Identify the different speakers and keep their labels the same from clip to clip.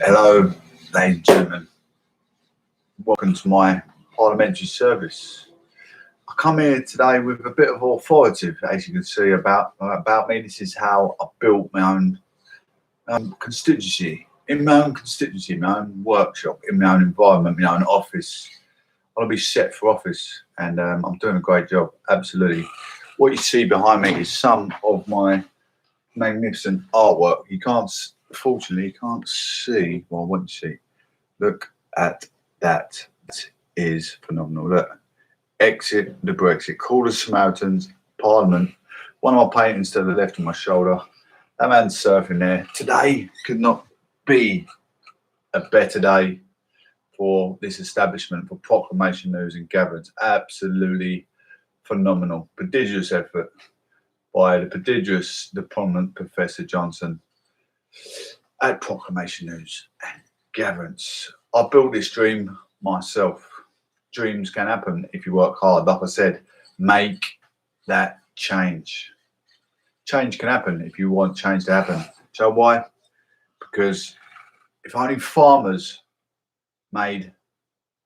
Speaker 1: Hello, ladies and gentlemen. Welcome to my parliamentary service. I come here today with a bit of authoritative, as you can see, about me. This is how I built my own constituency, my own workshop, in my own environment, my own office. I want to be set for office, and I'm doing a great job. Absolutely. What you see behind me is some of my magnificent artwork. Fortunately, you can't see. Well, I want you to see. Look at that. It is phenomenal. Look. Exit the Brexit. Call the Samaritans. Parliament. One of my paintings to the left of my shoulder. That man's surfing there. Today could not be a better day for this establishment, for proclamation news and gatherings. Absolutely phenomenal. Prodigious effort by the prominent Professor Johnson at Proclamation News and gatherings. I built this dream myself. Dreams can happen if you work hard. Like I said, make that change. Change can happen if you want change to happen. So why? Because if only farmers made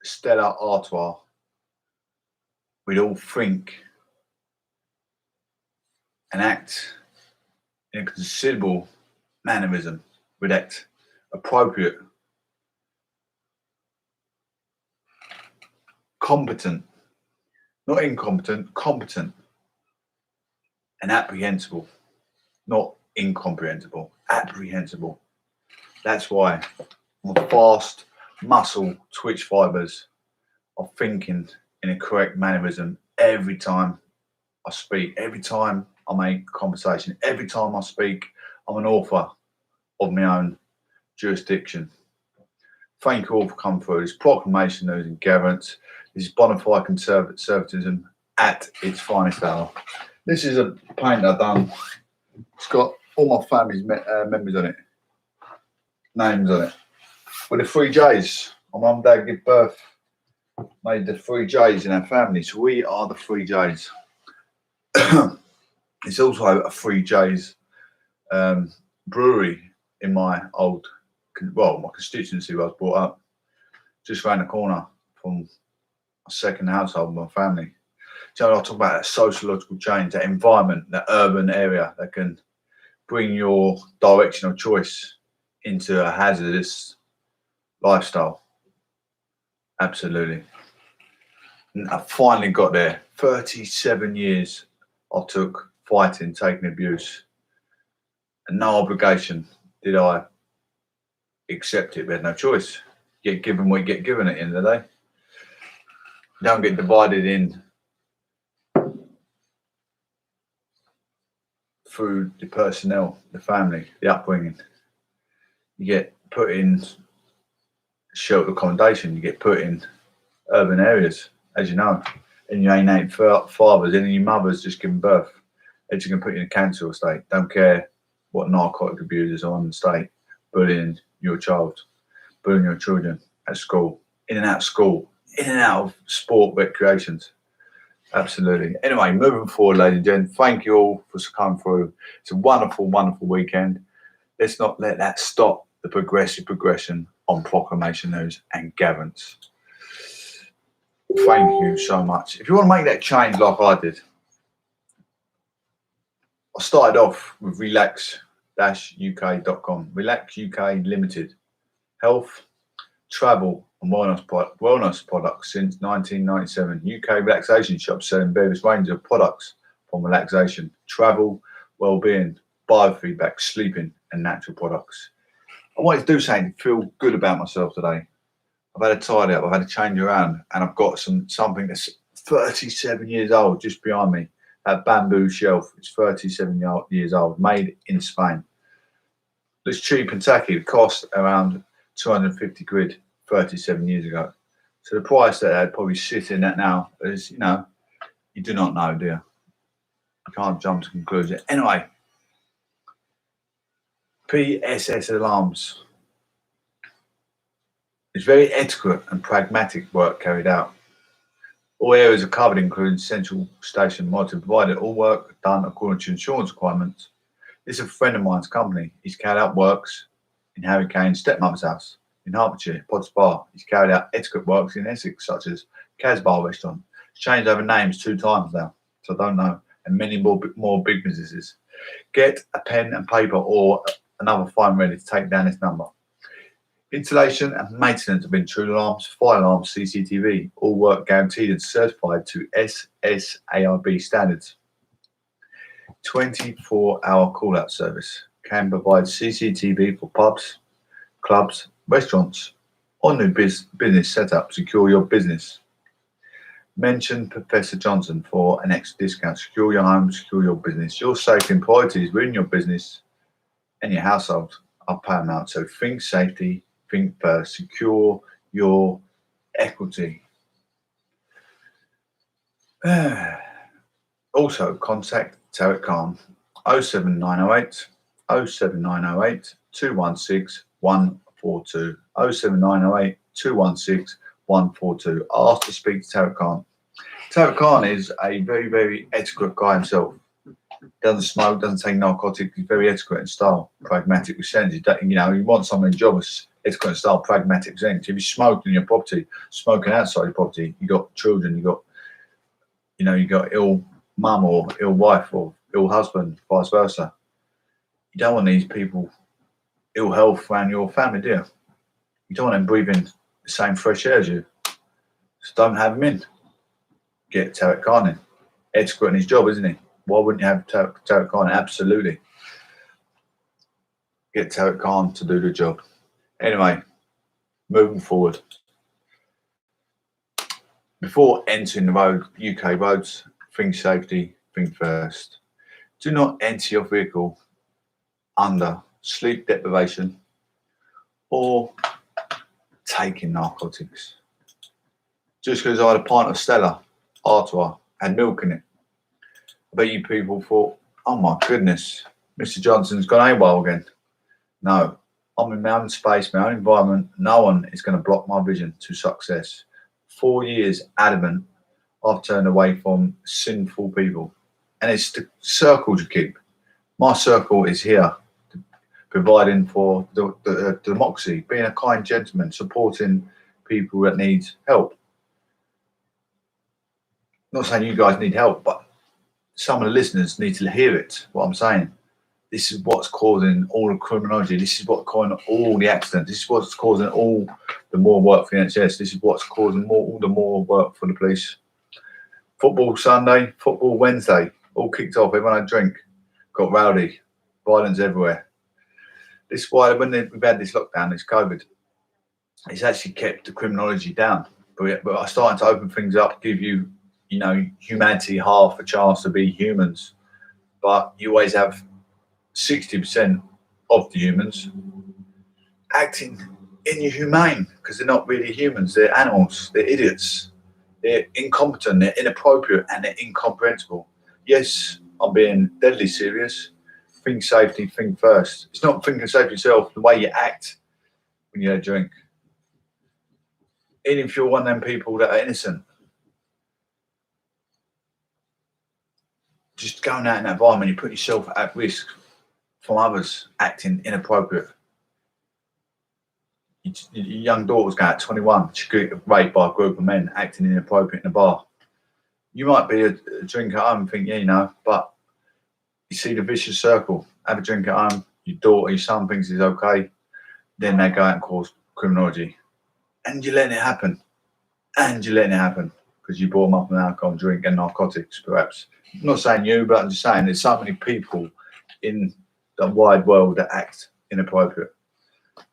Speaker 1: stellar artwork, we'd all think and act in a considerable mannerism. We'd act appropriate, competent, not incompetent, competent, and apprehensible, not incomprehensible, apprehensible. That's why my fast muscle twitch fibers are thinking in a correct mannerism every time I speak, every time I make conversation, every time I speak. I'm an author of my own jurisdiction. Thank you all for coming through this proclamation news and gatherings. This is bona fide conservatism at its finest hour. This is a paint I've done. It's got all my family's members on it, names on it, with the 3 J's. My mum and dad give birth, made the 3 J's in our family, so we are the 3 J's. It's also a 3 J's brewery in my my constituency where I was brought up, just around the corner from a second household with my family. So I talk about that sociological change, that environment, that urban area that can bring your direction of choice into a hazardous lifestyle. Absolutely. And I finally got there. 37 years I took fighting, taking abuse, and no obligation did I accept it. We had no choice. You get given what you get given at the end of the day. You don't get divided in through the personnel, the family, the upbringing. You get put in sheltered accommodation. You get put in urban areas, as you know, and you ain't fathers, and your mother's just given birth. They're just going to put you in a cancer estate. Don't care what narcotic abusers are on the state, bullying your child, bullying your children at school, in and out of school, in and out of sport, recreations. Absolutely. Anyway, moving forward, ladies and gentlemen, thank you all for coming through. It's a wonderful, wonderful weekend. Let's not let that stop the progressive progression on proclamation news and gatherings. Thank you so much. If you want to make that change like I did, I started off with relax-uk.com. Relax UK Limited. Health, travel and wellness products since 1997. UK relaxation shops selling various ranges of products from relaxation, travel, well-being, biofeedback, sleeping and natural products. I wanted to do something to feel good about myself today. I've had a tidy up, I've had a change around, and I've got something that's 37 years old just behind me. That bamboo shelf is 37 years old, made in Spain. It's cheap and tacky. It cost around 250 quid 37 years ago. So the price that I'd probably sit in at now is, you do not know, do you? You can't jump to conclusion. Anyway, PSS alarms. It's very adequate and pragmatic work carried out. All areas are covered, including central station monitoring, provided all work done according to insurance requirements. This is a friend of mine's company. He's carried out works in Harry Kane's stepmother's house in Hertfordshire, Potts Bar. He's carried out etiquette works in Essex, such as Casbar Restaurant. He's changed over names 2 times now, so I don't know, and many more big businesses. Get a pen and paper or another phone ready to take down this number. Installation and maintenance of intruder alarms, fire alarms, CCTV, all work guaranteed and certified to SSARB standards. 24-hour call-out service can provide CCTV for pubs, clubs, restaurants, or new business setup. Secure your business. Mention Professor Johnson for an extra discount. Secure your home, secure your business. Your safety and priorities within your business and your household are paramount. So think safety, think first, secure your equity. Also, contact Tarek Khan 07908 07908 216 142 07908 216 142. Ask to speak to Tarek Khan. Tarek Khan is a very, very etiquette guy himself. Doesn't smoke, doesn't take narcotics. He's very etiquette in style, pragmatic with sense. You know, you want someone in job as etiquette in style, pragmatic sense. If you smoke in your property, smoking outside your property, you got children, you got ill mum or ill wife or ill husband, vice versa. You don't want these people ill health around your family, do you? You don't want them breathing the same fresh air as you. Just don't have them in. Get Tarek Khan in. Etiquette in his job, isn't he? Why wouldn't you have Tarek Khan? Absolutely. Get Tarek Khan to do the job. Anyway, moving forward. Before entering the road, UK roads, think safety, think first. Do not enter your vehicle under sleep deprivation or taking narcotics. Just because I had a pint of Stella Artois, had milk in it, I bet you people thought, oh my goodness, Mr. Johnson's gone AWOL again. No, I'm in my own space, my own environment. No one is going to block my vision to success. 4 years adamant, I've turned away from sinful people. And it's the circles you keep. My circle is here, providing for the democracy, being a kind gentleman, supporting people that need help. Not saying you guys need help, but some of the listeners need to hear it, what I'm saying. This is what's causing all the criminology. This is what's causing all the accidents. This is what's causing all the more work for the NHS. This is what's causing all the more work for the police. Football Sunday, football Wednesday, all kicked off. Everyone had a drink, got rowdy, violence everywhere. This is why when we've had this lockdown, this COVID, it's actually kept the criminology down. But I'm starting to open things up, give you, humanity half a chance to be humans. But you always have 60% of the humans acting inhumane because they're not really humans. They're animals. They're idiots. They're incompetent. They're inappropriate and they're incomprehensible. Yes, I'm being deadly serious. Think safety, think first. It's not thinking safety yourself, the way you act when you have a drink. Even if you're one of them people that are innocent, just going out in that environment, you put yourself at risk from others acting inappropriate. Your young daughter's going at 21, she got raped by a group of men acting inappropriate in a bar. You might be a drink at home and think, but you see the vicious circle. Have a drink at home, your daughter, your son thinks it's okay, then they go out and cause criminology. And you're letting it happen. Because you brought them up on alcohol, drink and narcotics, perhaps. I'm not saying you, but I'm just saying there's so many people in the wide world that act inappropriate.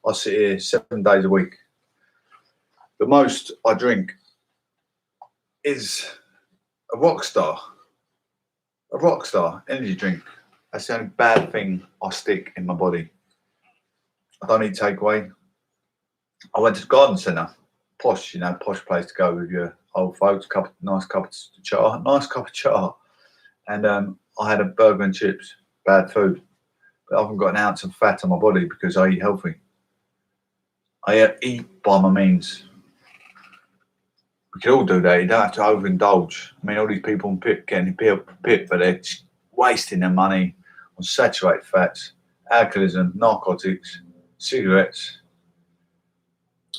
Speaker 1: I sit here 7 days a week. The most I drink is a Rockstar energy drink. That's the only bad thing I stick in my body. I don't eat takeaway. I went to the garden centre, posh place to go with your old folks. Nice cup of char, and I had a burger and chips. Bad food, but I haven't got an ounce of fat on my body because I eat healthy. I eat by my means. We can all do that. You don't have to overindulge. I mean, all these people in pit getting pit, but they're wasting their money on saturated fats, alcoholism, narcotics. cigarettes.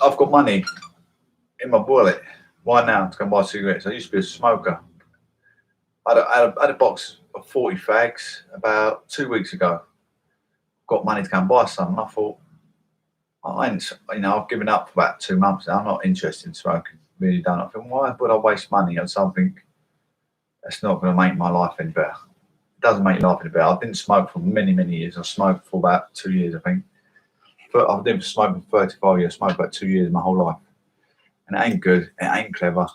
Speaker 1: I've got money in my wallet right now to go and buy cigarettes. I used to be a smoker. I had a box of 40 fags about 2 weeks ago. Got money to go and buy some, and I thought, I've given up for about 2 months now. I'm not interested in smoking. Really don't. I think, why would I waste money on something that's not going to make my life any better? It doesn't make life any better. I didn't smoke for many, many years. I smoked for about 2 years, I think. But I've never smoked for 35 years. I smoked about 2 years my whole life. And it ain't good. It ain't clever.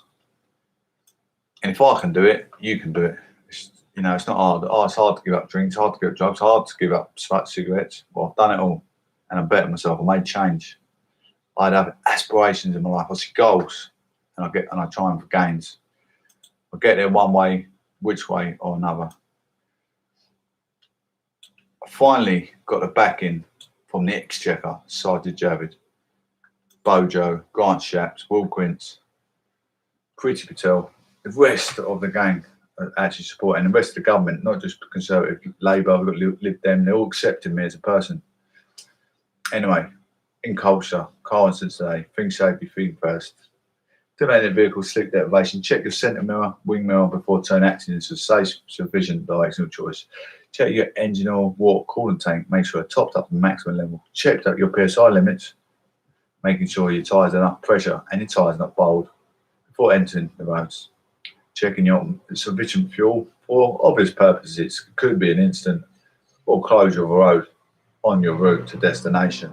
Speaker 1: And if I can do it, you can do it. It's not hard. It's hard to give up drinks. It's hard to give up drugs. It's hard to give up cigarettes. Well, I've done it all. And I bettered myself. I made change. I'd have aspirations in my life. I see goals. And I try them for gains. I get there one way, which way or another. I finally got the backing from the Exchequer, Sajid Javid, Bojo, Grant Shapps, Will Quince, Priti Patel, the rest of the gang are actually supporting, the rest of the government, not just Conservative, Labour, we've got Lib Dem, they're all accepting me as a person. Anyway, in culture, car incidents today, think safety, think first. Donated vehicle sleep deprivation. Check your centre mirror, wing mirror before turning accidents for safe, sufficient directional choice. Check your engine oil, water, coolant tank. Make sure it's topped up to maximum level. Check up your PSI limits, making sure your tyres are enough pressure and your tyres not bowled before entering the roads. Checking your sufficient fuel for obvious purposes. It could be an instant or closure of a road on your route to destination.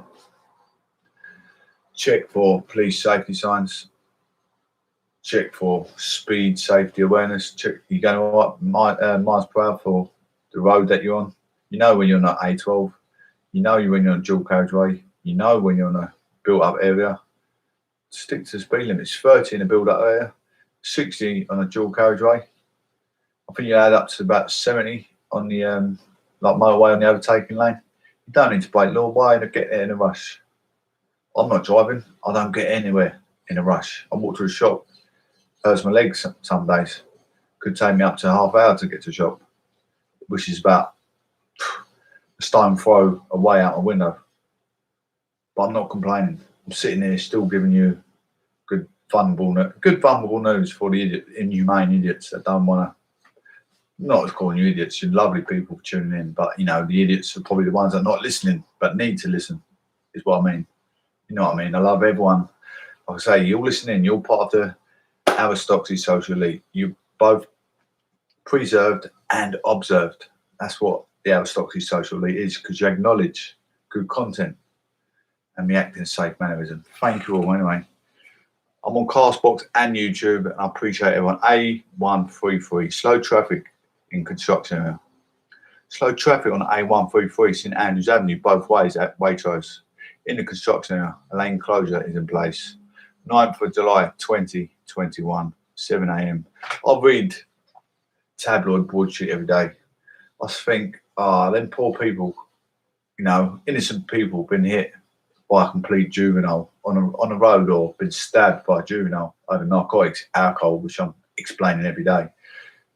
Speaker 1: Check for police safety signs. Check for speed safety awareness. Check you're going miles per hour for the road that you're on. You know when you're on A12. You know when you're on dual carriageway. You know when you're on a built-up area. Stick to the speed limits. 30 in a built-up area, 60 on a dual carriageway. I think you add up to about 70 on the motorway on the overtaking lane. You don't need to break law. Why get there in a rush? I'm not driving. I don't get anywhere in a rush. I walk to a shop. Hurts my legs some days. Could take me up to half hour to get to the shop, which is about a stone throw away out my window. But I'm not complaining. I'm sitting here still giving you good vulnerable news for the inhumane idiots that don't want to. Not as calling you idiots. You're lovely people for tuning in, but the idiots are probably the ones that are not listening but need to listen. Is what I mean. You know what I mean? I love everyone. Like I say, you're listening. You're part of the aristocracy social elite. You both preserved and observed. That's what the aristocracy social elite is, because you acknowledge good content and react in a safe mannerism. Thank you all. Anyway, I'm on Castbox and YouTube, and I appreciate everyone. A133, slow traffic in construction area. Slow traffic on A133 St Andrews Avenue both ways at Waitrose. In the construction area, a lane closure is in place. 9th of July 2021, 7 a.m. I read tabloid bullshit every day. I think, them poor people, innocent people been hit by a complete juvenile on a road, or been stabbed by a juvenile over narcotics, alcohol, which I'm explaining every day.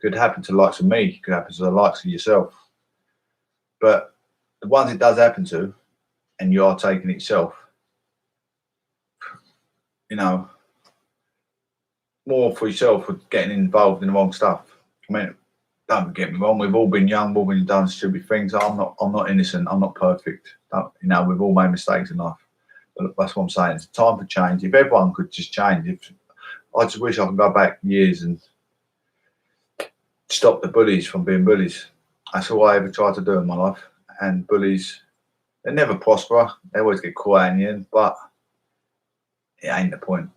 Speaker 1: Could happen to the likes of me, could happen to the likes of yourself. But the ones it does happen to, and you are taking it yourself, more for yourself for getting involved in the wrong stuff. I mean, don't get me wrong, we've all been young, we've all been done stupid things. I'm not innocent, I'm not perfect. We've all made mistakes in life. But that's what I'm saying. It's time for change. If everyone could just change, I just wish I could go back years and stop the bullies from being bullies. That's all I ever tried to do in my life. And bullies, they never prosper. They always get caught out in the end, but it ain't the point.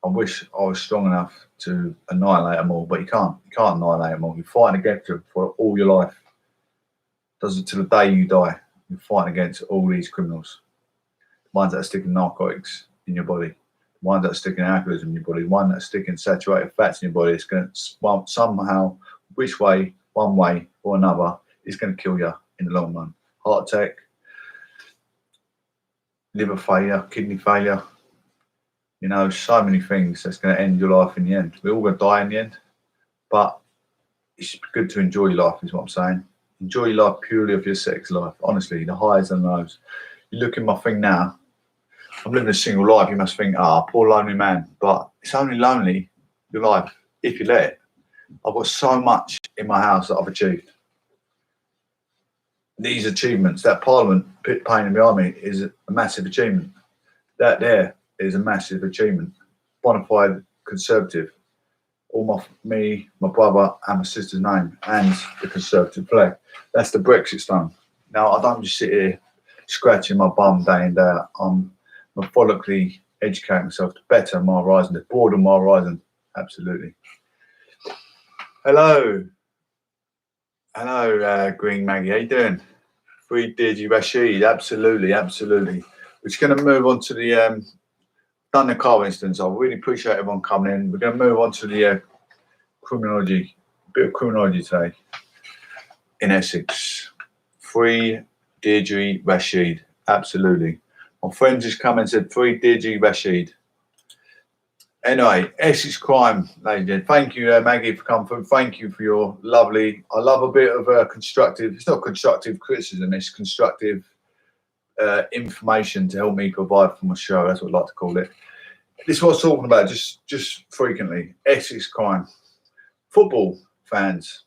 Speaker 1: I wish I was strong enough to annihilate them all, but you can't. You can't annihilate them all. You're fighting against them for all your life. Does it to the day you die. You're fighting against all these criminals. The ones that are sticking narcotics in your body. The ones that are sticking alcoholism in your body. The ones that are sticking saturated fats in your body. It's going to somehow, which way, one way or another, it's going to kill you in the long run. Heart attack, liver failure, kidney failure. So many things that's going to end your life in the end. We're all going to die in the end, but it's good to enjoy your life, is what I'm saying. Enjoy your life purely of your sex life. Honestly, the highs and lows. You look in my thing now, I'm living a single life. You must think, poor lonely man. But it's only lonely, your life, if you let it. I've got so much in my house that I've achieved. These achievements, that Parliament painting behind me is a massive achievement. That there is a massive achievement. Bonafide Conservative. All me, my brother, and my sister's name, and the Conservative flag. That's the Brexit stone. Now, I don't just sit here scratching my bum day in, day out. I'm methodically educating myself to better my horizon, to broaden my horizon. Absolutely. Hello, Green Maggie. How you doing? Free Digi Rashid. Absolutely. We're just going to move on to the done the car instance. I really appreciate everyone coming in. We're going to move on to the criminology, a bit of criminology today in Essex. Free Deirdre Rashid. Absolutely. My friend just come and said, free Deirdre Rashid. Anyway, Essex crime, ladies and gentlemen. Thank you, Maggie, for coming through. Thank you for your lovely, I love a bit of constructive, it's not constructive criticism, it's constructive information to help me provide for my show. That's what I like to call it. This is what I was talking about just frequently. Essex crime. Football fans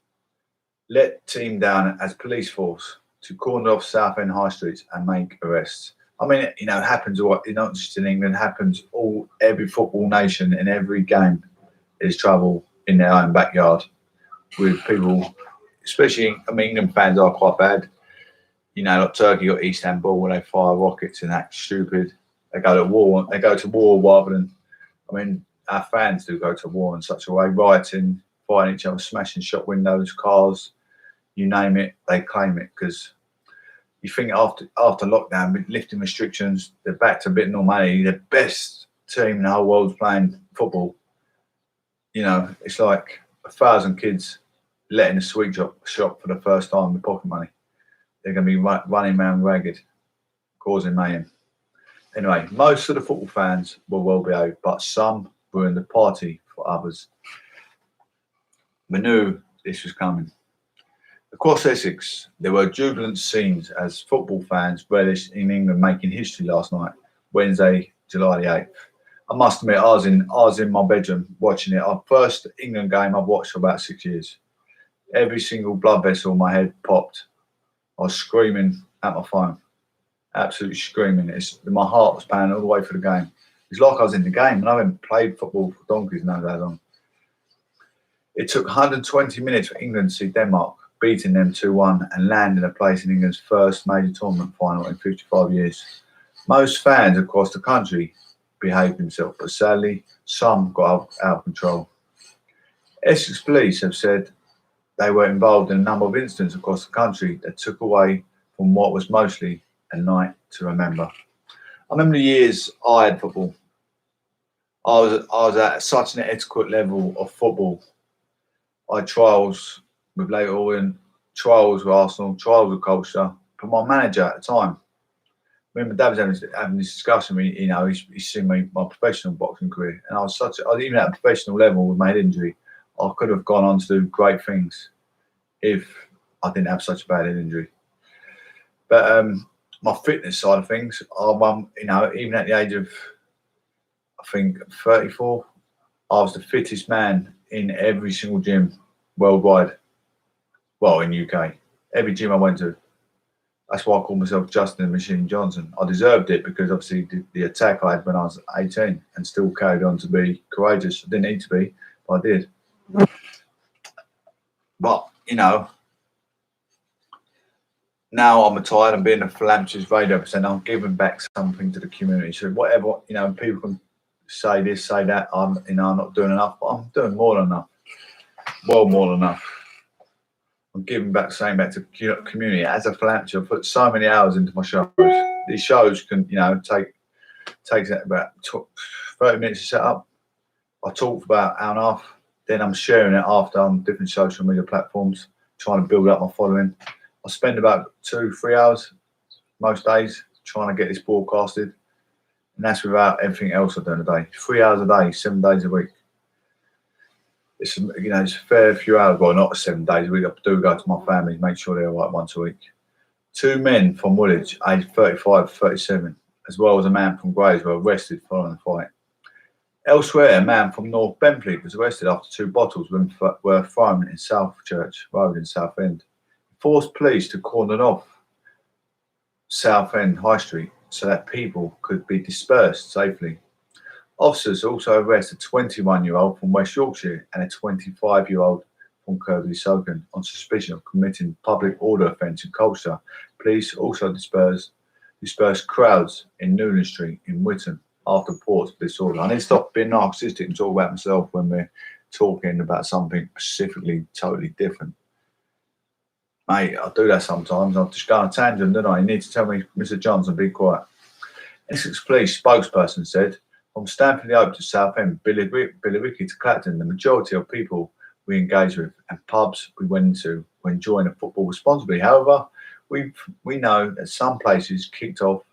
Speaker 1: let team down as police force to corner off Southend High Streets and make arrests. I mean, it happens not just in England, happens every football nation in every game. There's trouble in their own backyard with people, especially, England fans are quite bad. Like Turkey or Istanbul, where they fire rockets and act stupid. They go to war. They go to war rather than, our fans do go to war in such a way, rioting, fighting each other, smashing shop windows, cars, you name it, they claim it. Because you think after lockdown, with lifting restrictions, they're back to a bit of normality. The best team in the whole world's playing football. It's like 1,000 kids letting a sweet shop for the first time with pocket money. They're going to be running around ragged, causing mayhem. Anyway, most of the football fans were well behaved, but some ruined the party for others. We knew this was coming. Across Essex, there were jubilant scenes as football fans relished in England making history last night, Wednesday, July the 8th. I must admit, I was in my bedroom watching it. Our first England game I've watched for about 6 years. Every single blood vessel in my head popped. I was screaming at my phone, absolutely screaming. My heart was pounding all the way through the game. It's like I was in the game, and I haven't played football for donkeys now that long. It took 120 minutes for England to see Denmark, beating them 2-1 and landing a place in England's first major tournament final in 55 years. Most fans across the country behaved themselves, but sadly, some got out of control. Essex police have said they were involved in a number of incidents across the country that took away from what was mostly a night to remember. I remember the years I had football. I was at such an adequate level of football. I had trials with Leighton Orient, trials with Arsenal, trials with Colchester. But my manager at the time, when my dad was having this discussion with me, he's seen my professional boxing career, and I was even at a professional level with my head injury. I could have gone on to do great things if I didn't have such a bad head injury. But my fitness side of things, even at the age of, I think, 34, I was the fittest man in every single gym worldwide. Well, in UK, every gym I went to. That's why I called myself Justin the Machine Johnson. I deserved it because obviously the attack I had when I was 18 and still carried on to be courageous. I didn't need to be, but I did. But, now I'm retired and being a philanthropist radio presenter, I'm giving back something to the community. So whatever, people can say this, say that, I'm not doing enough, but I'm doing more than enough. Well, more than enough. I'm giving back, saying back to the community. As a philanthropist, I've put so many hours into my shows. These shows can, take about 30 minutes to set up. I talk for about an hour and a half. Then I'm sharing it after on different social media platforms, trying to build up my following. I spend about 2-3 hours most days trying to get this broadcasted. And that's without everything else I do in a day. 3 hours a day, 7 days a week. It's a fair few hours. Well, not 7 days a week. I do go to my family, make sure they're all right once a week. Two men from Woolwich, aged 35 to 37, as well as a man from Grays, were arrested following the fight. Elsewhere, a man from North Benfleet was arrested after two bottles were thrown in South Church Road in Southend. Forced police to cordon off Southend High Street so that people could be dispersed safely. Officers also arrested a 21-year-old from West Yorkshire and a 25-year-old from Kirby Soken on suspicion of committing public order offence in Colchester. Police also dispersed crowds in Newland Street in Witton after reports of disorder. I need to stop being narcissistic and talk about myself when we're talking about something specifically totally different. Mate, I do that sometimes. I'll just go on a tangent, don't I? You need to tell me, Mr. Johnson, be quiet. Essex Police spokesperson said, from Stamford Oak to Southend, Billericay to Clacton, the majority of people we engage with and pubs we went into were enjoying the football responsibly. However, we know that some places kicked off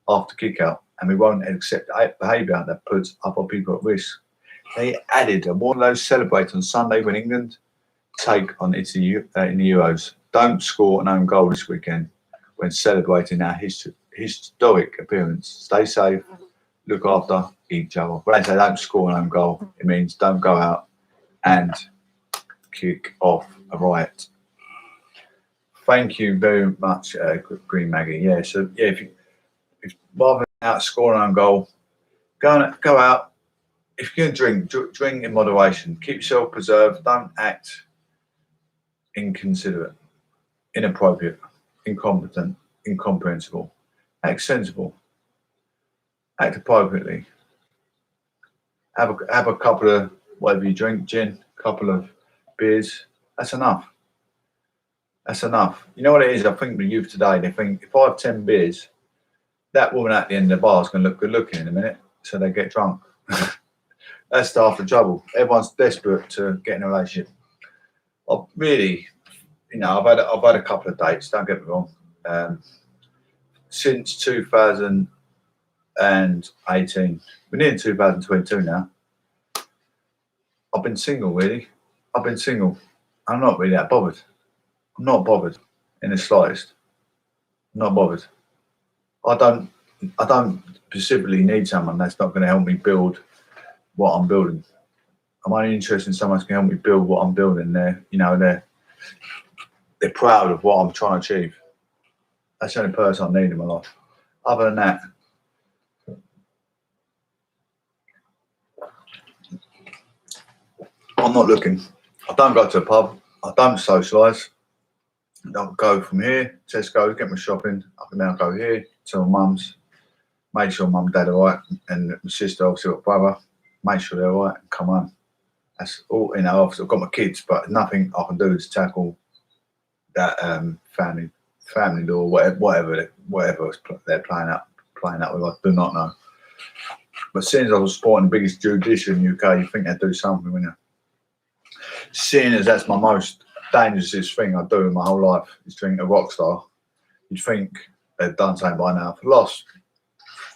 Speaker 1: after kick-out, and we won't accept behaviour that puts other people at risk. They added, and one of those celebrate on Sunday when England take on Italy in the Euros. Don't score an own goal this weekend when celebrating our historic appearance. Stay safe, look after each other. When they say don't score an own goal, it means don't go out and kick off a riot. Thank you very much, Green Maggie. Yeah, so yeah, if rather than out scoring an own goal, go out. If you're going to drink in moderation. Keep yourself preserved. Don't act inconsiderate, inappropriate, incompetent, incomprehensible. Act sensible. Act appropriately. Have a couple of whatever you drink, gin, a couple of beers. That's enough. That's enough. You know what it is? I think the youth today, they think if I have 10 beers, that woman at the end of the bar is going to look good looking in a minute, so they get drunk. That's half the trouble. Everyone's desperate to get in a relationship. I've really, I've had a couple of dates. Don't get me wrong. Since 2018, we're near 2022 now. I've been single, really. I've been single. I'm not really that bothered. I'm not bothered in the slightest. I'm not bothered. I don't specifically need someone that's not going to help me build what I'm building. I'm only interested in someone who can help me build what I'm building. They're proud of what I'm trying to achieve. That's the only person I need in my life. Other than that, I'm not looking. I don't go to a pub. I don't socialise. I don't go from here, Tesco, get my shopping. I can now go here to my mum's, make sure mum and dad are right, and my sister, obviously got a brother, make sure they're all right, and come home. That's all. Obviously I've got my kids, but nothing I can do to tackle that family law, whatever they're playing up with. I do not know. But seeing as I was supporting the biggest judiciary in the UK, you think they'd do something, wouldn't you? Seeing as that's my most dangerous thing I do in my whole life is drink a rock star, you'd think they've done something by now. For the last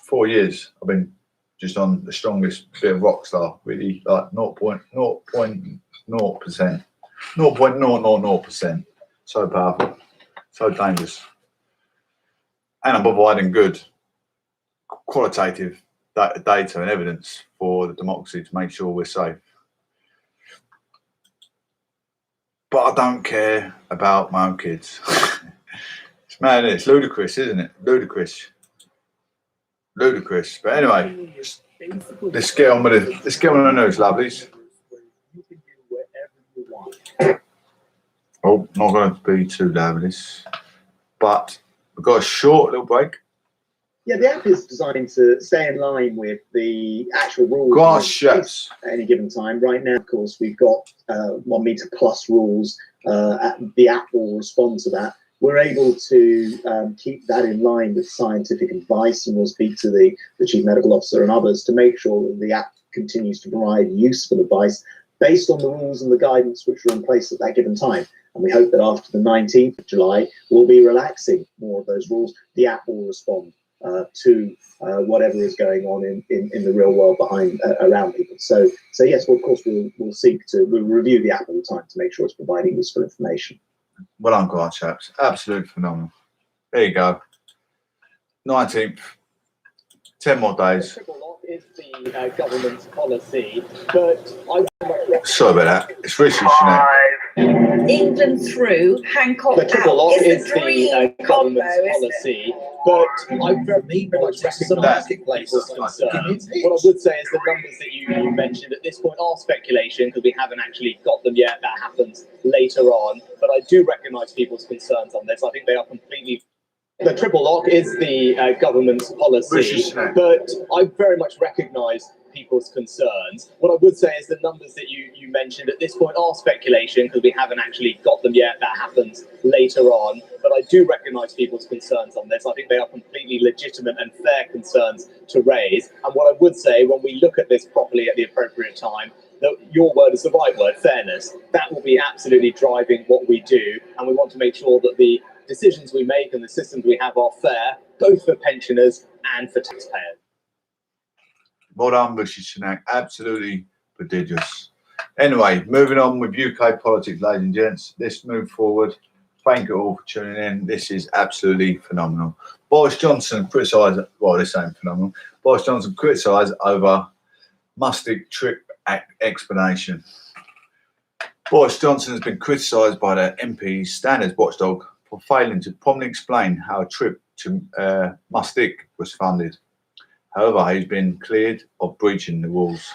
Speaker 1: 4 years, I've been just on the strongest bit of rock star, really, like 0.0%. 0.000%. So powerful, so dangerous. And I'm providing good qualitative data and evidence for the democracy to make sure we're safe. But I don't care about my own kids. It's mad, it's ludicrous, isn't it? Ludicrous. But anyway, let's get on with the news, lovelies. Oh, not going to be too loud this, but we've got a short little break.
Speaker 2: Yeah, the app is designed to stay in line with the actual rules
Speaker 1: at
Speaker 2: any given time. Right now, of course, we've got 1 meter plus rules. The app will respond to that. We're able to keep that in line with scientific advice, and we'll speak to the Chief Medical Officer and others to make sure that the app continues to provide useful advice based on the rules and the guidance which are in place at that given time. And we hope that after the 19th of July, we'll be relaxing more of those rules. The app will respond to whatever is going on in the real world around people. So yes, well, of course, we'll review the app all the time to make sure it's providing useful information.
Speaker 1: Well done, guys, chaps. Absolutely phenomenal. There you go. 19th. 10 more days.
Speaker 2: Triple lock is the government's policy, but
Speaker 1: Sorry about that. It's Richard Sinek.
Speaker 3: England through, Hancock
Speaker 2: the triple lock
Speaker 3: out.
Speaker 2: is
Speaker 3: It's a dream
Speaker 2: the
Speaker 3: combo,
Speaker 2: government's
Speaker 3: isn't it?
Speaker 2: policy, but I very much recognise people's concerns. What I would say is the numbers that you mentioned at this point are speculation because we haven't actually got them yet. That happens later on, but I do recognise people's concerns on this. I think they are completely. The triple lock is the government's policy, but I very much recognise people's concerns. What I would say is the numbers that you mentioned at this point are speculation because we haven't actually got them yet. That happens later on, but I do recognise people's concerns on this. I think they are completely legitimate and fair concerns to raise. And what I would say, when we look at this properly at the appropriate time, that your word is the right word, fairness. That will be absolutely driving what we do, and we want to make sure that the decisions we make and the systems we have are fair, both for pensioners and for taxpayers.
Speaker 1: Well done, Rishi Sunak. Absolutely prodigious. Anyway, moving on with UK politics, ladies and gents. Let's move forward. Thank you all for tuning in. This is absolutely phenomenal. Boris Johnson criticised, well, this ain't phenomenal. Boris Johnson criticised over Mustic trip explanation. Boris Johnson has been criticised by the MP's standards watchdog for failing to promptly explain how a trip to Mustic was funded. However, he's been cleared of breaching the rules.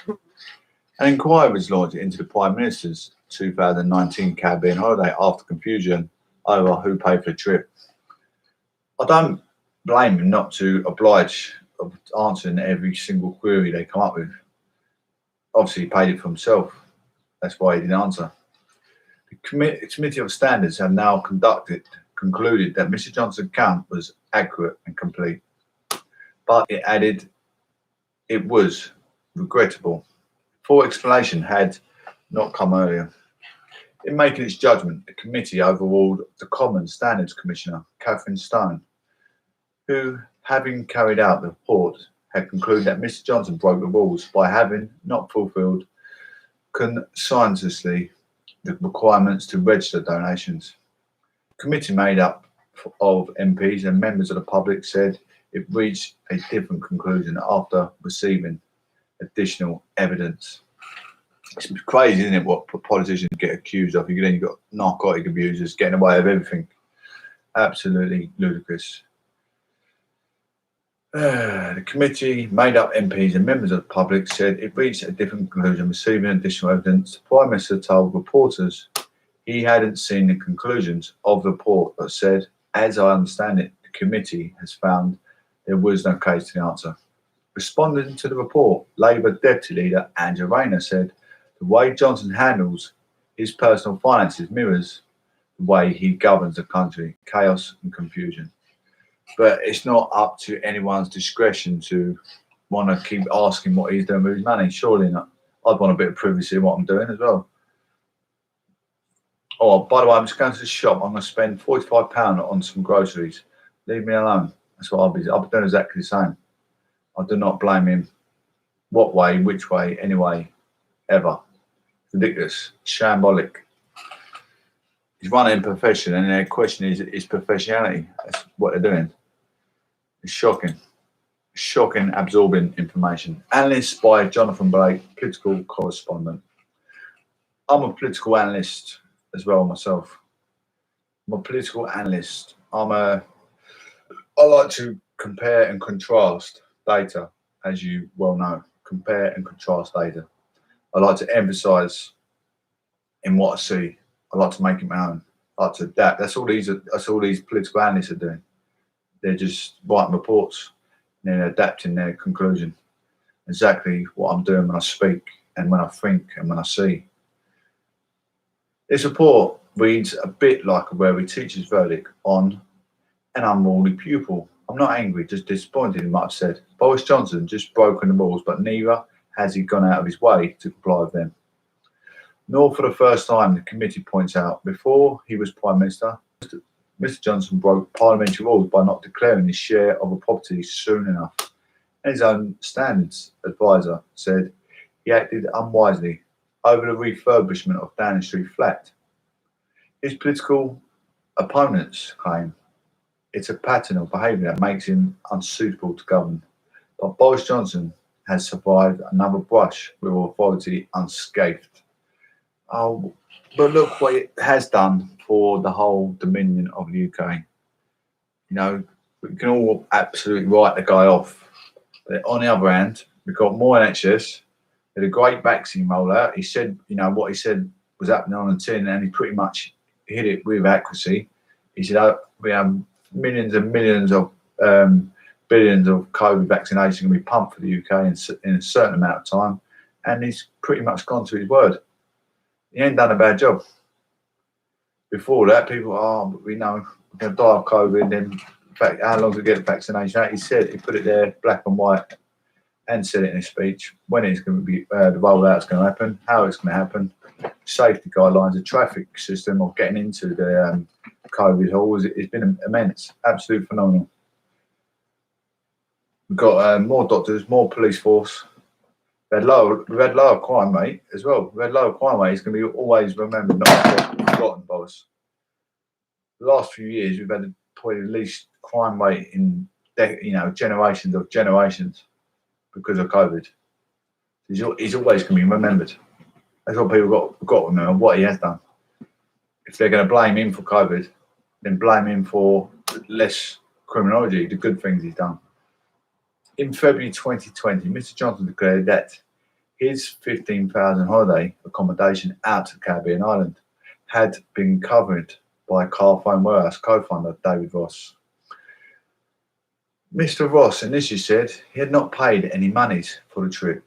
Speaker 1: An inquiry was launched into the Prime Minister's 2019 Caribbean holiday after confusion over who paid for the trip. I don't blame him not to oblige of answering every single query they come up with. Obviously, he paid it for himself. That's why he didn't answer. The Committee of Standards have now concluded that Mr. Johnson's account was accurate and complete, but it added it was regrettable. Full explanation had not come earlier. In making its judgment, the committee overruled the Common Standards Commissioner, Catherine Stone, who, having carried out the report, had concluded that Mr. Johnson broke the rules by having not fulfilled conscientiously the requirements to register donations. The committee, made up of MPs and members of the public, said it reached a different conclusion after receiving additional evidence. It's crazy, isn't it, what politicians get accused of? Then you've got narcotic abusers getting away with everything. Absolutely ludicrous. The committee, made up MPs and members of the public, said it reached a different conclusion, receiving additional evidence. The Prime Minister told reporters he hadn't seen the conclusions of the report, but said, as I understand it, the committee has found there was no case to the answer. Responding to the report, Labour Deputy Leader Angela Rayner said the way Johnson handles his personal finances mirrors the way he governs the country, chaos and confusion. But it's not up to anyone's discretion to want to keep asking what he's doing with his money. Surely not. I'd want a bit of privacy in what I'm doing as well. Oh, by the way, I'm just going to the shop. I'm going to spend £45 on some groceries. Leave me alone. That's what I'll be doing exactly the same. I do not blame him. What way, which way, anyway, ever. Ridiculous. Shambolic. He's running a profession, and their question is his professionality. That's what they're doing. It's shocking. Shocking, absorbing information. Analyst by Jonathan Blake, political correspondent. I'm a political analyst as well myself. I'm a political analyst. I like to compare and contrast data, as you well know. Compare and contrast data. I like to emphasise in what I see. I like to make it my own. I like to adapt. That's all these political analysts are doing. They're just writing reports and then adapting their conclusion. Exactly what I'm doing when I speak and when I think and when I see. This report reads a bit like a very teacher's verdict on an unruly pupil. I'm not angry, just disappointed in what I've said. Boris Johnson just broken the rules, but neither has he gone out of his way to comply with them. Nor for the first time, the committee points out, before he was Prime Minister, Mr. Johnson broke parliamentary rules by not declaring his share of a property soon enough. And his own standards advisor said he acted unwisely over the refurbishment of Downing Street flat. His political opponents claim It's a pattern of behaviour that makes him unsuitable to govern. But Boris Johnson has survived another brush with authority unscathed. Oh, but look what it has done for the whole dominion of the UK. You know, we can all absolutely write the guy off. But on the other hand, we've got more NHS. Had a great vaccine rollout. He said, you know, what he said was happening on the tin, and he pretty much hit it with accuracy. He said, oh, we have millions and millions of billions of COVID vaccination going to be pumped for the UK in a certain amount of time, and he's pretty much gone to his word. He ain't done a bad job. Before that, people, we know we're going to die of COVID, and then in fact, how long to get the vaccination out? He said, he put it there, black and white, and said it in his speech, when it's going to be, the rollout's going to happen, how it's going to happen, safety guidelines, the traffic system of getting into the COVID halls. It's been immense, absolutely phenomenal. We've got more doctors, more police force. We've had lower crime rate as well. We've had lower crime rate. It's going to be always remembered, not forgotten, Boris. The last few years, we've had probably the least crime rate in generations of generations because of COVID. He's always going to be remembered. That's what people got to remember, what he has done. If they're going to blame him for COVID, then blame him for less criminology, the good things he's done. In February 2020, Mr. Johnson declared that his 15,000 holiday accommodation out to the Caribbean island had been covered by Carphone Warehouse co-founder David Ross. Mr. Ross initially said he had not paid any monies for the trip.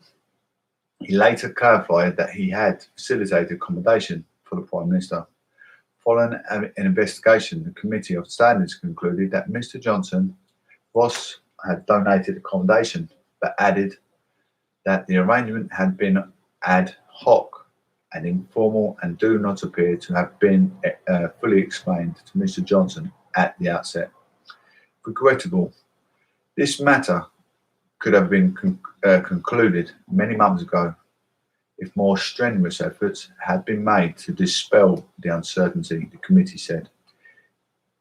Speaker 1: He later clarified that he had facilitated accommodation for the Prime Minister. Following an investigation, the Committee of Standards concluded that Mr. Johnson, Ross had donated accommodation, but added that the arrangement had been ad hoc and informal and do not appear to have been fully explained to Mr. Johnson at the outset. Regrettable. This matter could have been concluded many months ago if more strenuous efforts had been made to dispel the uncertainty, the committee said.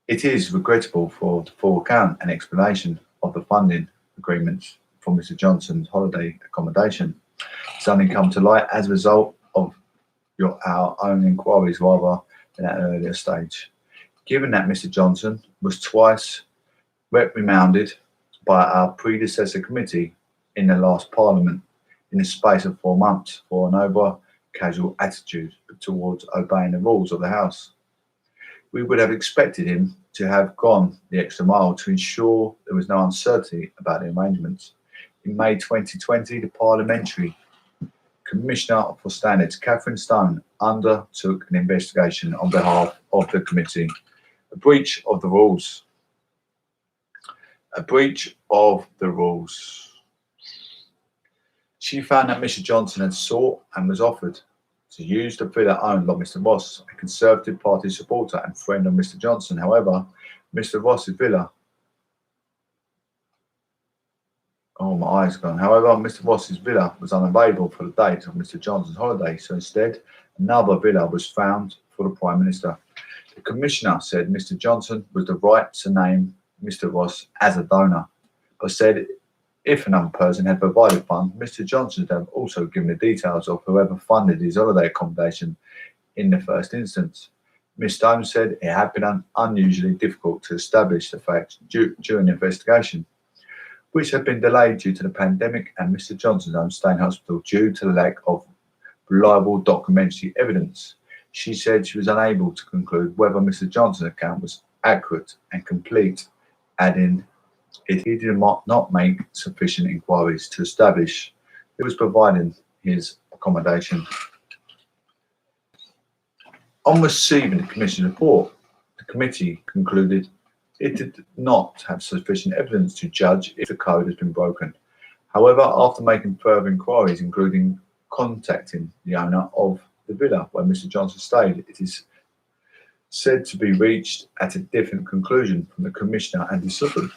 Speaker 1: It is regrettable for the full account and explanation of the funding agreements for Mr. Johnson's holiday accommodation. It's only come to light as a result of our own inquiries rather than at an earlier stage. Given that Mr. Johnson was twice reprimanded by our predecessor committee in the last Parliament in the space of 4 months for an over casual attitude towards obeying the rules of the House, we would have expected him to have gone the extra mile to ensure there was no uncertainty about the arrangements. In May 2020, the Parliamentary Commissioner for Standards, Catherine Stone, undertook an investigation on behalf of the committee. A breach of the rules. A breach of the rules. She found that Mr. Johnson had sought and was offered to use the villa owned by Mr. Ross, a Conservative Party supporter and friend of Mr. Johnson. However, Mr. Ross's villa. Oh, my eyes gone. However, Mr. Ross's villa was unavailable for the date of Mr. Johnson's holiday, so instead, another villa was found for the Prime Minister. The Commissioner said Mr. Johnson was the right to name Mr. Ross as a donor, but said if another person had provided funds, Mr. Johnson would have also given the details of whoever funded his holiday accommodation in the first instance. Ms. Stone said it had been unusually difficult to establish the facts during the investigation, which had been delayed due to the pandemic and Mr. Johnson's own stay in hospital due to the lack of reliable documentary evidence. She said she was unable to conclude whether Mr. Johnson's account was accurate and complete, adding he did not make sufficient inquiries to establish who was providing his accommodation. On receiving the Commission's report, the committee concluded it did not have sufficient evidence to judge if the code has been broken. However, after making further inquiries, including contacting the owner of the villa where Mr. Johnson stayed, it is said to be reached at a different conclusion from the Commissioner and decided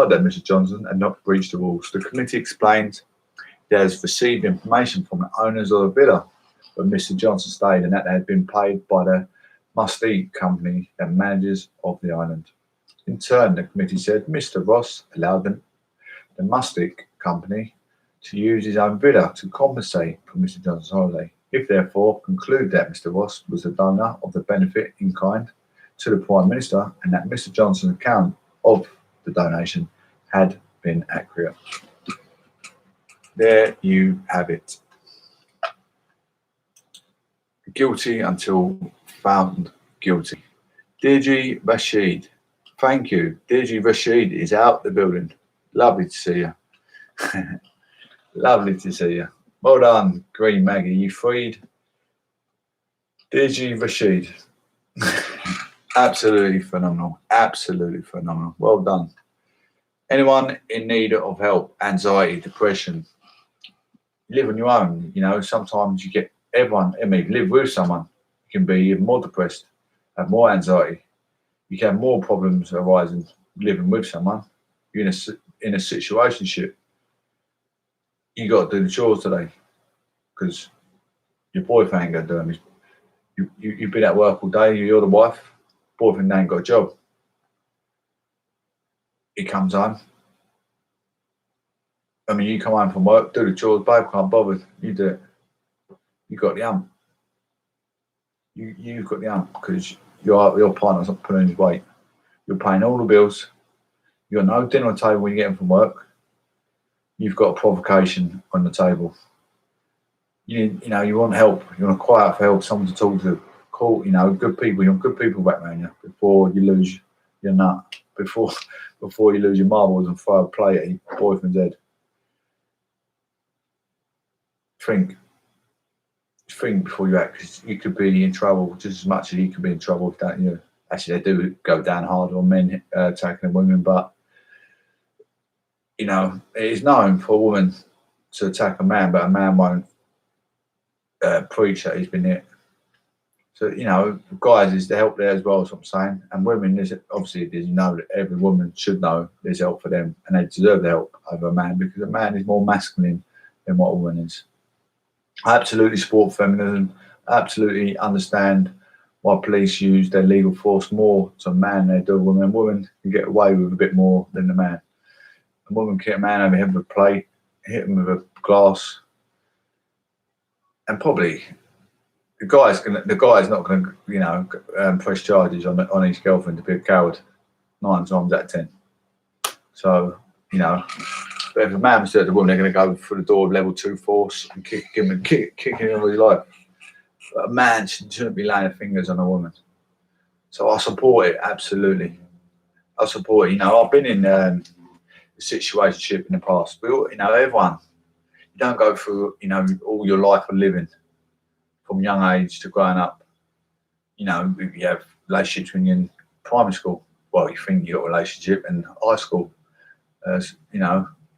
Speaker 1: that Mr. Johnson had not breached the rules. The committee explained it has received information from the owners of the villa where Mr. Johnson stayed and that they had been paid by the Must Eat company and managers of the island. In turn, the committee said Mr. Ross allowed the Mustic company to use his own villa to compensate for Mr. Johnson's holiday. If therefore conclude that Mr. Ross was the donor of the benefit in kind to the Prime Minister and that Mr. Johnson's account of the donation had been accurate. There you have it. Guilty until found guilty. Deirdre Rashid. Thank you. Deirdre Rashid is out the building. Lovely to see you. Lovely to see you. Well done, Green Maggie. You freed Deirdre Rashid. Absolutely phenomenal. Absolutely phenomenal. Well done. Anyone in need of help, anxiety, depression, live on your own. You know, sometimes you get everyone, live with someone, you can be even more depressed, have more anxiety. You can have more problems arising living with someone. You're in a situationship. You got to do the chores today because your boyfriend ain't going to do them. You've been at work all day, you're the wife, boyfriend ain't got a job. He comes home. I mean, you come home from work, do the chores, babe, can't bother. You do it. You got the hump. You've got the hump because your partner's not putting his weight. You're paying all the bills. You've got no dinner on the table when you get in from work. You've got a provocation on the table. You want help. You want to cry out for help, someone to talk to. Call, good people. You want good people back around you before you lose your nut. Before you lose your marbles and throw a plate at your boyfriend's head. Think before you act, because you could be in trouble just as much as he could be in trouble, don't you? Actually, they do go down hard on men attacking women, but it is known for a woman to attack a man, but a man won't preach that he's been hit. So, guys, is the help there as well, is what I'm saying. And women, obviously, that every woman should know there's help for them, and they deserve the help over a man, because a man is more masculine than what a woman is. I absolutely support feminism. I absolutely understand why police use their legal force more to a man than they do a woman. A woman can get away with a bit more than the man. A woman can hit a man over the head with a plate, hit him with a glass, and probably the guy's not going to press charges on his girlfriend to be a coward 9 times out of 10. So but if a man was to the woman, they're going to go through the door of level 2 force and kick him all his life. But a man shouldn't be laying fingers on a woman. So I support it, absolutely. I support it. I've been in a situationship in the past. We all, everyone. You don't go through, all your life of living from young age to growing up. You have relationships when you're in primary school. Well, you think you got a relationship in high school.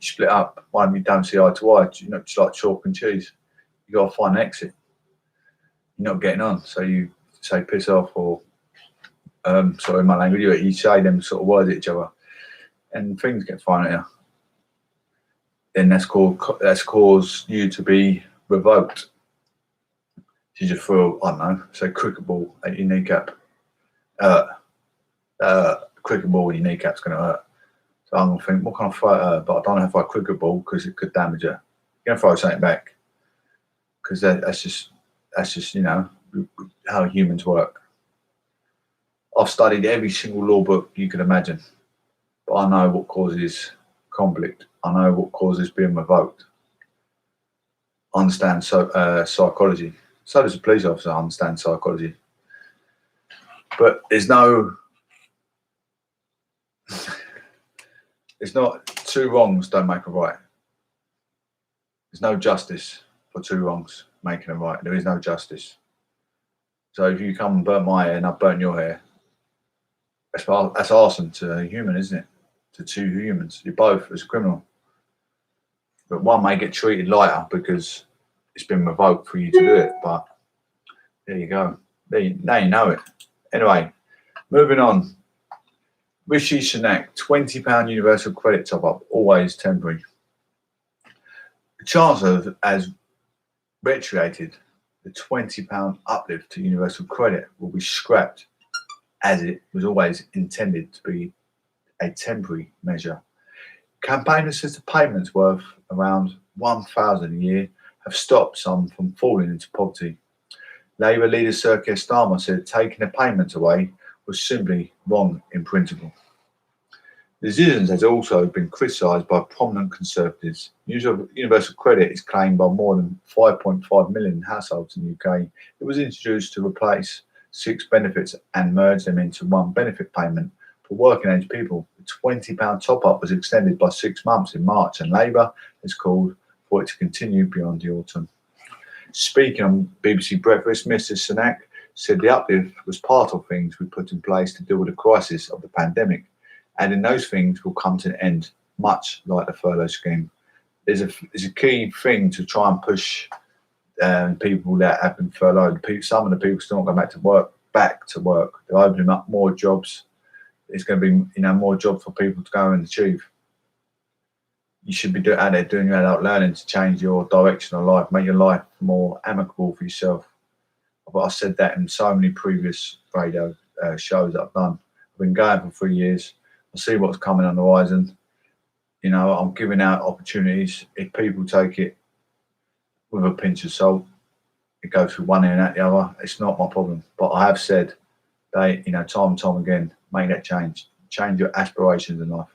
Speaker 1: Split up. One, you don't see eye to eye. Just like chalk and cheese. You got to find an exit. You're not getting on, so you say piss off, or sorry, my language. You say them sort of words at each other, and things get thrown at you. Then that's caused you to be revoked. You just throw, I don't know, say cricket ball at your kneecap. Cricket ball with your kneecap's going to hurt. So I'm going to think, what can I throw at her? But I don't know if I cricket ball because it could damage her. You're going to throw something back because that's just how humans work. I've studied every single law book you could imagine, but I know what causes conflict. I know what causes being revoked. I understand psychology. So does a police officer understand psychology. But there's not two wrongs don't make a right. There's no justice for two wrongs making a right. There is no justice. So if you come and burn my hair and I burn your hair, that's arson to a human, isn't it? To two humans. You're both as a criminal. But one may get treated lighter because it's been revoked for you to do it. But there you go. Now you know it. Anyway, moving on. Rishi Sunak, £20 universal credit top-up, always temporary. The Chancellor has reiterated the £20 uplift to universal credit will be scrapped as it was always intended to be a temporary measure. Campaigners says the payments worth around £1,000 a year have stopped some from falling into poverty. Labour leader Sir Keir Starmer said taking the payments away was simply wrong in principle. The decision has also been criticised by prominent Conservatives. Universal credit is claimed by more than 5.5 million households in the UK. It was introduced to replace 6 benefits and merge them into one benefit payment for working age people. The £20 top-up was extended by 6 months in March, and Labour has called for it to continue beyond the autumn. Speaking on BBC Breakfast, Mr Sunak said the uplift was part of things we put in place to deal with the crisis of the pandemic, and those things will come to an end, much like the furlough scheme. There's a key thing to try and push people that have been furloughed. Some of the people still not going back to work. They're opening up more jobs. It's going to be more jobs for people to go and achieve. You should be out there doing your adult learning to change your direction of life, make your life more amicable for yourself. But I've said that in so many previous radio shows that I've done. I've been going for 3 years. I see what's coming on the horizon. I'm giving out opportunities. If people take it with a pinch of salt, it goes through one ear and out the other. It's not my problem. But I have said, time and time again, make that change. Change your aspirations in life.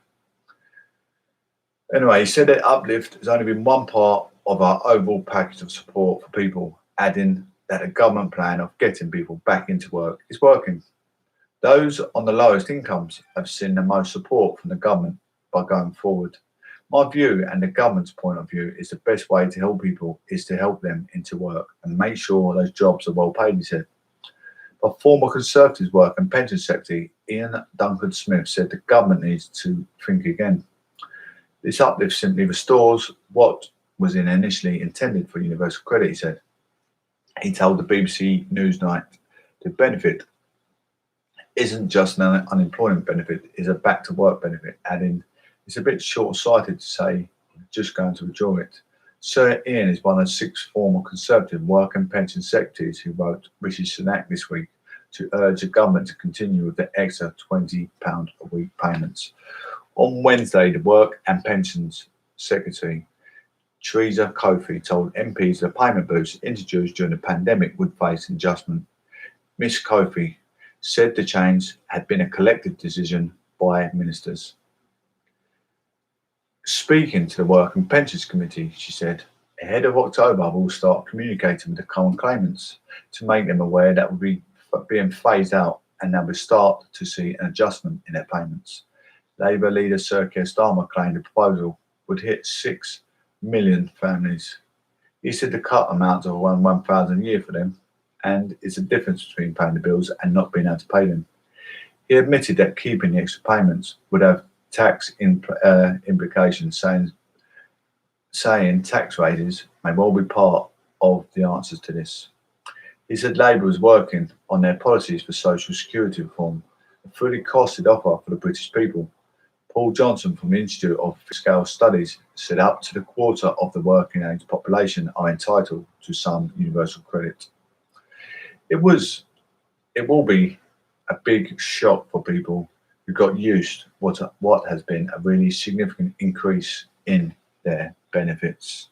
Speaker 1: Anyway, he said that uplift has only been one part of our overall package of support for people, adding that a government plan of getting people back into work is working. Those on the lowest incomes have seen the most support from the government by going forward. My view and the government's point of view is the best way to help people is to help them into work and make sure those jobs are well paid, he said. But former Conservatives Work and Pension Secretary Ian Duncan-Smith said the government needs to think again. This uplift simply restores what was initially intended for universal credit, he said. He told the BBC Newsnight the benefit isn't just an unemployment benefit, it's a back to work benefit, adding it's a bit short-sighted to say just going to withdraw it. Sir Ian is one of 6 former Conservative Work and Pension Secretaries who wrote Rishi Sunak this week to urge the government to continue with the extra £20 a week payments. On Wednesday, the Work and Pensions Secretary, Teresa Kofi, told MPs the payment boost introduced during the pandemic would face adjustment. Ms Kofi said the change had been a collective decision by ministers. Speaking to the Work and Pensions Committee, she said, ahead of October, we'll start communicating with the current claimants to make them aware that will be being phased out and that we'll start to see an adjustment in their payments. Labour leader Sir Keir Starmer claimed the proposal would hit 6 million families. He said the cut amounts of around £1,000 a year for them, and it's a difference between paying the bills and not being able to pay them. He admitted that keeping the extra payments would have tax implications, saying tax raises may well be part of the answers to this. He said Labour was working on their policies for social security reform, a fully costed offer for the British people. Paul Johnson from the Institute of Fiscal Studies said up to the quarter of the working age population are entitled to some universal credit. It will be a big shock for people who got used to what has been a really significant increase in their benefits,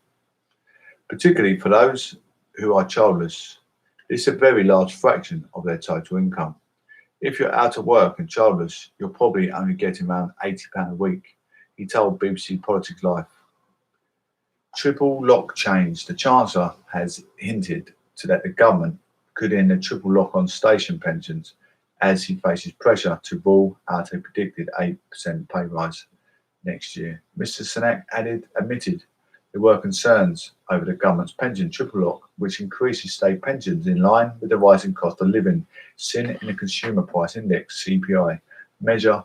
Speaker 1: particularly for those who are childless. It's a very large fraction of their total income. If you're out of work and childless, you're probably only getting around £80 a week, he told BBC Politics Live. Triple lock change. The Chancellor has hinted to that the government could end the triple lock on station pensions as he faces pressure to rule out a predicted 8% pay rise next year. Mr Sunak admitted there were concerns over the government's pension triple lock, which increases state pensions in line with the rising cost of living seen in the Consumer Price Index, CPI, measure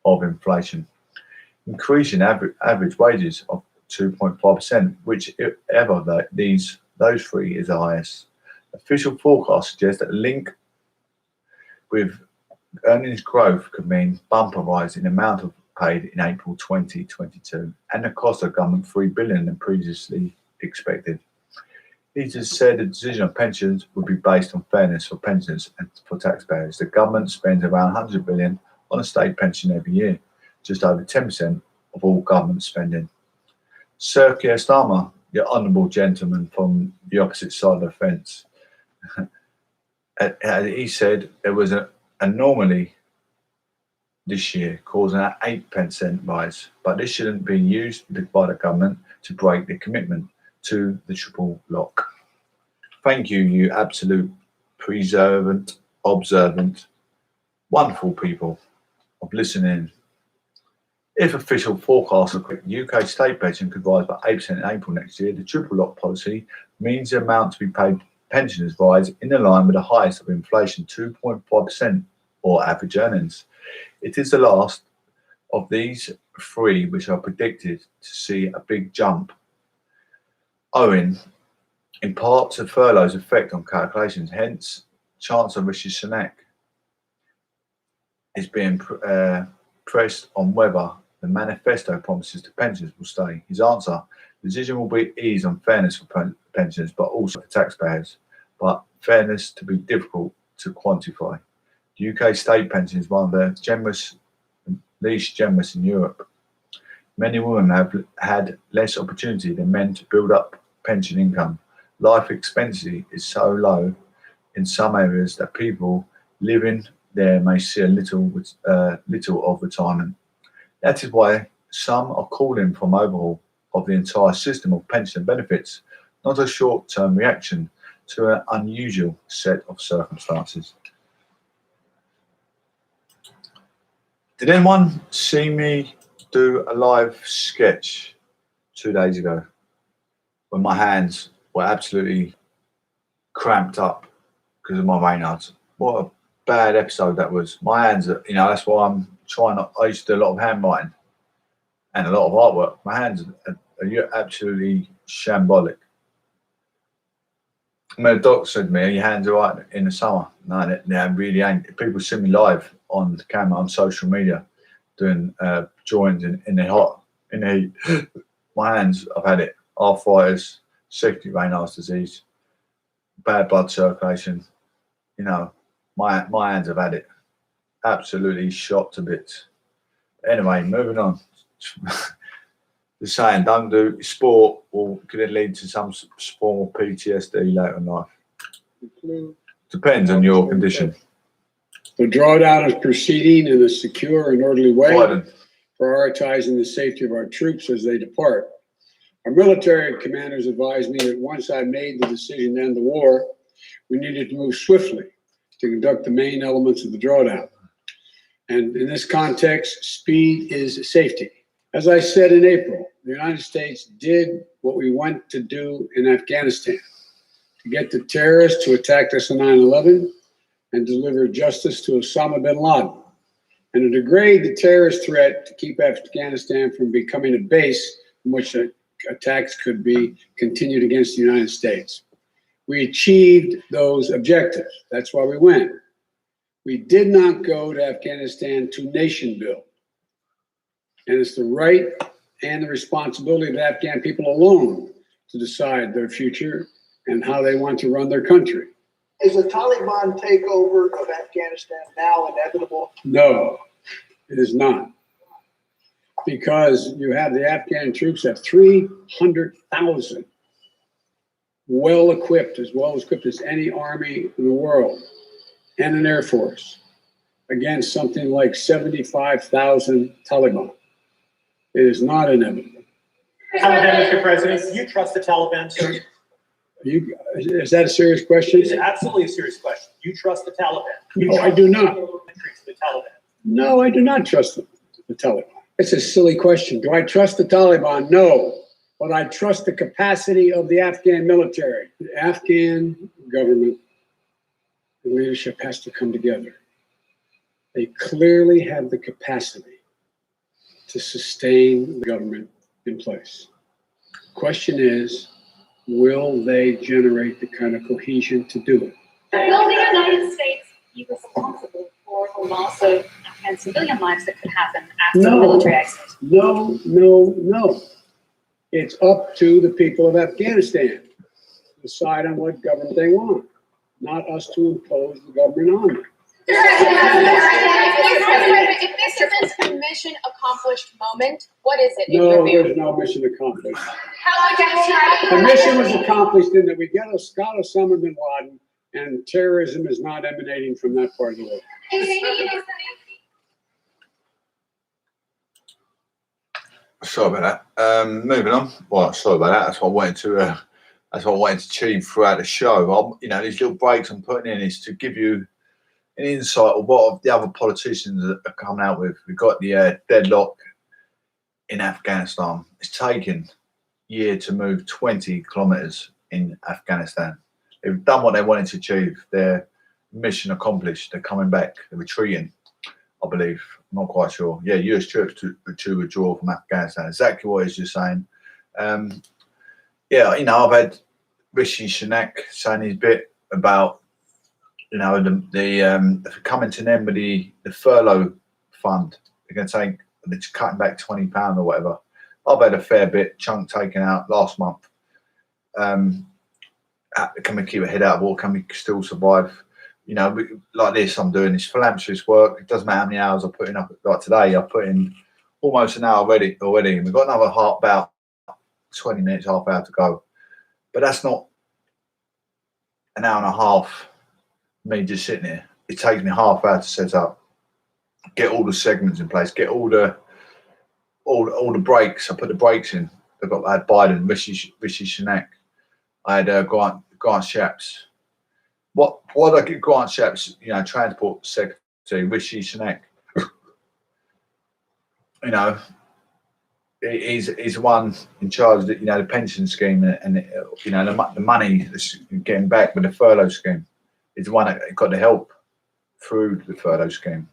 Speaker 1: of inflation. Increasing average wages of 2.5%, whichever those three is the highest. Official forecasts suggest that a link with earnings growth could mean bumper rise in the amount of paid in April 2022 and the cost of government $3 billion than previously expected. He just said the decision on pensions would be based on fairness for pensioners and for taxpayers. The government spends around $100 billion on a state pension every year. just over 10% of all government spending. Sir Keir Starmer, the honourable gentleman from the opposite side of the fence, he said there was an anomaly this year causing an 8% rise, but this shouldn't be used by the government to break the commitment to the triple lock. Thank you, you absolute observant, wonderful people of listening. If official forecasts are correct, UK state pension could rise by 8% in April next year. The triple lock policy means the amount to be paid pensioners rise in line with the highest of inflation, 2.5%, or average earnings. It is the last of these three which are predicted to see a big jump, owing in part to furlough's effect on calculations. Hence, Chancellor Rishi Sunak is being pressed on whether the manifesto promises to pensioners will stay. His answer: the decision will be eased on fairness for pensioners, but also for taxpayers, but fairness to be difficult to quantify. The UK state pension is one of the least generous in Europe. Many women have had less opportunity than men to build up pension income. Life expectancy is so low in some areas that people living there may see a little of retirement. That is why some are calling for an overhaul of the entire system of pension benefits, not a short-term reaction to an unusual set of circumstances. Did anyone see me do a live sketch 2 days ago when my hands were absolutely cramped up because of my Raynaud's? What a bad episode that was. My hands are, that's why I'm trying to, I used to do a lot of handwriting and a lot of artwork. My hands are absolutely shambolic. The doctor said to me, "Are your hands all right in the summer?" No, they really ain't. People see me live on camera on social media doing drawings in the heat. My hands, I've had it. Arthritis, secondary Raynaud's disease, bad blood circulation. My hands have had it. Absolutely shot to bits. Anyway, moving on. Just saying, don't do sport, or could it lead to some form of PTSD later in life? Depends on your condition.
Speaker 4: The drawdown is proceeding in a secure and orderly way, prioritizing the safety of our troops as they depart. Our military commanders advised me that once I made the decision to end the war, we needed to move swiftly to conduct the main elements of the drawdown. And in this context, speed is safety. As I said in April, the United States did what we went to do in Afghanistan, to get the terrorists who attacked us on 9/11 and deliver justice to Osama bin Laden, and to degrade the terrorist threat to keep Afghanistan from becoming a base from which attacks could be continued against the United States. We achieved those objectives. That's why we went. We did not go to Afghanistan to nation build. And it's the right and the responsibility of the Afghan people alone to decide their future and how they want to run their country.
Speaker 5: Is the Taliban takeover of Afghanistan now inevitable?
Speaker 4: No, it is not. Because you have the Afghan troops have 300,000 well-equipped as any army in the world, and an air force against something like 75,000 Taliban. It is not inevitable.
Speaker 6: Taliban, Mr. President, you trust the Taliban, sir?
Speaker 4: Is that a serious question?
Speaker 6: It's absolutely a serious question. You trust the Taliban?
Speaker 4: No, I do not.
Speaker 6: The Taliban.
Speaker 4: No, I do not trust the Taliban. It's a silly question. Do I trust the Taliban? No. But I trust the capacity of the Afghan military. The Afghan government and leadership has to come together. They clearly have the capacity to sustain the government in place. The question is, will they generate the kind of cohesion to do it?
Speaker 7: Will the United States be responsible for the loss of Afghan civilian lives that could happen after the military exit?
Speaker 4: No. It's up to the people of Afghanistan to decide on what government they want, not us to impose the government on them.
Speaker 8: If this isn't a mission accomplished moment, what is it in your
Speaker 4: No,
Speaker 8: view?
Speaker 4: there's no mission accomplished.
Speaker 8: How much
Speaker 4: The mission was accomplished in that we got Osama bin Laden, and terrorism is not emanating from that part of the world.
Speaker 1: Sorry about that. Moving on. Well, sorry about that. That's what I wanted to. That's what I wanted to achieve throughout the show. You know, these little breaks I'm putting in is to give you an insight of what the other politicians are coming out with. We've got the deadlock in Afghanistan. It's taken a year to move 20 kilometres in Afghanistan. They've done what they wanted to achieve. Their mission accomplished. They're coming back. They're retreating, I believe. I'm not quite sure. Yeah, US troops to withdraw from Afghanistan. Exactly what he's just saying. Yeah, you know, I've had Rishi Sunak saying his bit about, you know, the coming to an end with the furlough fund. They're going to take, they're cutting back £20 or whatever. I've had a fair bit chunk taken out last month. Can we keep a head out of water? Can we still survive? You know, like this, I'm doing this philanthropist work. It doesn't matter how many hours I put in. Like today, I put in almost an hour already, and we've got another about 20 minutes, half hour to go. But that's not an hour and a half. Me just sitting here. It takes me half hour to set up, get all the segments in place, get all the breaks. I put the breaks in. I had Biden, Rishi Sunak. I had Grant Shapps. What did I get Grant Shapps? You know, Transport Secretary Rishi Sunak. You know, he's the one in charge of the, you know, the pension scheme and you know the money that's getting back with the furlough scheme. He's the one that got the help through the furlough scheme.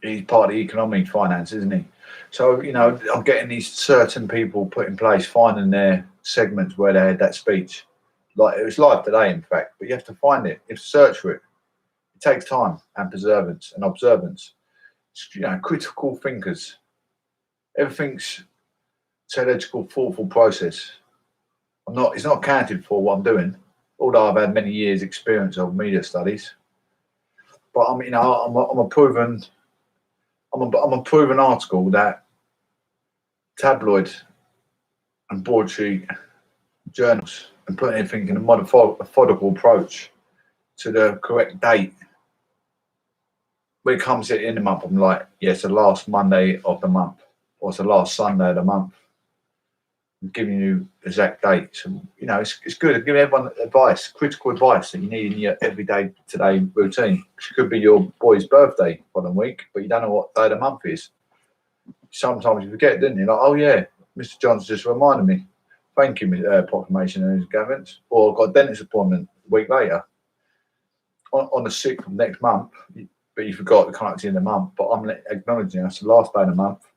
Speaker 1: He's part of the economic finance, isn't he? So, you know, I'm getting these certain people put in place, finding their segments where they had that speech. Like it was live today, in fact, but you have to find it. You have to search for it. It takes time and perseverance and observance. You know, critical thinkers. Everything's theological, thoughtful process. It's not accounted for what I'm doing, although I've had many years' experience of media studies. But I'm a proven article that tabloid and broadsheet journals and putting everything in a methodical approach to the correct date. When it comes to the end of the month, I'm like, yeah, it's the last Monday of the month, or it's the last Sunday of the month. I'm giving you exact dates. And, you know, it's good. I'm giving everyone advice, critical advice that you need in your everyday today routine. It could be your boy's birthday for the week, but you don't know what day of the month is. Sometimes you forget, didn't you? Like, oh yeah, Mr. Johnson just reminded me. Thank you, Proclamation and Government. Or I've got a dentist appointment a week later. On the 6th of next month, but you forgot to come up to the end of the month. But I'm acknowledging that's the last day of the month.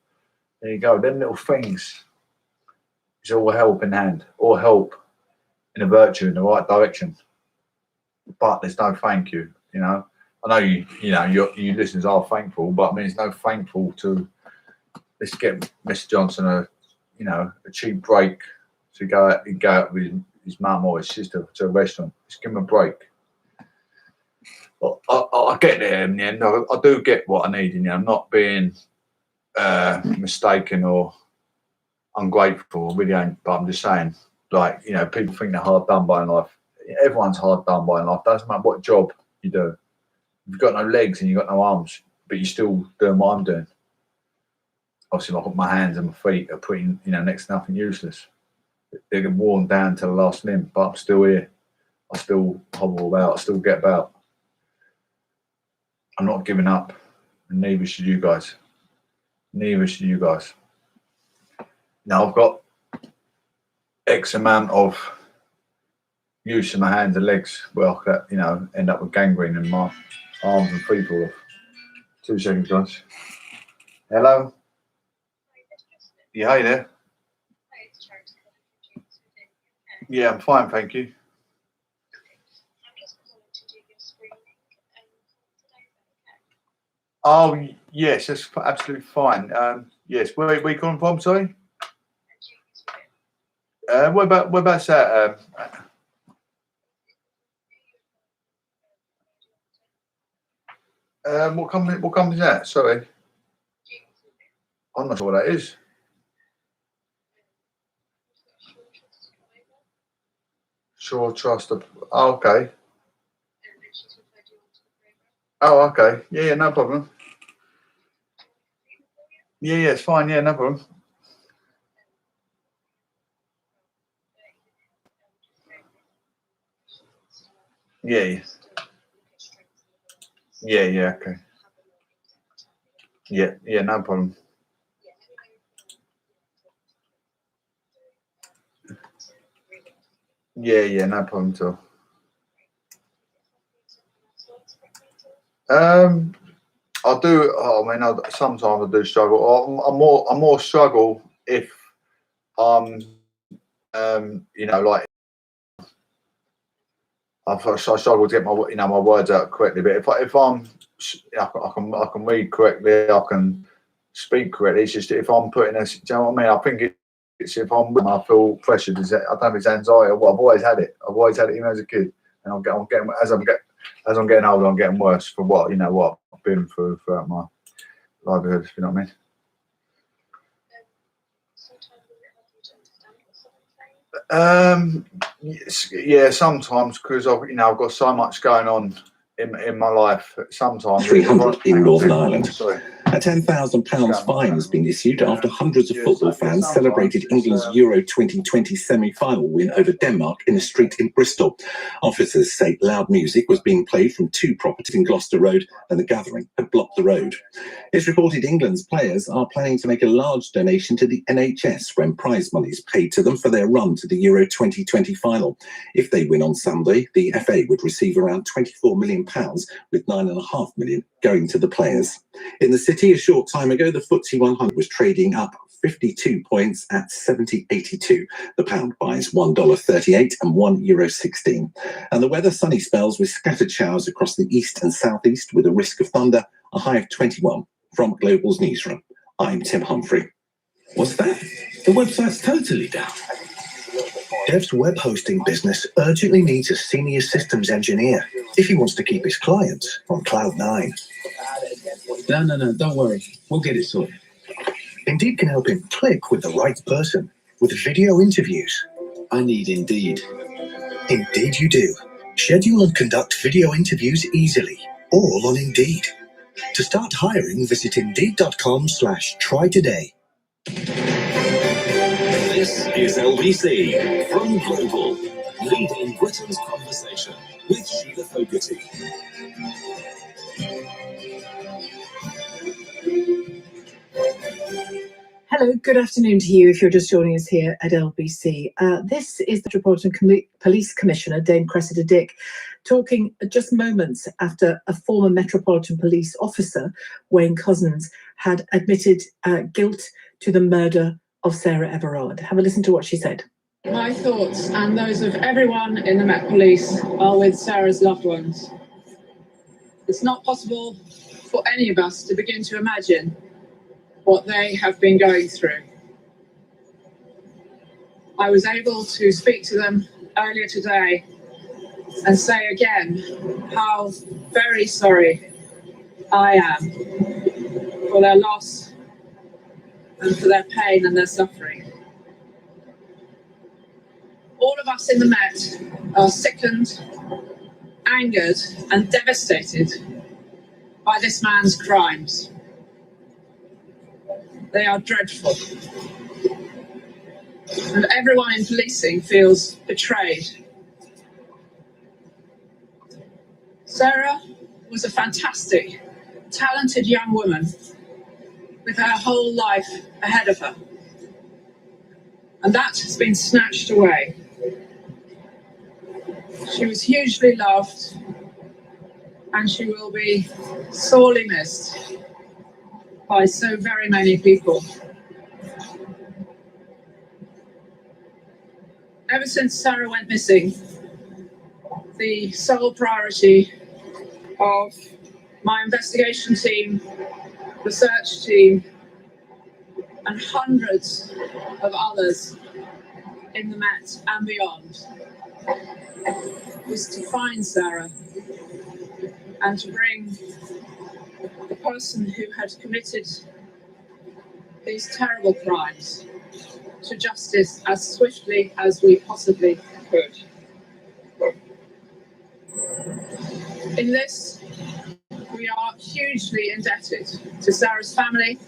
Speaker 1: There you go. Them little things. It's all help in hand, all help in a virtue in the right direction. But there's no thank you. You know, I know you listeners are thankful, but I mean, there's no thankful to. Let's get Mr. Johnson a cheap break to go out with his mum or his sister to a restaurant. Just give him a break. Well, I get there in the end. I do get what I need in the end. I'm not being mistaken or ungrateful. I really ain't. But I'm just saying, like, you know, people think they're hard done by in life. Everyone's hard done by in life. Doesn't matter what job you do. If you've got no legs and you've got no arms, but you're still doing what I'm doing. Obviously, my hands and my feet are pretty, you know, next to nothing useless. They get worn down to the last limb, but I'm still here. I still hobble about. I still get about. I'm not giving up, and neither should you guys. Neither should you guys. Now I've got X amount of use in my hands and legs. Well, that, you know, end up with gangrene in my arms and feet fall off. 2 seconds, guys. Hello. Yeah, hi there. Yeah, I'm fine, thank you. Oh, yes, that's absolutely fine. Yes, where are you calling from, sorry? What about that? What company is that? Sorry. I'm not sure what that is. Sure Trust. Oh, okay. Oh, okay. Yeah, no problem. Yeah, it's fine. Yeah, no problem. Yeah. Yeah, okay. Yeah, no problem. Yeah, no problem at all. I do. Sometimes I do struggle. I more struggle if I'm, like I struggle to get my words out correctly. But if I can read correctly, I can speak correctly. It's just if I'm putting do you know what I mean? I think it's if I feel pressured. I don't know if it's anxiety or what. I've always had it. Even as a kid, and I'm getting as I'm getting older, I'm getting worse for what I've been through throughout my livelihood. If you know what I mean? Yeah, sometimes because I've got so much going on in my life. Sometimes
Speaker 9: 300 in Northern Ireland.
Speaker 1: Sorry.
Speaker 9: A £10,000 fine has been issued after hundreds of football fans celebrated England's Euro 2020 semi-final win over Denmark in a street in Bristol. Officers say loud music was being played from two properties in Gloucester Road and the gathering had blocked the road. It's reported England's players are planning to make a large donation to the NHS when prize money is paid to them for their run to the Euro 2020 final. If they win on Sunday, the FA would receive around £24 million, with £9.5 million going to the players. In the city a short time ago, the FTSE 100 was trading up 52 points at 70.82. The pound buys $1.38 and €1.16. And the weather, sunny spells with scattered showers across the east and southeast with a risk of thunder, a high of 21. From Global's newsroom, I'm Tim Humphrey.
Speaker 10: What's that? The website's totally down. Dev's web hosting business urgently needs a senior systems engineer if he wants to keep his clients on Cloud9.
Speaker 11: No, don't worry. We'll get it sorted.
Speaker 10: Indeed can help him click with the right person with video interviews.
Speaker 11: I need Indeed.
Speaker 10: Indeed you do. Schedule and conduct video interviews easily, all on Indeed. To start hiring, visit Indeed.com/try today.
Speaker 12: This is LBC from Global, leading Britain's conversation with Sheila Fogarty.
Speaker 13: Hello, good afternoon to you if you're just joining us here at LBC. This is the Metropolitan Police Commissioner, Dame Cressida Dick, talking just moments after a former Metropolitan Police officer, Wayne Cousins, had admitted guilt to the murder of Sarah Everard. Have a listen to what she said.
Speaker 14: My thoughts and those of everyone in the Met Police are with Sarah's loved ones. It's not possible for any of us to begin to imagine what they have been going through. I was able to speak to them earlier today and say again how very sorry I am for their loss and for their pain and their suffering. All of us in the Met are sickened, angered and devastated by this man's crimes. They are dreadful. And everyone in policing feels betrayed. Sarah was a fantastic, talented young woman with her whole life ahead of her. And that has been snatched away. She was hugely loved, and she will be sorely missed by so very many people. Ever since Sarah went missing, the sole priority of my investigation team, the search team, and hundreds of others in the Met and beyond was to find Sarah and to bring person who had committed these terrible crimes to justice as swiftly as we possibly could. In this, we are hugely indebted to Sarah's family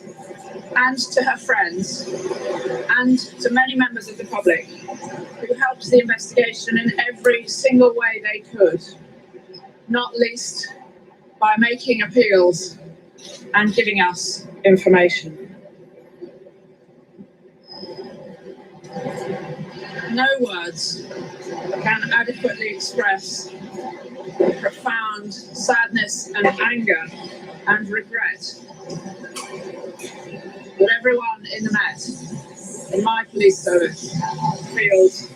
Speaker 14: and to her friends and to many members of the public who helped the investigation in every single way they could, not least by making appeals and giving us information. No words can adequately express the profound sadness and anger and regret that everyone in the Met, in my police service, feels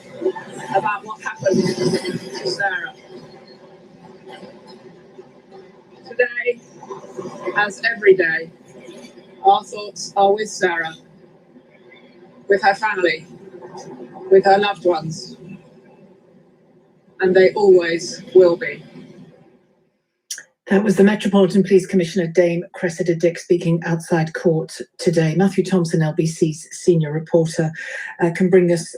Speaker 14: about what happened to Sarah. Today, as every day, our thoughts are with Sarah, with her family, with her loved ones, and they always will be.
Speaker 13: That was the Metropolitan Police Commissioner, Dame Cressida Dick, speaking outside court today. Matthew Thompson, LBC's senior reporter, can bring us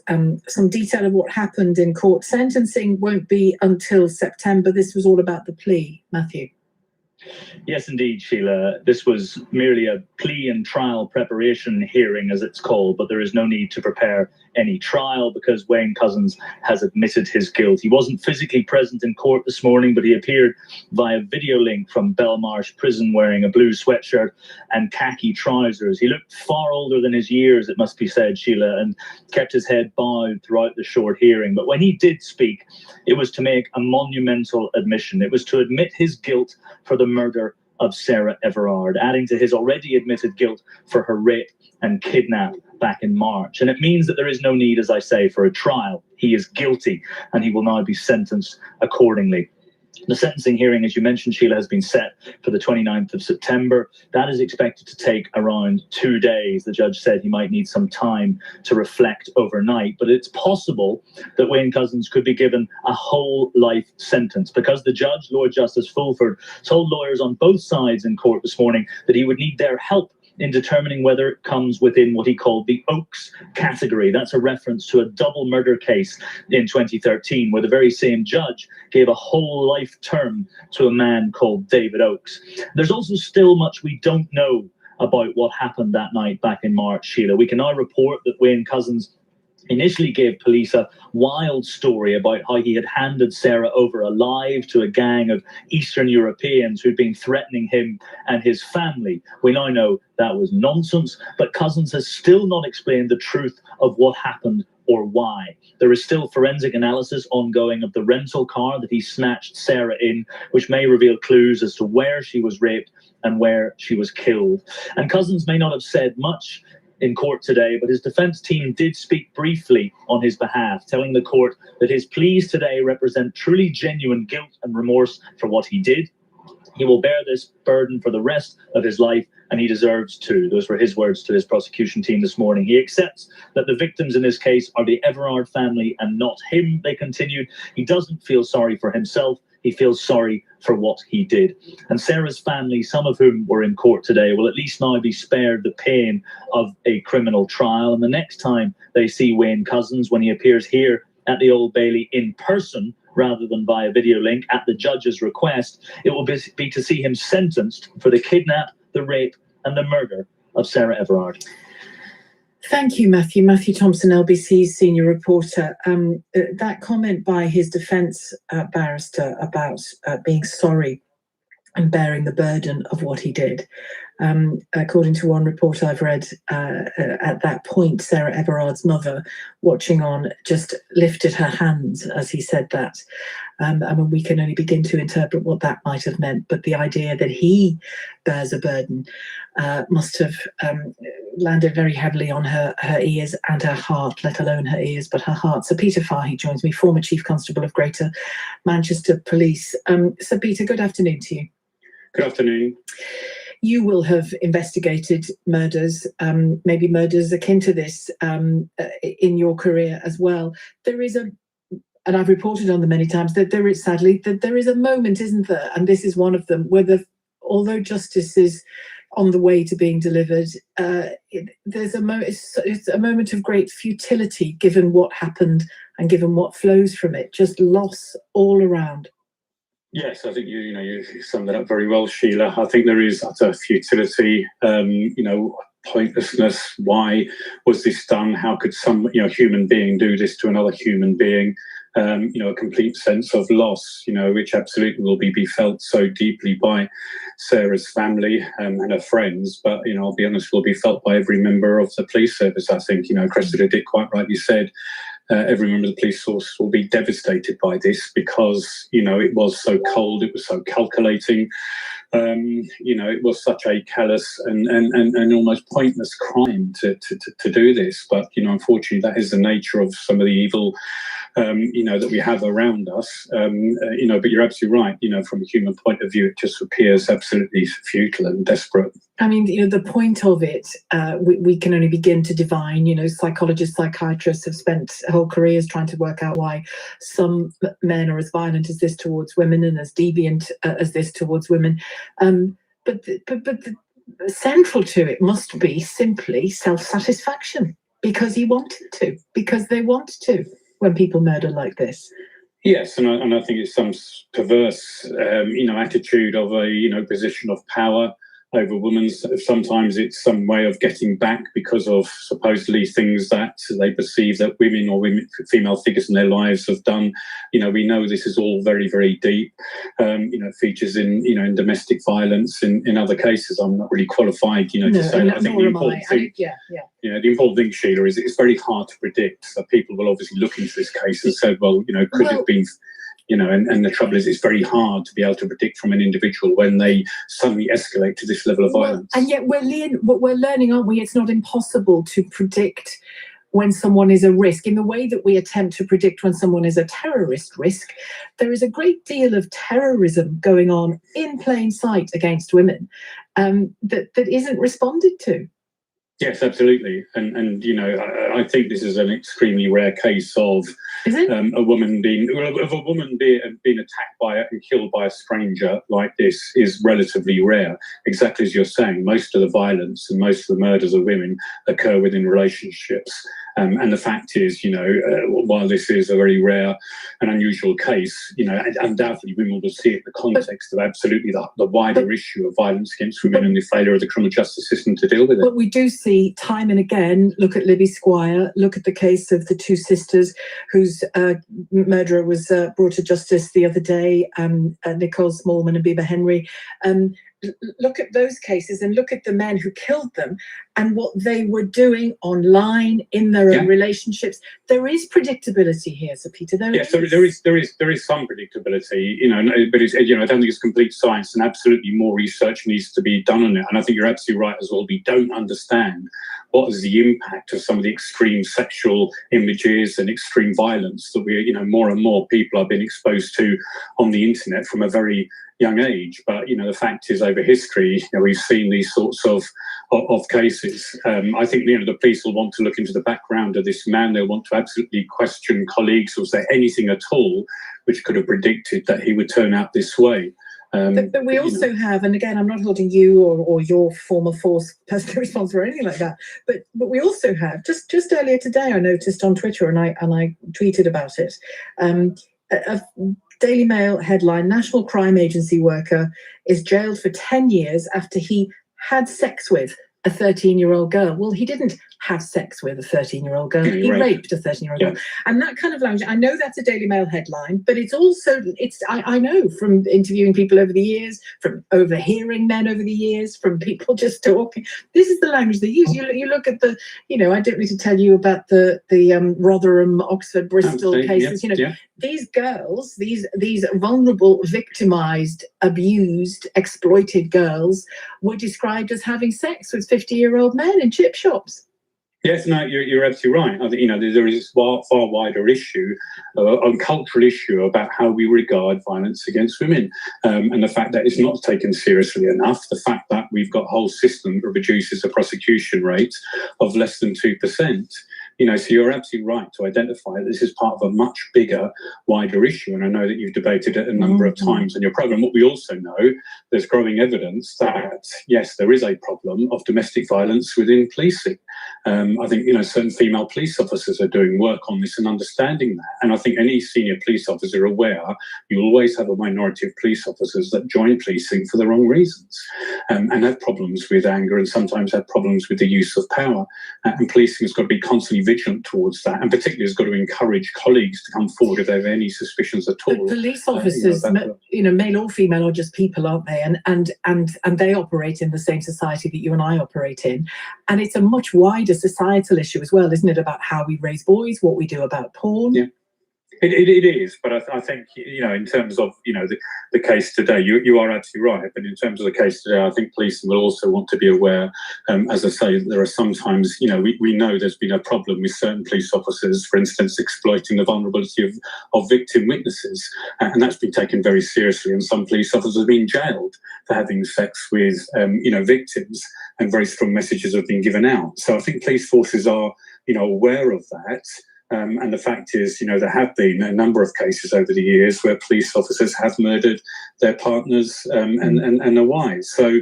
Speaker 13: some detail of what happened in court. Sentencing won't be until September. This was all about the plea. Matthew.
Speaker 15: Yes, indeed, Sheila. This was merely a plea and trial preparation hearing, as it's called, but there is no need to prepare any trial because Wayne Couzens has admitted his guilt. He wasn't physically present in court this morning, but he appeared via video link from Belmarsh Prison wearing a blue sweatshirt and khaki trousers. He looked far older than his years, it must be said, Sheila, and kept his head bowed throughout the short hearing. But when he did speak, it was to make a monumental admission. It was to admit his guilt for the murder of Sarah Everard, adding to his already admitted guilt for her rape and kidnap back in March. And it means that there is no need, as I say, for a trial. He is guilty and he will now be sentenced accordingly. The sentencing hearing, as you mentioned, Sheila, has been set for the 29th of September. That is expected to take around 2 days. The judge said he might need some time to reflect overnight, but it's possible that Wayne Couzens could be given a whole life sentence because the judge, Lord Justice Fulford, told lawyers on both sides in court this morning that he would need their help in determining whether it comes within what he called the Oakes category. That's a reference to a double murder case in 2013, where the very same judge gave a whole life term to a man called David Oakes. There's also still much we don't know about what happened that night back in March, Sheila. We can now report that Wayne Couzens initially gave police a wild story about how he had handed Sarah over alive to a gang of Eastern Europeans who'd been threatening him and his family. We now know that was nonsense, but Couzens has still not explained the truth of what happened or why. There is still forensic analysis ongoing of the rental car that he snatched Sarah in, which may reveal clues as to where she was raped and where she was killed. And Couzens may not have said much in court today, but his defence team did speak briefly on his behalf, telling the court that his pleas today represent truly genuine guilt and remorse for what he did. He will bear this burden for the rest of his life, and he deserves to. Those were his words to his prosecution team this morning. He accepts that the victims in this case are the Everard family and not him, they continued. He doesn't feel sorry for himself. He feels sorry for what he did. And Sarah's family, some of whom were in court today, will at least now be spared the pain of a criminal trial. And the next time they see Wayne Couzens, when he appears here at the Old Bailey in person, rather than via video link, at the judge's request, it will be to see him sentenced for the kidnap, the rape, and the murder of Sarah Everard.
Speaker 13: Thank you, Matthew. Matthew Thompson, LBC's senior reporter. That comment by his defence barrister about being sorry and bearing the burden of what he did. According to one report I've read, at that point, Sarah Everard's mother, watching on, just lifted her hands as he said that. I mean, we can only begin to interpret what that might have meant, but the idea that he bears a burden must have landed very heavily on her ears and her heart, let alone her ears, but her heart. Sir Peter Fahey joins me, former Chief Constable of Greater Manchester Police. Sir Peter, good afternoon to you.
Speaker 16: Good afternoon.
Speaker 13: You will have investigated murders, maybe murders akin to this, in your career as well. There is and I've reported on them many times, that there is, sadly, that there is a moment, isn't there? And this is one of them, where although justice is on the way to being delivered, there's it's a moment of great futility given what happened and given what flows from it. Just loss all around.
Speaker 16: Yes, I think you summed that up very well, Sheila. I think there is utter futility, pointlessness. Why was this done? How could some human being do this to another human being? A complete sense of loss, which absolutely will be felt so deeply by Sarah's family and her friends. But, I'll be honest, will be felt by every member of the police service. I think, Cressida did quite rightly said, every member of the police force will be devastated by this because, it was so cold, it was so calculating. It was such a callous and almost pointless crime to do this. But, unfortunately, that is the nature of some of the evil, that we have around us. But you're absolutely right. From a human point of view, it just appears absolutely futile and desperate.
Speaker 13: I mean, the point of it, we can only begin to divine. Psychologists, psychiatrists have spent whole careers trying to work out why some men are as violent as this towards women and as deviant as this towards women. But central to it must be simply self-satisfaction, because he wanted to, because they want to, when people murder like this.
Speaker 16: Yes, and I think it's some perverse, attitude of a, position of power over women. Sometimes it's some way of getting back because of supposedly things that they perceive that women or female figures in their lives have done. We know this is all very, very deep. Features in domestic violence. In other cases, I'm not really qualified, to say that. I think the important thing, the important thing, Sheila, is it's very hard to predict. So people will obviously look into this case and say, well, could it have been. And the trouble is, it's very hard to be able to predict from an individual when they suddenly escalate to this level of violence.
Speaker 13: And yet we're learning, aren't we? It's not impossible to predict when someone is a risk in the way that we attempt to predict when someone is a terrorist risk. There is a great deal of terrorism going on in plain sight against women that isn't responded to.
Speaker 16: Yes, absolutely. And I think this is an extremely rare case of a woman being attacked by and killed by a stranger like this is relatively rare. Exactly as you're saying, most of the violence and most of the murders of women occur within relationships. And the fact is, while this is a very rare and unusual case, undoubtedly women will see it in the context of absolutely the wider issue of violence against women and the failure of the criminal justice system to deal with it.
Speaker 13: But we do see time and again, look at Libby Squire, look at the case of the two sisters whose murderer was brought to justice the other day, Nicole Smallman and Biba Henry. Look at those cases and look at the men who killed them and what they were doing online in their own relationships. There is predictability here, Sir Peter. There is some predictability, but it's, I don't think it's complete science, and absolutely more research needs to be done on it. And I think you're absolutely right as well. We don't understand what is the impact of some of the extreme sexual images and extreme violence that we, more and more people are being exposed to on the internet from a very young age. But the fact is, over history, we've seen these sorts of cases. I think the police will want to look into the background of this man. They'll want to absolutely question colleagues or say anything at all which could have predicted that he would turn out this way. But we also have, and again, I'm not holding you or your former force personally responsible or anything like that, but we also have, just earlier today, I noticed on Twitter, and I tweeted about it, a Daily Mail headline: National Crime Agency worker is jailed for 10 years after he had sex with a 13-year-old girl. Well, he didn't have sex with a 13-year-old girl. He raped a 13-year-old girl. And that kind of language, I know that's a Daily Mail headline, but it's also, I know from interviewing people over the years, from overhearing men over the years, from people just talking, this is the language they use. You look at the, I don't need to tell you about the Rotherham, Oxford, Bristol cases. These girls, these vulnerable, victimized, abused, exploited girls were described as having sex with 50-year-old men in chip shops.
Speaker 16: Yes, no, you're absolutely right. I think, there is a far wider issue, a cultural issue about how we regard violence against women, and the fact that it's not taken seriously enough, the fact that we've got a whole system that reduces the prosecution rate of less than 2%. So you're absolutely right to identify that this is part of a much bigger, wider issue. And I know that you've debated it a number of times in your programme. What we also know, there's growing evidence that, yes, there is a problem of domestic violence within policing. I think, certain female police officers are doing work on this and understanding that. And I think any senior police officer aware, you always have a minority of police officers that join policing for the wrong reasons and have problems with anger and sometimes have problems with the use of power. And policing has got to be constantly vigilant towards that, and particularly has got to encourage colleagues to come forward if they have any suspicions at all.
Speaker 13: But police officers, male or female, are just people, aren't they? And they operate in the same society that you and I operate in. And it's a much wider societal issue as well, isn't it, about how we raise boys, what we do about porn?
Speaker 16: Yeah. It is, but I think, in terms of, the case today, you are absolutely right. But in terms of the case today, I think policing will also want to be aware, as I say, there are sometimes, we know there's been a problem with certain police officers, for instance, exploiting the vulnerability of victim witnesses. And that's been taken very seriously. And some police officers have been jailed for having sex with, victims, and very strong messages have been given out. So I think police forces are, aware of that. And the fact is, there have been a number of cases over the years where police officers have murdered their partners and their wives. So,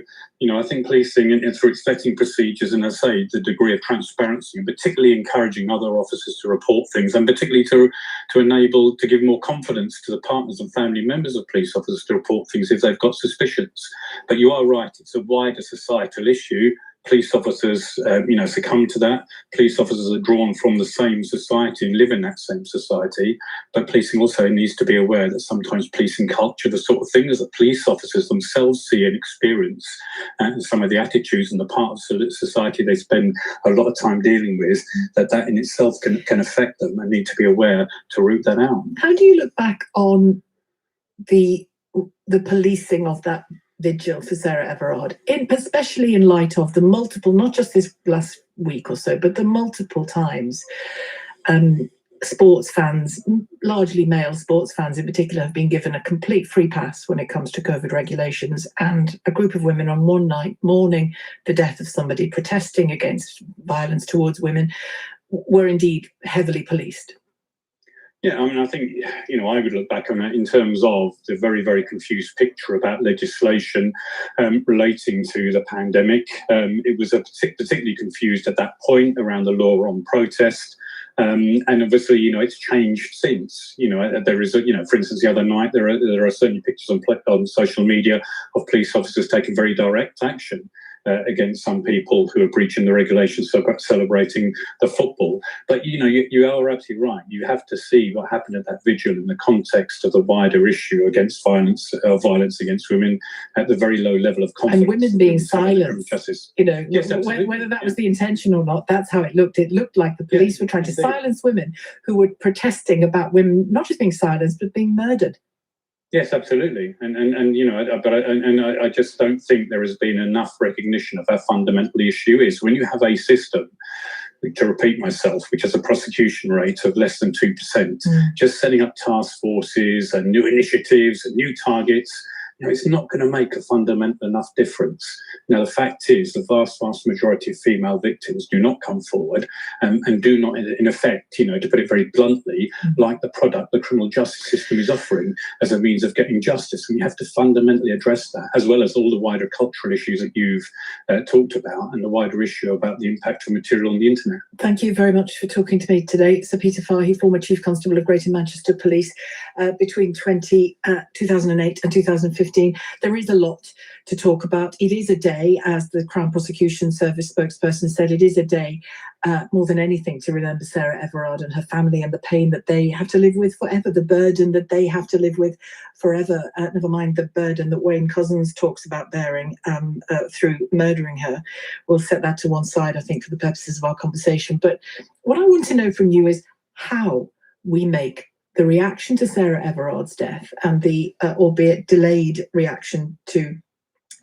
Speaker 16: I think policing and through its vetting procedures, and as I say, the degree of transparency, and particularly encouraging other officers to report things, and particularly to enable, to give more confidence to the partners and family members of police officers to report things if they've got suspicions. But you are right, it's a wider societal issue. Police officers, succumb to that. Police officers are drawn from the same society and live in that same society. But policing also needs to be aware that sometimes policing culture, the sort of things that police officers themselves see and experience, and some of the attitudes and the part of society they spend a lot of time dealing with, that in itself can affect them, and need to be aware to root that out.
Speaker 13: How do you look back on the policing of that vigil for Sarah Everard, especially in light of the multiple, not just this last week or so, but the multiple times sports fans, largely male sports fans in particular, have been given a complete free pass when it comes to COVID regulations, and a group of women on one night mourning the death of somebody, protesting against violence towards women, were indeed heavily policed?
Speaker 16: Yeah, I think, I would look back on that in terms of the very, very confused picture about legislation relating to the pandemic. It was particularly confused at that point around the law on protest. And obviously, it's changed since. There is, for instance, the other night, there are certainly pictures on social media of police officers taking very direct action against some people who are breaching the regulations, so celebrating the football. But you are absolutely right. You have to see what happened at that vigil in the context of the wider issue against violence against women at the very low level of confidence.
Speaker 13: And women being silenced.
Speaker 16: Justice.
Speaker 13: Yes, whether that was the intention or not, that's how it looked. It looked like the police were trying to silence women who were protesting about women not just being silenced but being murdered.
Speaker 16: Yes, absolutely, and I just don't think there has been enough recognition of how fundamental the issue is. When you have a system, to repeat myself, which has a prosecution rate of less than 2%, just setting up task forces and new initiatives and new targets, it's not going to make a fundamental enough difference. The fact is, the vast majority of female victims do not come forward and do not, in effect, to put it very bluntly, like the product the criminal justice system is offering as a means of getting justice. And you have to fundamentally address that, as well as all the wider cultural issues that you've talked about, and the wider issue about the impact of material on the internet.
Speaker 13: Thank you very much for talking to me today. Sir Peter Fahey, former Chief Constable of Greater Manchester Police, between 2008 and 2015. There is a lot to talk about. It is a day, as the Crown Prosecution Service spokesperson said, it is a day more than anything to remember Sarah Everard and her family and the pain that they have to live with forever, the burden that they have to live with forever, never mind the burden that Wayne Couzens talks about bearing through murdering her. We'll set that to one side, I think, for the purposes of our conversation. But what I want to know from you is how we make the reaction to Sarah Everard's death and the, albeit delayed, reaction to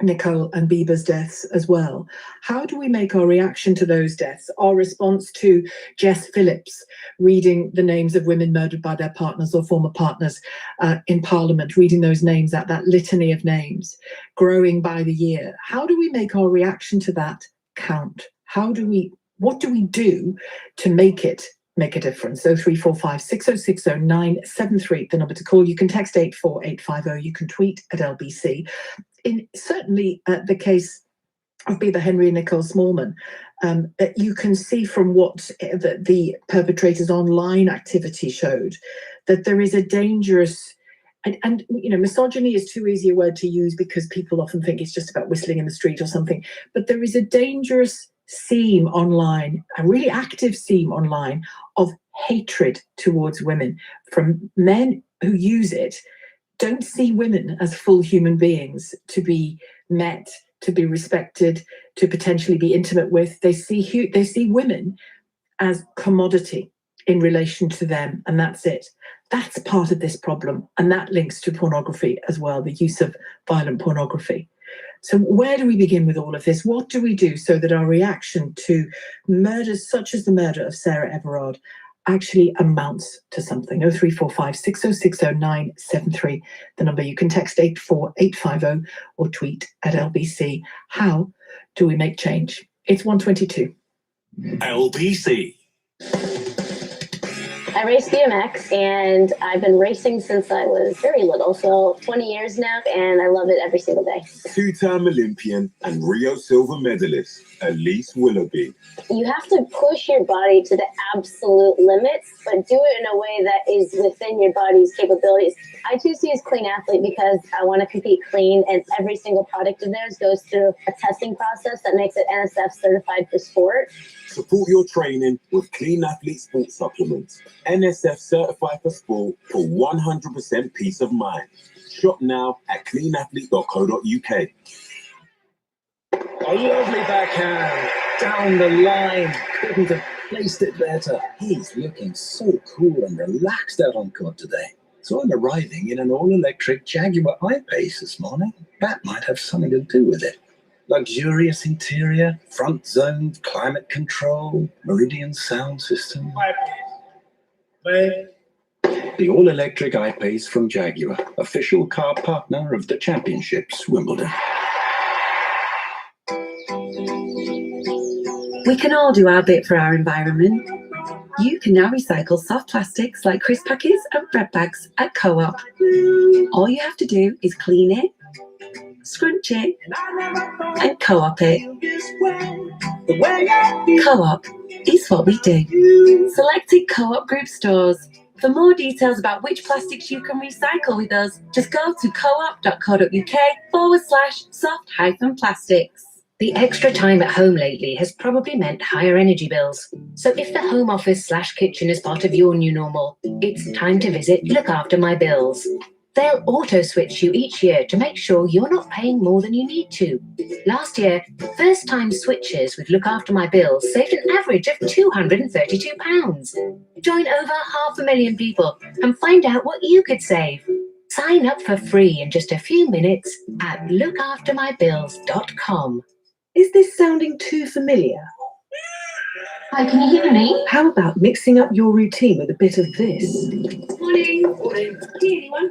Speaker 13: Nicole and Bieber's deaths as well. How do we make our reaction to those deaths, our response to Jess Phillips reading the names of women murdered by their partners or former partners in Parliament, reading those names out, that litany of names, growing by the year? How do we make our reaction to that count? How do we What do we do to make a difference? 0345 6060 973, the number to call. You can text 84850. You can tweet at LBC. Certainly the case of Bieber Henry and Nicole Smallman, you can see from what the perpetrators' online activity showed that there is a dangerous, and misogyny is too easy a word to use because people often think it's just about whistling in the street or something, but there is a dangerous seam online, a really active seam online of hatred towards women from men who use it, don't see women as full human beings to be met, to be respected, to potentially be intimate with. They see women as commodity in relation to them, and that's it. That's part of this problem, and that links to pornography as well, the use of violent pornography. So where do we begin with all of this? What do we do so that our reaction to murders such as the murder of Sarah Everard actually amounts to something? 0345 6060 973, the number. You can text 84850 or tweet at LBC. How do we make change? It's 1:22.
Speaker 12: LBC.
Speaker 17: I race BMX, and I've been racing since I was very little, so 20 years now, and I love it every single day.
Speaker 18: Two-time Olympian and Rio silver medalist, Elise Willoughby.
Speaker 17: You have to push your body to the absolute limits, but do it in a way that is within your body's capabilities. I choose to use Clean Athlete because I want to compete clean, and every single product of theirs goes through a testing process that makes it NSF certified for sport.
Speaker 18: Support your training with Clean Athlete Sports Supplements. NSF certified for sport for 100% peace of mind. Shop now at cleanathlete.co.uk.
Speaker 11: A lovely backhand down the line. Couldn't have placed it better. He's looking so cool and relaxed out on court today. So I'm arriving in an all-electric Jaguar I-Pace this morning. That might have something to do with it. Luxurious interior, front zone, climate control, Meridian sound system. The all-electric I-Pace from Jaguar, official car partner of the championships, Wimbledon.
Speaker 19: We can all do our bit for our environment. You can now recycle soft plastics like crisp packets and bread bags at Co-op. All you have to do is clean it, scrunch it, and Co-op it. Co-op is what we do. Selected Co-op group stores. For more details about which plastics you can recycle with us, just go to coop.co.uk/soft-plastics.
Speaker 20: The extra time at home lately has probably meant higher energy bills. So if the home office/kitchen is part of your new normal, it's time to visit Look After My Bills. They'll auto-switch you each year to make sure you're not paying more than you need to. Last year, first-time switchers with Look After My Bills saved an average of £232. Join over 500,000 people and find out what you could save. Sign up for free in just a few minutes at lookaftermybills.com.
Speaker 13: Is this sounding too familiar?
Speaker 20: Hi, can you hear me?
Speaker 13: How about mixing up your routine with a bit of this?
Speaker 20: Morning. Morning.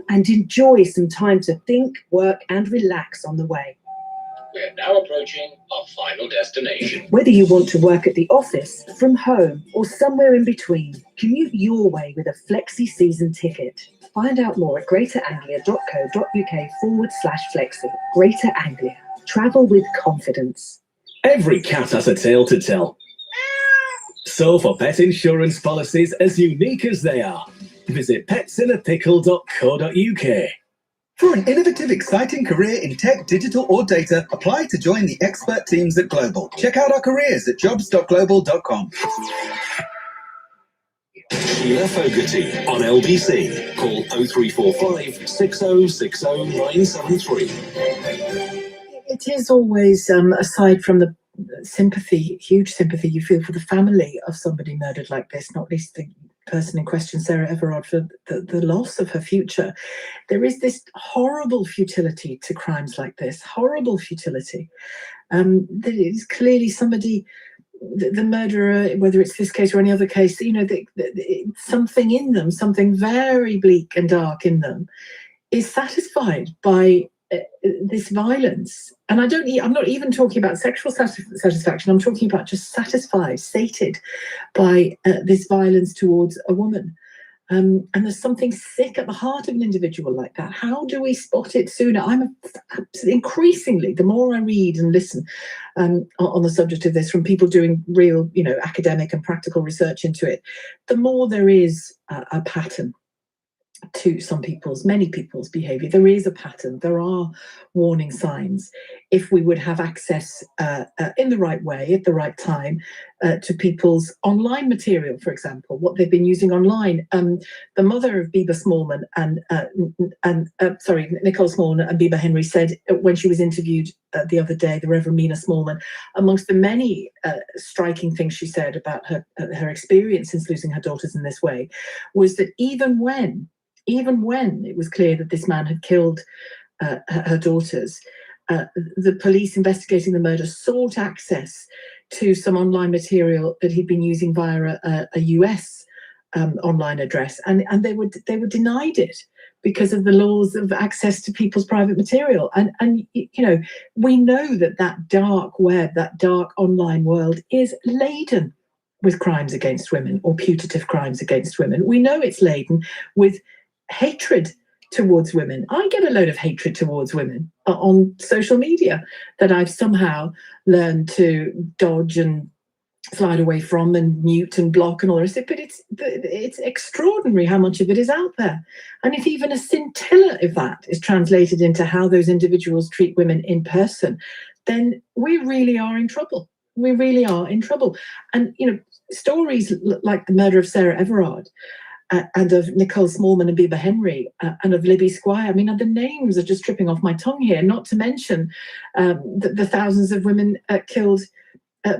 Speaker 13: And enjoy some time to think, work, and relax on the way.
Speaker 11: We're now approaching our final destination.
Speaker 13: Whether you want to work at the office, from home, or somewhere in between, commute your way with a Flexi season ticket. Find out more at greateranglia.co.uk/flexi. Greater Anglia. Travel with confidence.
Speaker 21: Every cat has a tale to tell. So for pet insurance policies as unique as they are, visit petsinnapickle.co.uk.
Speaker 22: For an innovative, exciting career in tech, digital or data, apply to join the expert teams at Global. Check out our careers at jobs.global.com.
Speaker 12: Sheila Fogarty on LBC. Call 0345 6060 973.
Speaker 13: It is always, aside from the sympathy, huge sympathy you feel for the family of somebody murdered like this, not least the person in question, Sarah Everard, for the loss of her future, there is this horrible futility to crimes like this, horrible futility. There is clearly somebody, the murderer, whether it's this case or any other case, something in them, something very bleak and dark in them, is satisfied by this violence, and I'm not even talking about sexual satisfaction. I'm talking about just satisfied, sated by this violence towards a woman. And there's something sick at the heart of an individual like that. How do we spot it sooner? I'm increasingly, the more I read and listen on the subject of this from people doing real, academic and practical research into it, the more there is a pattern to many people's behavior. There is a pattern. There are warning signs. If we would have access in the right way, at the right time, to people's online material, for example, what they've been using online. The mother of Biba Smallman Nicole Smallman and Biba Henry said when she was interviewed the other day, the Reverend Mina Smallman, amongst the many striking things she said about her experience since losing her daughters in this way, was that even when it was clear that this man had killed her daughters, the police investigating the murder sought access to some online material that he'd been using via a US online address, and they were denied it because of the laws of access to people's private material. And we know that dark web, that dark online world is laden with crimes against women or putative crimes against women. We know it's laden with hatred towards women. I get a load of hatred towards women on social media that I've somehow learned to dodge and slide away from and mute and block and all the rest of it. But it's extraordinary how much of it is out there. And if even a scintilla of that is translated into how those individuals treat women in person, then we really are in trouble. We really are in trouble. And, stories like the murder of Sarah Everard, and of Nicole Smallman and Biba Henry, and of Libby Squire. I mean, the names are just tripping off my tongue here, not to mention the thousands of women killed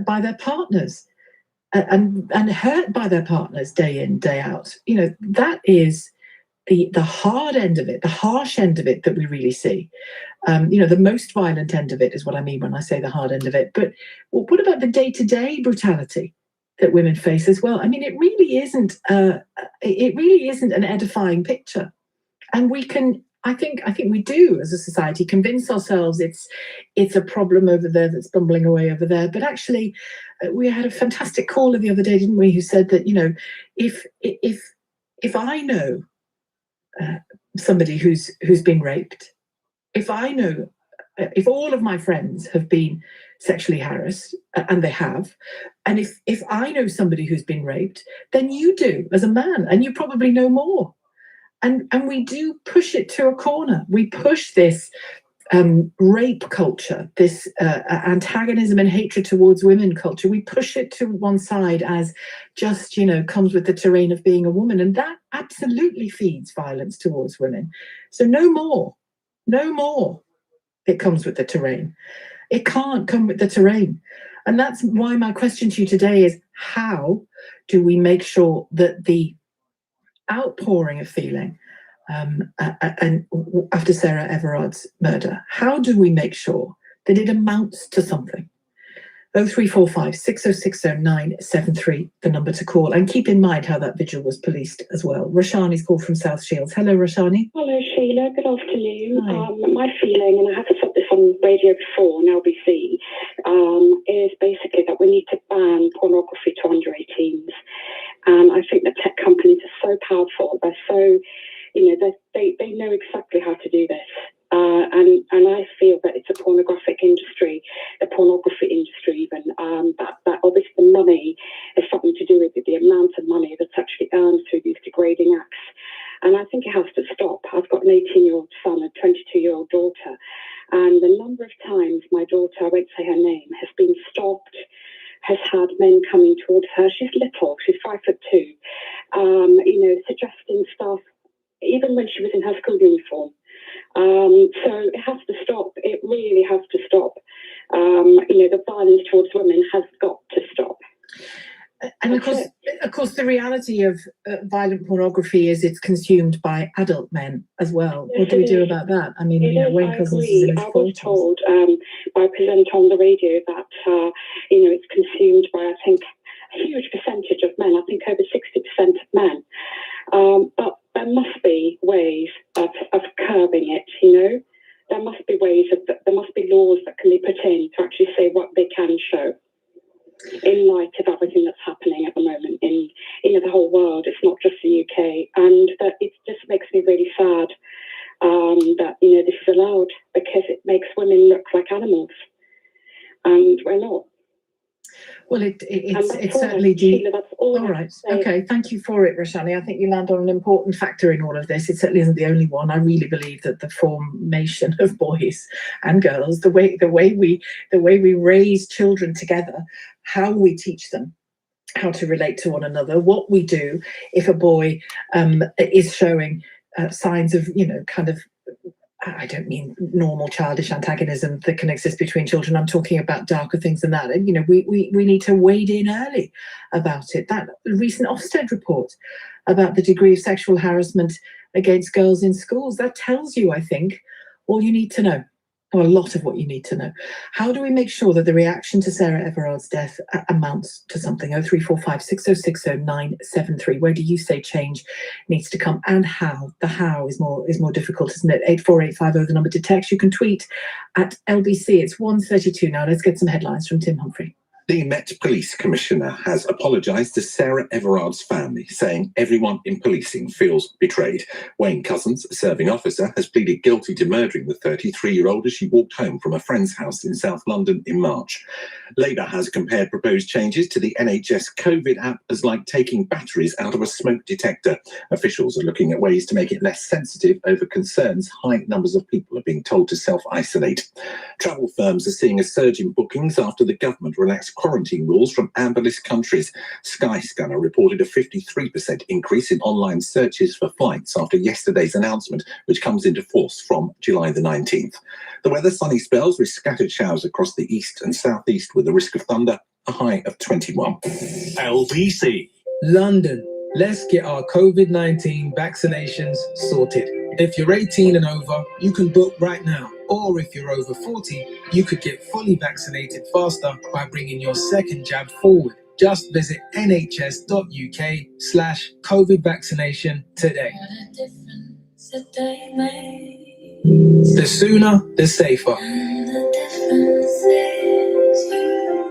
Speaker 13: by their partners and hurt by their partners day in, day out. That is the hard end of it, the harsh end of it that we really see. The most violent end of it is what I mean when I say the hard end of it. But what about the day-to-day brutality that women face as well? I mean, it really isn't an edifying picture. And we can, I think we do as a society convince ourselves it's a problem over there that's bumbling away over there. But actually, we had a fantastic caller the other day, didn't we, who said that, if I know somebody who's been raped, if all of my friends have been sexually harassed, and they have, and if I know somebody who's been raped, then you do as a man, and you probably know more. And we do push it to a corner. We push this rape culture, this antagonism and hatred towards women culture. We push it to one side as just, comes with the terrain of being a woman. And that absolutely feeds violence towards women. So no more. It comes with the terrain. It can't come with the terrain. And that's why my question to you today is, how do we make sure that the outpouring of feeling and after Sarah Everard's murder, how do we make sure that it amounts to something? 0345 6060 973, the number to call. And keep in mind how that vigil was policed as well. Rashani's called from South Shields. Hello, Rashani.
Speaker 2: Hello, Sheila. Good afternoon. My feeling, and I have said this on radio before, on LBC, is basically that we need to ban pornography to under 18s. And I think the tech companies are so powerful. They're so, they know exactly how to do this. And I feel that it's a pornography industry even, that obviously the money has something to do with the amount of money that's actually earned through these degrading acts. And I think it has to stop. I've got an 18-year-old son, a 22-year-old daughter, and the number of times my daughter, I won't say her name, has been stopped, has had men coming towards her. She's little, she's 5'2", suggesting stuff, even when she was in her school uniform. So it has to stop. It really has to stop. The violence towards women has got to stop.
Speaker 13: And of course, the reality of violent pornography is it's consumed by adult men as well.
Speaker 2: Yes,
Speaker 13: what do we do about that? I mean, Wayne Couzens is in his 40s.
Speaker 2: I was told by a presenter on the radio that it's consumed by, I think, a huge percentage of men. I think over 60% of men. But there must be ways of curbing it. There must be put in to actually say what they can show in light of everything that's happening at the moment in the whole world. It's not just the UK, and that it just makes me really sad that this is allowed, because it makes women look like animals, and we're not.
Speaker 13: Well, it's certainly
Speaker 2: Sheila, that's all.
Speaker 13: All right. Okay. Thank you for it, Roshani. I think you land on an important factor in all of this. It certainly isn't the only one. I really believe that the formation of boys and girls, the way we raise children together, how we teach them how to relate to one another, what we do if a boy is showing signs of, kind of, I don't mean normal childish antagonism that can exist between children. I'm talking about darker things than that. And, we need to wade in early about it. That recent Ofsted report about the degree of sexual harassment against girls in schools, that tells you, I think, all you need to know, or a lot of what you need to know. How do we make sure that the reaction to Sarah Everard's death amounts to something? 0345 6060 973. Where do you say change needs to come, and how? The how is more difficult, isn't it? 84850, the number to text. You can tweet at LBC. It's 1:32 now. Let's get some headlines from Tim Humphrey.
Speaker 9: The Met Police Commissioner has apologised to Sarah Everard's family, saying everyone in policing feels betrayed. Wayne Couzens, a serving officer, has pleaded guilty to murdering the 33-year-old as she walked home from a friend's house in South London in March. Labour has compared proposed changes to the NHS COVID app as like taking batteries out of a smoke detector. Officials are looking at ways to make it less sensitive over concerns high numbers of people are being told to self-isolate. Travel firms are seeing a surge in bookings after the government relaxed quarantine rules from amber list countries. Skyscanner reported a 53% increase in online searches for flights after yesterday's announcement, which comes into force from July the 19th. The weather, sunny spells with scattered showers across the east and southeast with a risk of thunder, a high of 21.
Speaker 12: LBC.
Speaker 3: London. Let's get our COVID-19 vaccinations sorted. If you're 18 and over, you can book right now. Or if you're over 40, you could get fully vaccinated faster by bringing your second jab forward. Just visit nhs.uk/COVID vaccination today. The sooner, the safer.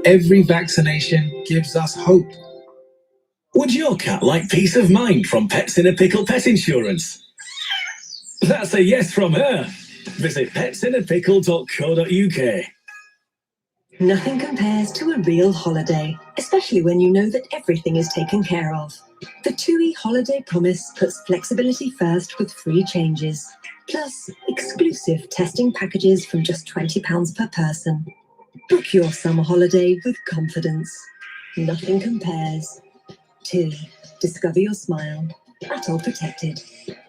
Speaker 3: Every vaccination gives us hope.
Speaker 21: Would your cat like peace of mind from Pets in a Pickle Pet Insurance? That's a yes from her. Visit petsinApickle.co.uk.
Speaker 19: Nothing compares to a real holiday, especially when you know that everything is taken care of. The TUI Holiday Promise puts flexibility first with free changes, plus exclusive testing packages from just £20 per person. Book your summer holiday with confidence. Nothing compares. TUI. Discover your smile. Atoll protected.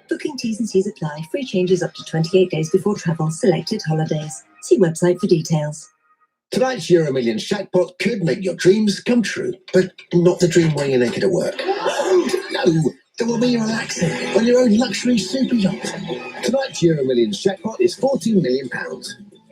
Speaker 19: Booking T's and C's apply. Free changes up to 28 days before travel. Selected holidays. See website for details.
Speaker 10: Tonight's Euro Millions jackpot could make your dreams come true, but not the dream where you're naked at work. No, the one where you're relaxing on your own luxury super yacht. Tonight's Euro Millions jackpot is £14 million.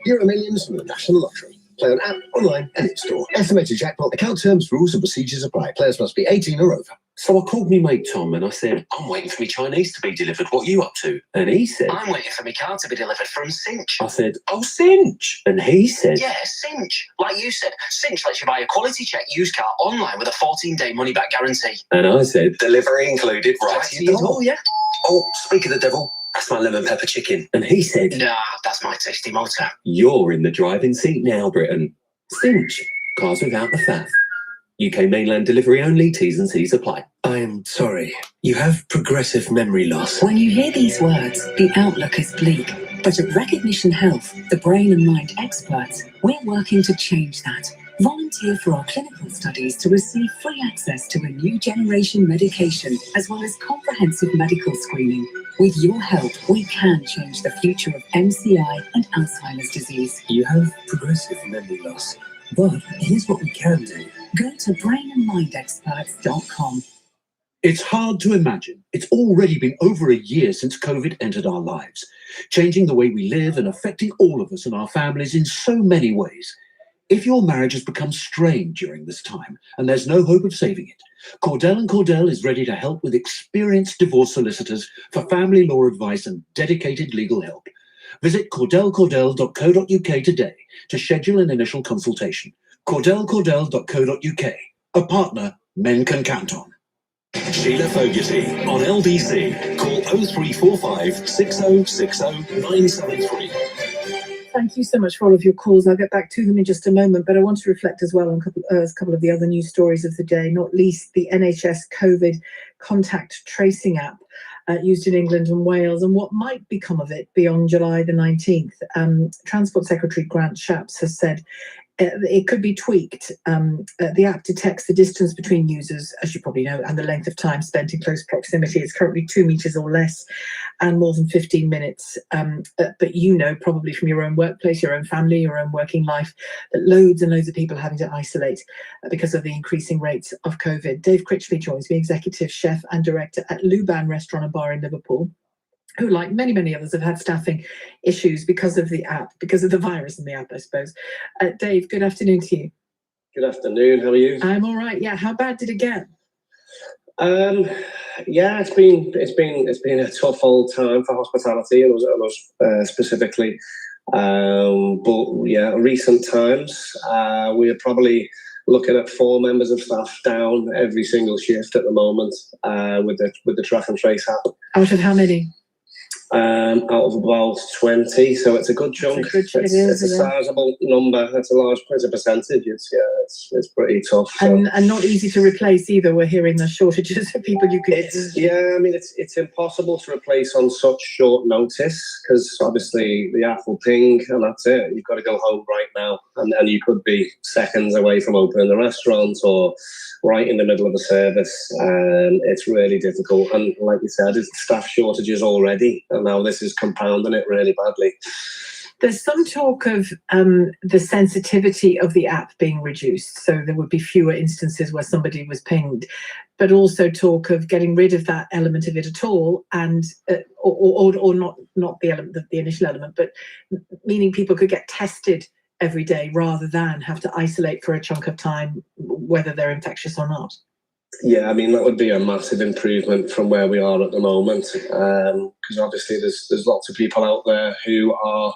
Speaker 10: Euro Millions from the National Lottery. Play on app, online and in-store. Estimated jackpot. Account terms, rules and procedures apply. Players must be 18 or over.
Speaker 5: So I called me mate Tom and I said, I'm waiting for me Chinese to be delivered. What are you up to? And he said, I'm waiting for me car to be delivered from Cinch. I said, oh, Cinch. And he said, yeah, Cinch. Like you said, Cinch lets you buy a quality check used car online with a 14-day money-back guarantee. And I said, delivery included right to your door. Yeah. Oh, speak of the devil. That's my lemon pepper chicken. And he said, nah, that's my tasty motor. You're in the driving seat now, Britain. Cinch. Cars without the faff. UK mainland delivery only. T's and C's apply.
Speaker 10: I'm sorry. You have progressive memory loss.
Speaker 19: When you hear these words, the outlook is bleak. But at Recognition Health, the brain and mind experts, we're working to change that. Volunteer for our clinical studies to receive free access to a new generation medication, as well as comprehensive medical screening. With your help, we can change the future of MCI and Alzheimer's disease.
Speaker 10: You have progressive memory loss. But here's what we can do.
Speaker 19: Go to brainandmindexperts.com.
Speaker 23: It's hard to imagine. It's already been over a year since COVID entered our lives, changing the way we live and affecting all of us and our families in so many ways. If your marriage has become strained during this time and there's no hope of saving it, Cordell & Cordell is ready to help with experienced divorce solicitors for family law advice and dedicated legal help. Visit cordellcordell.co.uk today to schedule an initial consultation. cordellcordell.co.uk, a partner men can count on.
Speaker 12: Sheila Fogarty on LBC. Call 0345 6060 973.
Speaker 13: Thank you so much for all of your calls. I'll get back to them in just a moment, but I want to reflect as well on a couple of the other news stories of the day, not least the NHS COVID contact tracing app used in England and Wales, and what might become of it beyond July the 19th. Transport Secretary Grant Shapps has said it could be tweaked. The app detects the distance between users, as you probably know, and the length of time spent in close proximity. It's currently 2 meters or less and more than 15 minutes. But you know, probably from your own workplace, your own family, your own working life, that loads and loads of people are having to isolate because of the increasing rates of COVID. Dave Critchley joins me, executive chef and director at Luban Restaurant and Bar in Liverpool, who, like many, many others, have had staffing issues because of the app, because of the virus in the app, I suppose. Dave, good afternoon to you.
Speaker 6: Good afternoon. How are you?
Speaker 13: I'm all right. Yeah. How bad did it get?
Speaker 6: Yeah, it's been a tough old time for hospitality, and us specifically. But yeah, recent times, we are probably looking at 4 members of staff down every single shift at the moment with the track and trace app.
Speaker 13: Out of how many?
Speaker 6: Out of about 20, so it's a good chunk. It's a sizable number. It's a large percentage. It's pretty tough. So.
Speaker 13: And not easy to replace either. We're hearing the shortages of people you could.
Speaker 6: Yeah, I mean it's impossible to replace on such short notice, because obviously the app will ping and that's it. You've got to go home right now, and you could be seconds away from opening the restaurant or right in the middle of a service. It's really difficult, and like you said, it's staff shortages already. And now this is compounding it really badly.
Speaker 13: There's some talk of the sensitivity of the app being reduced, so there would be fewer instances where somebody was pinged, but also talk of getting rid of that element of it at all, and or not the element, the initial element, but meaning people could get tested every day rather than have to isolate for a chunk of time, whether they're infectious or not.
Speaker 6: Yeah, I mean, that would be a massive improvement from where we are at the moment, because obviously there's lots of people out there who are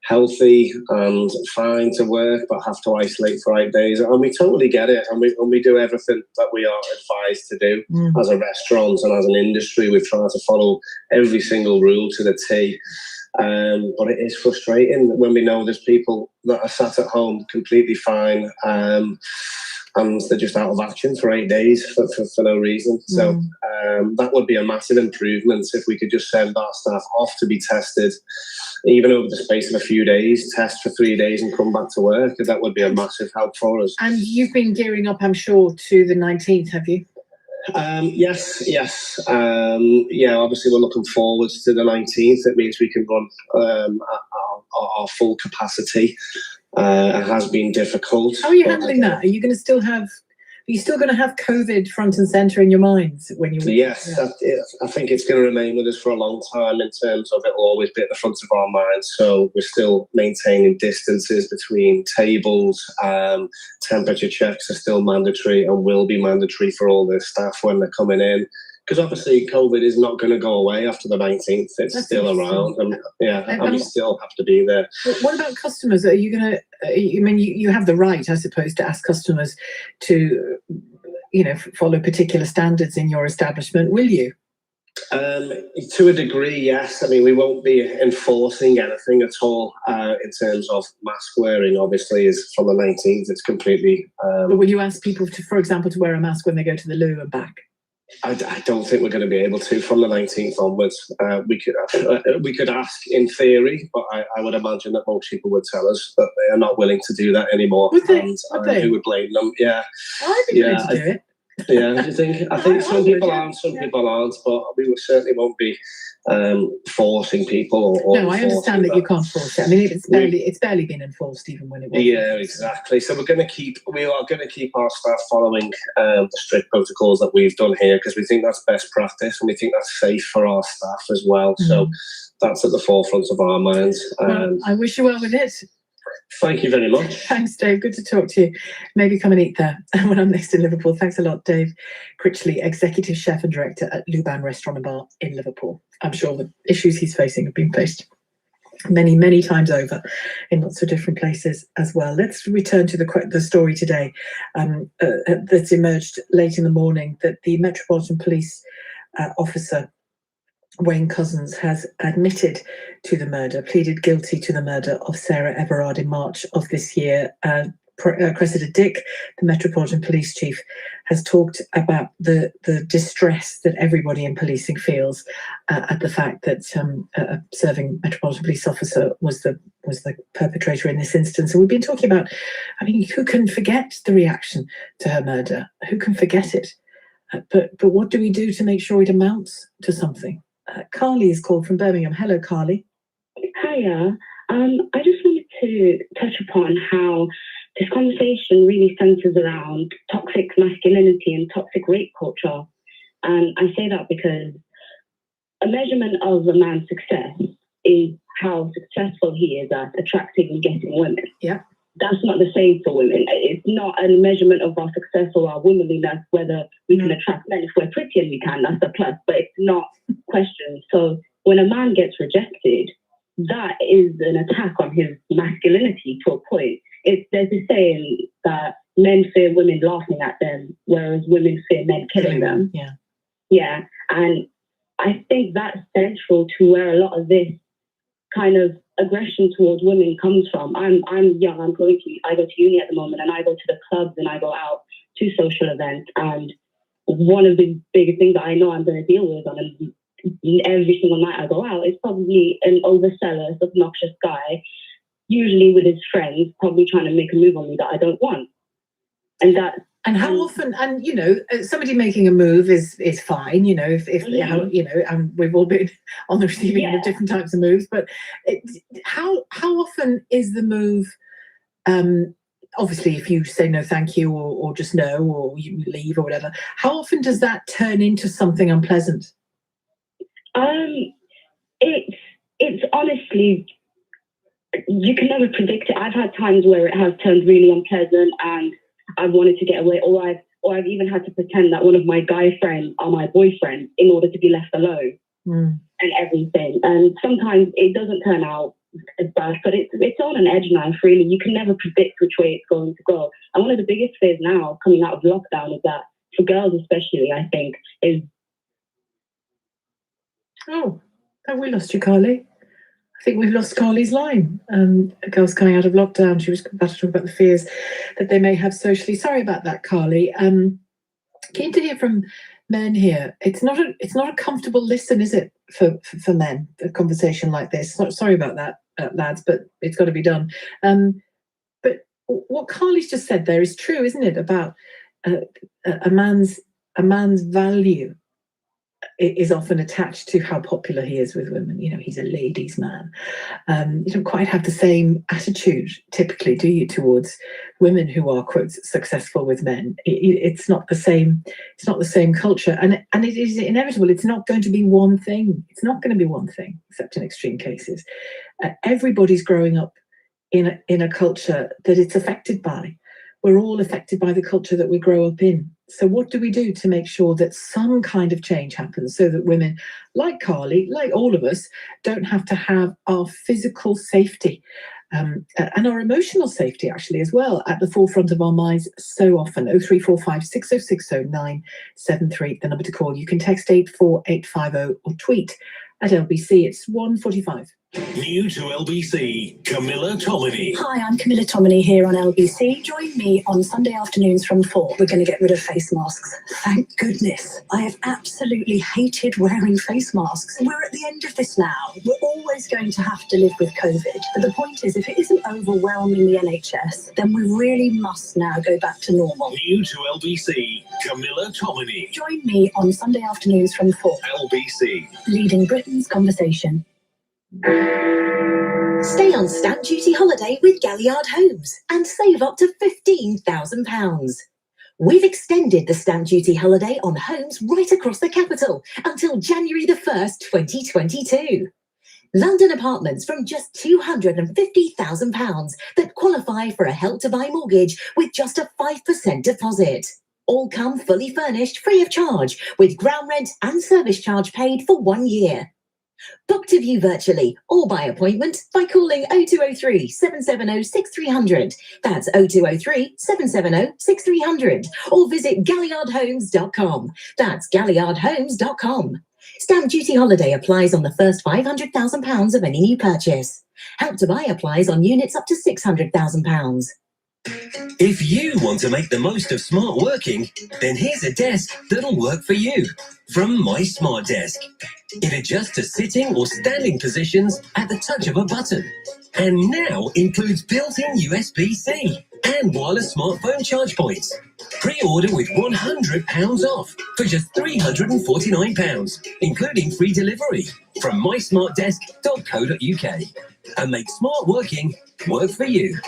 Speaker 6: healthy and fine to work but have to isolate for 8 days, and we totally get it, and we do everything that we are advised to do as a restaurant and as an industry. We've tried to follow every single rule to the T. But it is frustrating when we know there's people that are sat at home completely fine, and they're just out of action for 8 days for no reason. So that would be a massive improvement if we could just send our staff off to be tested, even over the space of a few days, test for 3 days and come back to work. That would be a massive help for us.
Speaker 13: And you've been gearing up, I'm sure, to the 19th, have you?
Speaker 6: Yes. Yeah, obviously we're looking forward to the 19th. It means we can run our full capacity. It has been difficult.
Speaker 13: How are you handling that? Are you going to still have? Are you still going to have COVID front and centre in your minds when you?
Speaker 6: Yes, I think it's going to remain with us for a long time. In terms of, it will always be at the front of our minds. So we're still maintaining distances between tables. Temperature checks are still mandatory and will be mandatory for all the staff when they're coming in. Because obviously COVID is not going to go away after the 19th. It's still around, and we still have to be there.
Speaker 13: What about customers? Are you going to? I mean, you have the right, I suppose, to ask customers to, follow particular standards in your establishment. Will you?
Speaker 6: To a degree, yes. I mean, we won't be enforcing anything at all in terms of mask wearing. Obviously, is from the 19th. It's completely.
Speaker 13: But will you ask people to, for example, to wear a mask when they go to the loo and back?
Speaker 6: I don't think we're going to be able to from the 19th onwards. We could ask in theory, but I would imagine that most people would tell us that they are not willing to do that anymore.
Speaker 13: Would they?
Speaker 6: Who would blame them? Yeah.
Speaker 13: I'd be willing to do it.
Speaker 6: Yeah, do you think? I think some people aren't, some people aren't, but we certainly won't be forcing people.
Speaker 13: No, I understand that you can't force it. I mean, it's barely been enforced even when it was.
Speaker 6: Yeah, exactly. So we are going to keep our staff following the strict protocols that we've done here, because we think that's best practice and we think that's safe for our staff as well. So that's at the forefront of our minds.
Speaker 13: Well, I wish you well with it.
Speaker 6: Thank you very much.
Speaker 13: Thanks, Dave. Good to talk to you. Maybe come and eat there when I'm next in Liverpool. Thanks a lot, Dave Critchley, Executive Chef and Director at Luban Restaurant and Bar in Liverpool. I'm sure the issues he's facing have been faced many, many times over in lots of different places as well. Let's return to the story today that's emerged late in the morning, that the Metropolitan Police officer Wayne Couzens has admitted to the murder, pleaded guilty to the murder of Sarah Everard in March of this year. Cressida Dick, the Metropolitan Police Chief, has talked about the distress that everybody in policing feels at the fact that a serving Metropolitan Police officer was the perpetrator in this instance. And we've been talking about, I mean, who can forget the reaction to her murder? Who can forget it? But what do we do to make sure it amounts to something? Carly is called from Birmingham. Hello, Carly.
Speaker 2: Hiya. I just wanted to touch upon how this conversation really centers around toxic masculinity and toxic rape culture. And I say that because a measurement of a man's success is how successful he is at attracting and getting women.
Speaker 13: Yeah.
Speaker 2: That's not the same for women. It's not a measurement of our success or our womanliness, whether we can attract men. If we're pretty and we can, that's a plus, but it's not questioned. So when a man gets rejected, that is an attack on his masculinity to a point. There's a saying that men fear women laughing at them, whereas women fear men killing them.
Speaker 13: Yeah.
Speaker 2: Yeah. And I think that's central to where a lot of this kind of aggression towards women comes from. I'm young. I go to uni at the moment, and I go to the clubs and I go out to social events. And one of the biggest things that I know I'm going to deal with on every single night I go out is probably an overzealous, obnoxious guy, usually with his friends, probably trying to make a move on me that I don't want.
Speaker 13: And how often, and you know, somebody making a move is fine, you know, if you know, and we've all been on the receiving end of different types of moves, but how often is the move, obviously if you say no thank you or just no, or you leave or whatever, how often does that turn into something unpleasant?
Speaker 2: It's honestly, you can never predict it. I've had times where it has turned really unpleasant and I've wanted to get away, or I've even had to pretend that one of my guy friends are my boyfriend in order to be left alone and everything. And sometimes it doesn't turn out as bad, but it's on an edge knife, really. You can never predict which way it's going to go. And one of the biggest fears now coming out of lockdown is that, for girls especially, I think, is...
Speaker 13: Oh, have we lost you, Carly? I think we've lost Carly's line. A girl's coming out of lockdown. She was about to talk about the fears that they may have socially. Sorry about that, Carly. Keen to hear from men here. It's not a comfortable listen, is it, for men, a conversation like this? Sorry about that, lads, but it's got to be done. But what Carly's just said there is true, isn't it? About a man's value is often attached to how popular he is with women. You know, he's a ladies' man. You don't quite have the same attitude, typically, do you, towards women who are, quote, successful with men? It's not the same. It's not the same culture, and it is inevitable. It's not going to be one thing. It's not going to be one thing, except in extreme cases. Everybody's growing up in a culture that it's affected by. We're all affected by the culture that we grow up in. So what do we do to make sure that some kind of change happens so that women like Carly, like all of us, don't have to have our physical safety and our emotional safety actually as well at the forefront of our minds so often? 0345 6060 973, the number to call. You can text 84850 or tweet at LBC. It's 1:45.
Speaker 12: New to LBC, Camilla Tominey.
Speaker 4: Hi, I'm Camilla Tominey here on LBC. Join me on Sunday afternoons from 4. We're going to get rid of face masks. Thank goodness. I have absolutely hated wearing face masks. We're at the end of this now. We're always going to have to live with COVID. But the point is, if it isn't overwhelming the NHS, then we really must now go back to normal.
Speaker 12: New to LBC, Camilla Tominey.
Speaker 4: Join me on Sunday afternoons from 4.
Speaker 12: LBC.
Speaker 4: Leading Britain's conversation.
Speaker 7: Stay on stamp duty holiday with Galliard Homes and save up to £15,000. We've extended the stamp duty holiday on homes right across the capital until January the 1st, 2022. London apartments from just £250,000 that qualify for a Help to Buy mortgage with just a 5% deposit. All come fully furnished free of charge with ground rent and service charge paid for 1 year. Book to view virtually or by appointment by calling 0203 770 6300. That's 0203 770 6300. Or visit galliardhomes.com. That's galliardhomes.com. Stamp duty holiday applies on the first £500,000 of any new purchase. Help to Buy applies on units up to £600,000.
Speaker 1: If you want to make the most of smart working, then here's a desk that'll work for you. From My Smart Desk. It adjusts to sitting or standing positions at the touch of a button. And now includes built-in USB-C and wireless smartphone charge points. Pre-order with £100 off for just £349, including free delivery from mysmartdesk.co.uk. And make smart working work for you.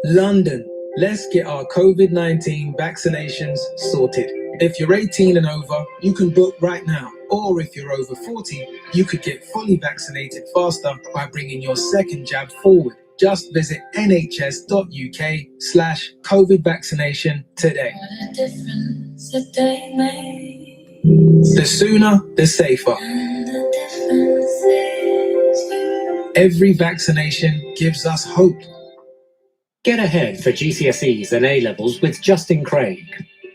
Speaker 3: London, let's get our COVID-19 vaccinations sorted. If you're 18 and over, you can book right now. Or if you're over 40, you could get fully vaccinated faster by bringing your second jab forward. Just visit nhs.uk/COVID vaccination today. The sooner, the safer. Every vaccination gives us hope.
Speaker 8: Get ahead for GCSEs and A-levels with Justin Craig.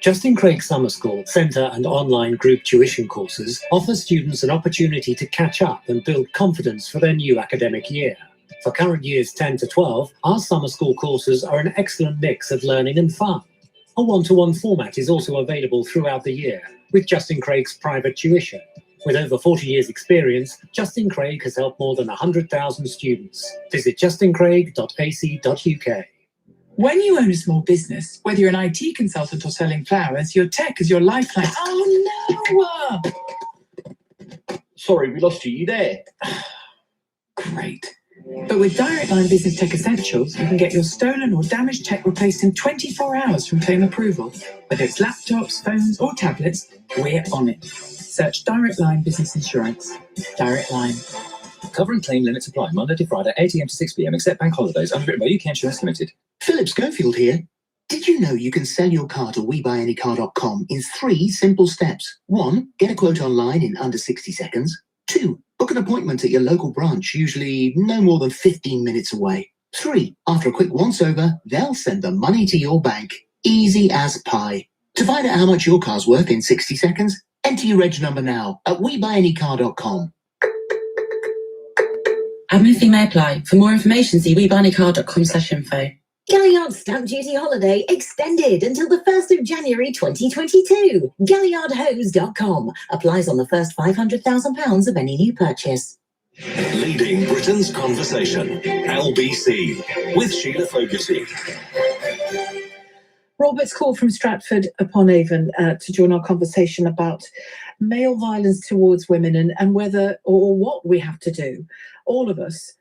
Speaker 8: Justin Craig Summer School, centre and online group tuition courses offer students an opportunity to catch up and build confidence for their new academic year. For current years 10 to 12, our summer school courses are an excellent mix of learning and fun. A one-to-one format is also available throughout the year with Justin Craig's private tuition. With over 40 years' experience, Justin Craig has helped more than 100,000 students. Visit justincraig.ac.uk.
Speaker 14: When you own a small business, whether you're an IT consultant or selling flowers, your tech is your lifeline. Oh no!
Speaker 11: Sorry, we lost you. You there?
Speaker 14: Great. But with Direct Line Business Tech Essentials, you can get your stolen or damaged tech replaced in 24 hours from claim approval. Whether it's laptops, phones or tablets, we're on it. Search Direct Line Business Insurance. Direct Line.
Speaker 24: Cover and claim limits apply Monday to Friday, 8 AM to 6 PM, except bank holidays. Underwritten by UK Insurance Limited.
Speaker 25: Philip Schofield here. Did you know you can sell your car to WeBuyAnyCar.com in 3 simple steps? 1. Get a quote online in under 60 seconds. 2. Book an appointment at your local branch, usually no more than 15 minutes away. 3. After a quick once-over, they'll send the money to your bank. Easy as pie. To find out how much your car's worth in 60 seconds, enter your reg number now at WeBuyAnyCar.com.
Speaker 26: Admin fee may apply. For more information, see WeBuyAnyCar.com/info.
Speaker 7: Galliard Stamp Duty Holiday extended until the 1st of January 2022. GalliardHose.com applies on the first £500,000 of any new purchase.
Speaker 12: Leading Britain's conversation. LBC with Sheila Fogarty.
Speaker 13: Robert's called from Stratford upon Avon to join our conversation about male violence towards women and whether or what we have to do, all of us,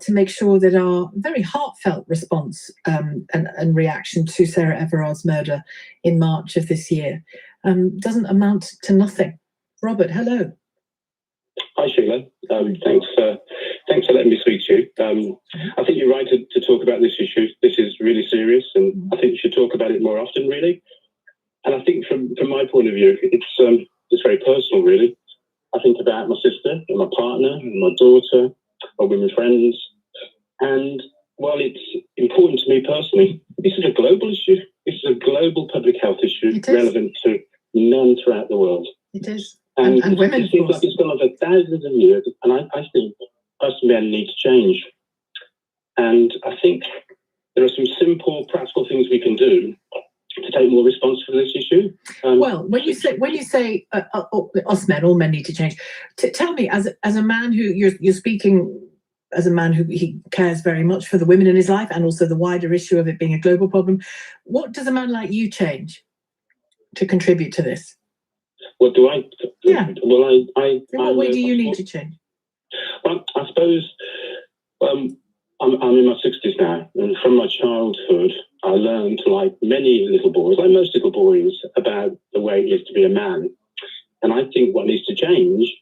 Speaker 13: to make sure that our very heartfelt response and reaction to Sarah Everard's murder in March of this year doesn't amount to nothing. Robert, hello.
Speaker 27: Hi, Sheila. Thanks for letting me speak to you. I think you're right to talk about this issue. This is really serious, and I think you should talk about it more often, really. And I think from my point of view, it's very personal, really. I think about my sister and my partner and my daughter, my women friends, and while it's important to me personally, this is a global issue. This is a global public health issue relevant to men throughout the world.
Speaker 13: It is.
Speaker 27: And
Speaker 13: women,
Speaker 27: it seems like it's gone on for thousands of years, and I think us men need to change. And I think there are some simple, practical things we can do to take more response for this issue.
Speaker 13: Well, when you say us men, all men need to change. Tell me, as a man who you're speaking as a man who he cares very much for the women in his life and also the wider issue of it being a global problem, what does a man like you change to contribute to this?
Speaker 27: What do I?
Speaker 13: Yeah.
Speaker 27: Well,
Speaker 13: In what way do you need to change?
Speaker 27: Well, I suppose I'm in my 60s now, and from my childhood, I learned, like many little boys, like most little boys, about the way it is to be a man. And I think what needs to change,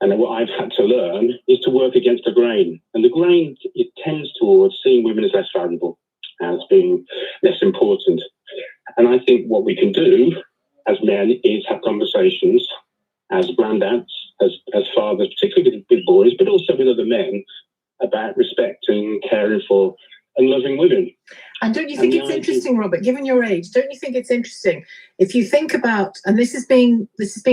Speaker 27: and what I've had to learn, is to work against the grain. And the grain, it tends towards seeing women as less valuable, as being less important. And I think what we can do as men is have conversations as granddads, as fathers, particularly with boys, but also with other men, about respecting, caring for, and loving women.
Speaker 13: And don't you think it's interesting, Robert, given your age, don't you think it's interesting if you think about, and this is being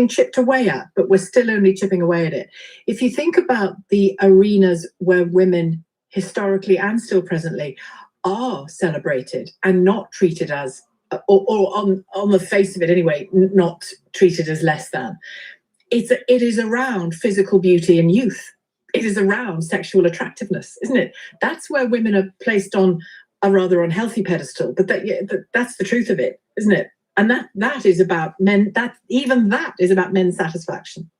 Speaker 13: chipped away at, but we're still only chipping away at it. If you think about the arenas where women historically and still presently are celebrated and not treated as, or on the face of it anyway, not treated as less than, it is around physical beauty and youth. It is around sexual attractiveness, isn't it? That's where women are placed on a rather unhealthy pedestal, but that's the truth of it, isn't it? And that is about men. That is about men's satisfaction.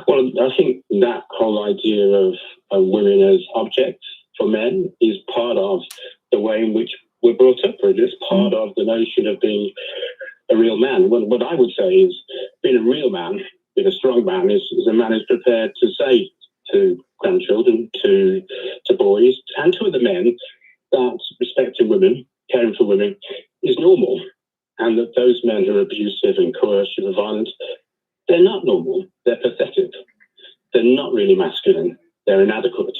Speaker 27: Well, I think that whole idea of women as objects for men is part of the way in which we're brought up. It's part of the notion of being a real man. What I would say is, being a real man, being a strong man, is a man who's prepared to say to grandchildren, to boys, and to other men, that respecting women, caring for women, is normal, and that those men who are abusive and coercive and violent, they're not normal, they're pathetic, they're not really masculine, they're inadequate.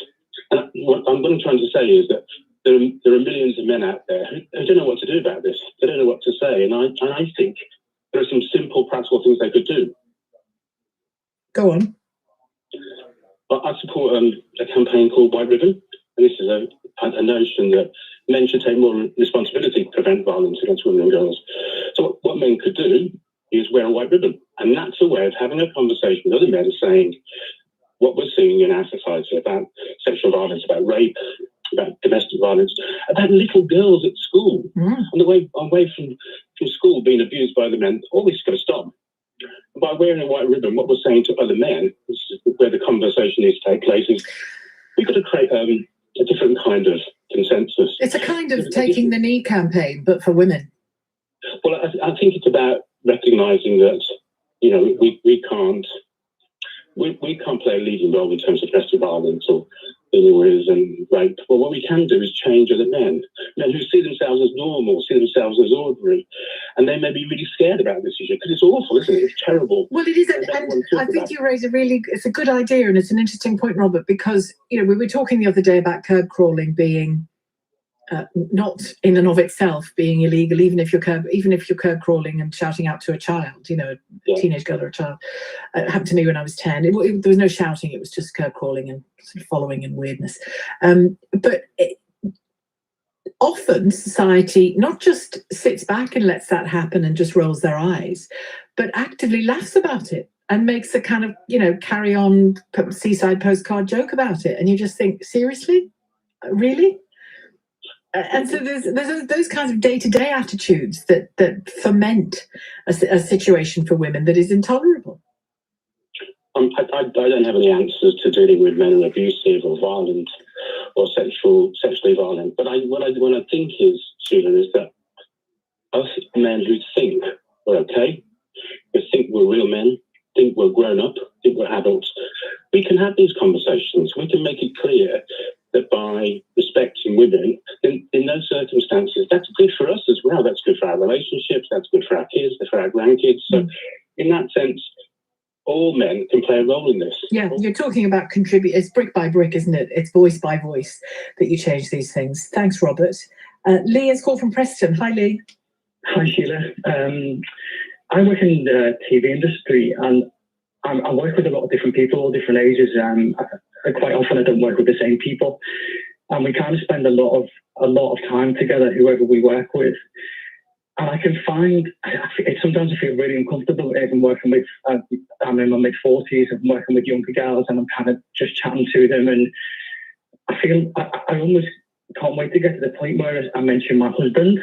Speaker 27: And what I'm trying to say is that there are millions of men out there who don't know what to do about this. They don't know what to say, and I think there are some simple, practical things they could do.
Speaker 13: Go on.
Speaker 27: I support a campaign called White Ribbon, and this is a notion that men should take more responsibility to prevent violence against women and girls. So what men could do is wear a white ribbon, and that's a way of having a conversation with other men, saying what we're seeing in our society about sexual violence, about rape, about domestic violence, about little girls at school, on the way from school being abused by the men. All this is going to stop. By wearing a white ribbon, what we're saying to other men, this is where the conversation needs to take place, is we've got to create a different kind of consensus.
Speaker 13: It's a kind of taking the knee campaign, but for women.
Speaker 27: Well, I think it's about recognising that, you know, we can't play a leading role in terms of domestic violence or injuries and rape. But what we can do is change other men who see themselves as normal, see themselves as ordinary, and they may be really scared about this issue because it's awful, isn't it? It's terrible.
Speaker 13: Well, it is, and I think you raise it's a good idea, and it's an interesting point, Robert, because, you know, we were talking the other day about curb crawling being not in and of itself being illegal, even if you're curb crawling and shouting out to a child, you know, a teenage girl or a child. It happened to me when I was 10. There was no shouting; it was just curb crawling and sort of following and weirdness. But often society not just sits back and lets that happen and just rolls their eyes, but actively laughs about it and makes a kind of, you know, carry on seaside postcard joke about it, and you just think, seriously, really? And so there's those kinds of day-to-day attitudes that foment a situation for women that is intolerable.
Speaker 27: I don't have any answers to dealing with men who are abusive or violent or sexually violent. But what I think is, Sheila, is that us men who think we're okay, who think we're real men, think we're grown up, think we're adults, we can have these conversations. We can make it clear that by respecting women, in those circumstances, that's good for us as well. That's good for our relationships. That's good for our kids, for our grandkids. So in that sense, all men can play a role in this.
Speaker 13: Yeah, you're talking about contribute. It's brick by brick, isn't it? It's voice by voice that you change these things. Thanks, Robert. Lee has called from Preston. Hi, Lee.
Speaker 9: Hi, Sheila. I work in the TV industry, and I work with a lot of different people, all different ages. Quite often I don't work with the same people, and we kind of spend a lot of time together, whoever we work with. And I can find sometimes I feel really uncomfortable even working with. I'm in my mid-40s. I'm working with younger girls, and I'm kind of just chatting to them, and I feel I almost can't wait to get to the point where I mention my husband,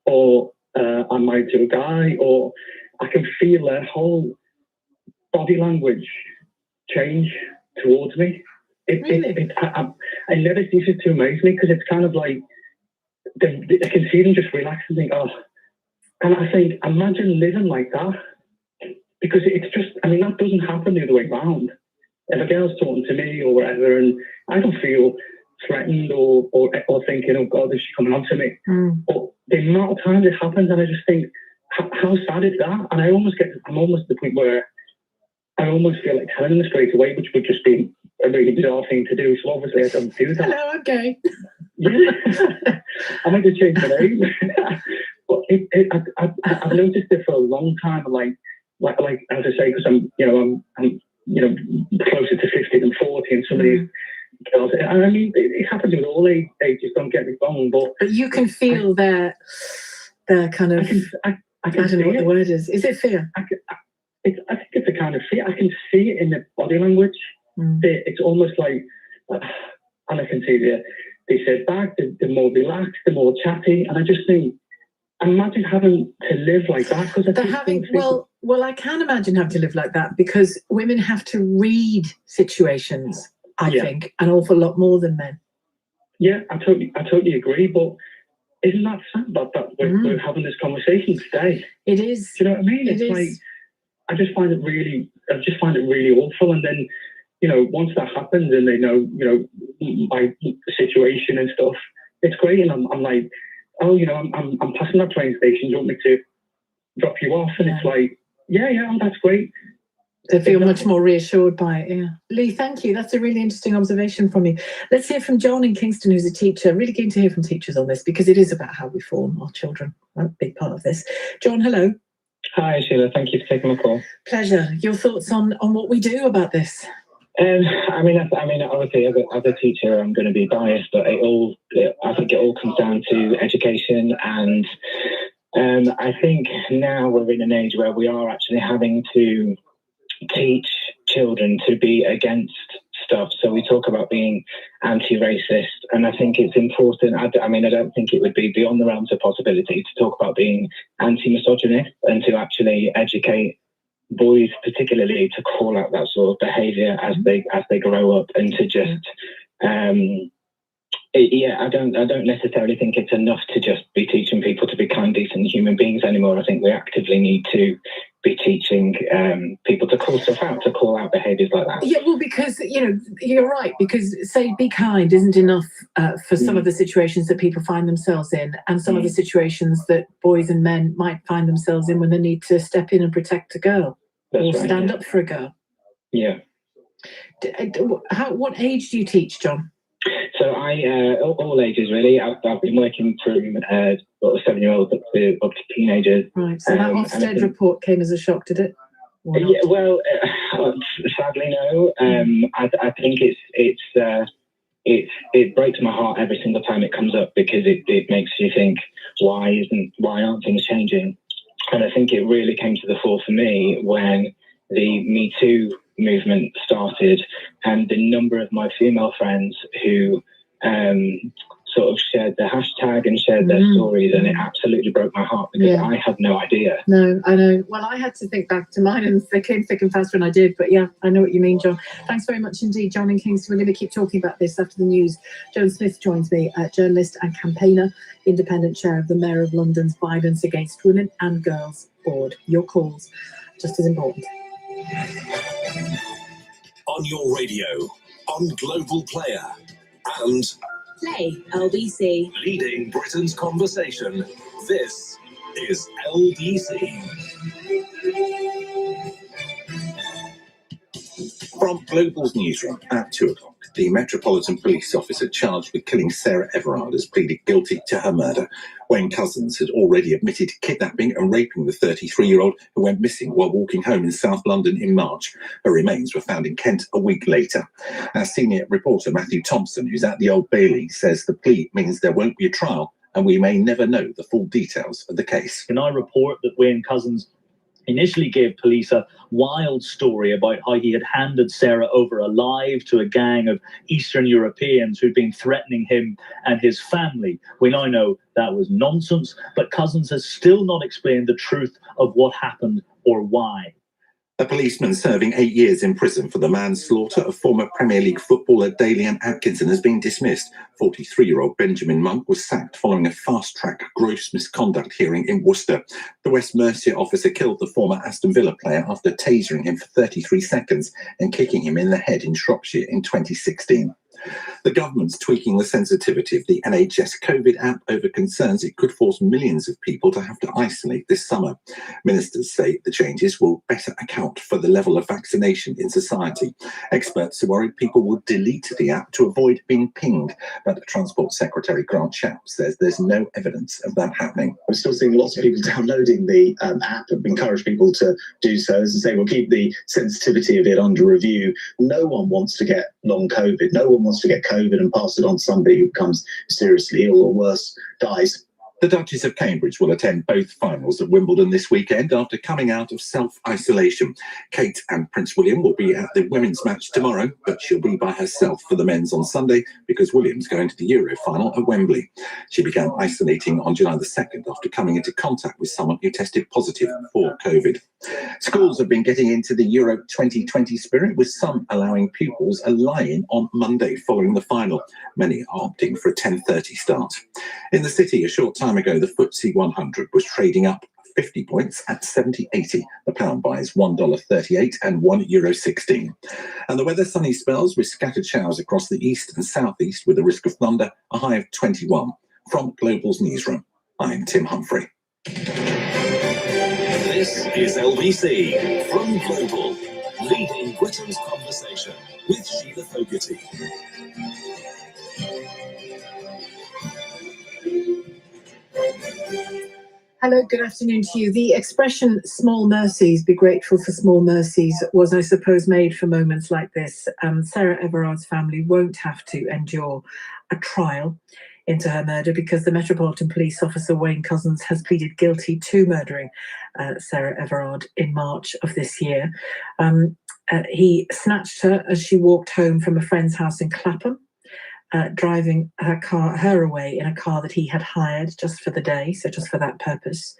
Speaker 9: or I'm married to a guy, or I can feel their whole body language change towards me. It never ceases to amaze me, because it's kind of like I can see them just relax and think, oh. And I think, imagine living like that, because it's just, I mean, that doesn't happen the other way around. If a girl's talking to me or whatever, and I don't feel threatened or thinking, oh God, is she coming on to me? But the amount of times it happens, and I just think, how sad is that? And I'm almost at the point where I almost feel like telling them straight away, which would just be a really bizarre thing to do. So obviously I don't do that.
Speaker 13: Hello, I'm gay.
Speaker 9: Yeah. I might just change my name. But I've noticed it for a long time. Like as I say, because I'm closer to 50 than 40, and some of these girls. I mean, it happens with all ages. Don't get me wrong, but
Speaker 13: you can feel their kind of. I don't know what the word is. Is it fear?
Speaker 9: I think it's a kind of fear. I can see it in the body language. It's almost like, and I can see they sit back, they're more relaxed, they're more chatty, and I just think, imagine having to live like that. Because
Speaker 13: I can imagine having to live like that because women have to read situations. I think an awful lot more than men.
Speaker 9: Yeah, I totally agree. But isn't that sad that we're having this conversation today?
Speaker 13: It is.
Speaker 9: Do you know what I mean? It's like I just find it really awful. And then, once that happens and they know, my situation and stuff, it's great. And I'm like, oh, I'm passing that train station. Do you want me to drop you off? And it's like, yeah, that's great.
Speaker 13: They feel much more reassured by it, yeah. Lee, thank you. That's a really interesting observation from you. Let's hear from John in Kingston, who's a teacher. Really keen to hear from teachers on this because it is about how we form our children. A big part of this. John, hello.
Speaker 15: Hi, Sheila. Thank you for taking my call.
Speaker 13: Pleasure. Your thoughts on what we do about this?
Speaker 15: I mean, obviously, as a teacher, I'm going to be biased, but I think it all comes down to education, and I think now we're in an age where we are actually having to teach children to be against stuff. So we talk about being anti-racist, and I think it's important. I don't think it would be beyond the realms of possibility to talk about being anti-misogynist and to actually educate boys, particularly, to call out that sort of behaviour as they grow up, and to just I don't necessarily think it's enough to just be teaching people to be kind, decent human beings anymore. I think we actively need to be teaching people to call stuff out, to call out behaviours like that.
Speaker 13: Yeah, well, because, you're right, because, say, be kind isn't enough for some of the situations that people find themselves in, and some of the situations that boys and men might find themselves in when they need to step in and protect a girl. Or stand up for a girl.
Speaker 15: Yeah.
Speaker 13: What age do you teach, John?
Speaker 15: So all ages really. I've been working from 7-year-olds up to teenagers.
Speaker 13: Right. So that Ofsted report came as a shock, did it?
Speaker 15: Yeah. Well, sadly no. I think it breaks my heart every single time it comes up because it makes you think, why aren't things changing? And I think it really came to the fore for me when the Me Too movement started, and the number of my female friends who sort of shared the hashtag and shared their stories, and it absolutely broke my heart because I had no idea.
Speaker 13: No, I know. Well, I had to think back to mine, and they came thick and fast when I did. But yeah, I know what you mean, John. Thanks very much indeed, John in Kingston. We're going to keep talking about this after the news. Joan Smith joins me, journalist and campaigner, independent chair of the Mayor of London's Violence Against Women and Girls Board. Your calls, just as important.
Speaker 12: On your radio, on Global Player, and
Speaker 7: Play LBC.
Speaker 12: leading Britain's conversation. This is LBC.
Speaker 16: From Global's newsroom at 2 o'clock, the Metropolitan Police officer charged with killing Sarah Everard has pleaded guilty to her murder. Wayne Couzens had already admitted kidnapping and raping the 33-year-old who went missing while walking home in South London in March. Her remains were found in Kent a week later. Our senior reporter Matthew Thompson, who's at the Old Bailey, says the plea means there won't be a trial and we may never know the full details of the case.
Speaker 17: Can I report that Wayne Couzens initially gave police a wild story about how he had handed Sarah over alive to a gang of Eastern Europeans who'd been threatening him and his family. We now know that was nonsense, but Couzens has still not explained the truth of what happened or why.
Speaker 16: A policeman serving 8 years in prison for the manslaughter of former Premier League footballer Dalian Atkinson has been dismissed. 43-year-old Benjamin Monk was sacked following a fast-track gross misconduct hearing in Worcester. The Westmisnter officer killed the former Aston Villa player after tasering him for 33 seconds and kicking him in the head in Shropshire in 2016. The government's tweaking the sensitivity of the NHS COVID app over concerns it could force millions of people to have to isolate this summer. Ministers say the changes will better account for the level of vaccination in society. Experts are worried people will delete the app to avoid being pinged, but Transport Secretary Grant Shapps says there's no evidence of that happening.
Speaker 5: I'm still seeing lots of people downloading the app and encourage people to do so. As I say, we'll keep the sensitivity of it under review. No one wants to get long COVID. No one wants to get COVID and pass it on to somebody who becomes seriously ill or worse, dies.
Speaker 16: The Duchess of Cambridge will attend both finals at Wimbledon this weekend after coming out of self-isolation. Kate and Prince William will be at the women's match tomorrow, but she'll be by herself for the men's on Sunday because William's going to the Euro final at Wembley. She began isolating on July the 2nd after coming into contact with someone who tested positive for COVID. Schools have been getting into the Euro 2020 spirit, with some allowing pupils a lie-in on Monday following the final. Many are opting for a 10:30 start. In the city, a short time ago, the FTSE 100 was trading up 50 points at 70.80. The pound buys $1.38 and €1.16. And the weather, sunny spells with scattered showers across the east and southeast with a risk of thunder, a high of 21. From Global's newsroom, I'm Tim Humphrey.
Speaker 12: This is LBC from Global, leading Britain's conversation with Sheila Fogarty.
Speaker 13: Hello, good afternoon to you. The expression small mercies, be grateful for small mercies, was, I suppose, made for moments like this. Sarah Everard's family won't have to endure a trial into her murder because the Metropolitan Police officer Wayne Couzens has pleaded guilty to murdering Sarah Everard in March of this year. He snatched her as she walked home from a friend's house in Clapham, driving her away in a car that he had hired just for the day, so just for that purpose.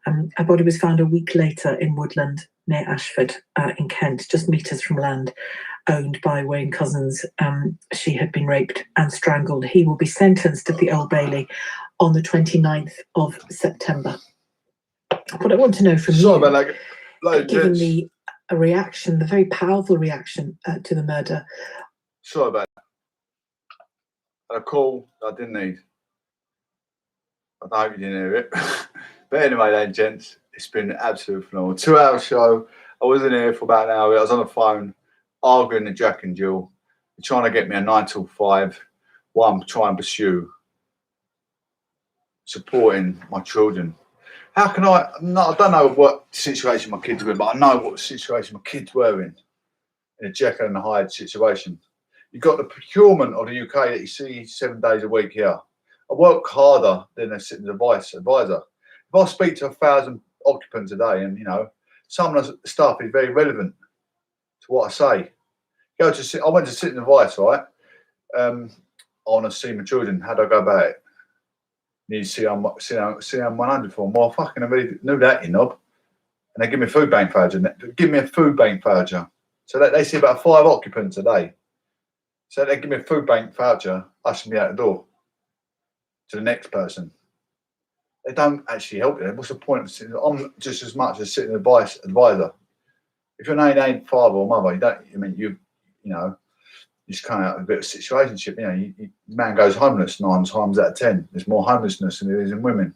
Speaker 13: Her body was found a week later in Woodland near Ashford in Kent, just metres from land owned by Wayne Couzens. She had been raped and strangled. He will be sentenced at the Old Bailey on the 29th of September. What I want to know from you, given the reaction, the very powerful reaction to the murder.
Speaker 10: Sorry about that. A call I didn't need. I hope you didn't hear it. But anyway then, gents, it's been an absolute phenomenal 2-hour show. I was in here for about an hour. I was on the phone arguing with Jack and Jill. They're trying to get me a 9 till 5 while I'm trying to pursue supporting my children. How can I don't know what situation my kids were in, but I know what situation my kids were in a Jekyll and Hyde situation. You've got the procurement of the UK that you see 7 days a week here. I work harder than a sitting advisor. If I speak to 1,000 occupants a day, and some of the stuff is very relevant to what I say. I went to sitting advice, right? I want to see my children. How do I go about it? Need to see I'm 100 for them. Well, fucking I really knew that, you knob. And they give me a food bank voucher. Give me a food bank voucher. So that they see about 5 occupants a day. So they give me a food bank voucher, usher me out the door to the next person. They don't actually help you. What's the point of sitting? I'm just as much as sitting advisor. If your name ain't father or mother, you just kind of out of a bit of situationship. Man goes homeless 9 times out of 10. There's more homelessness than there is in women,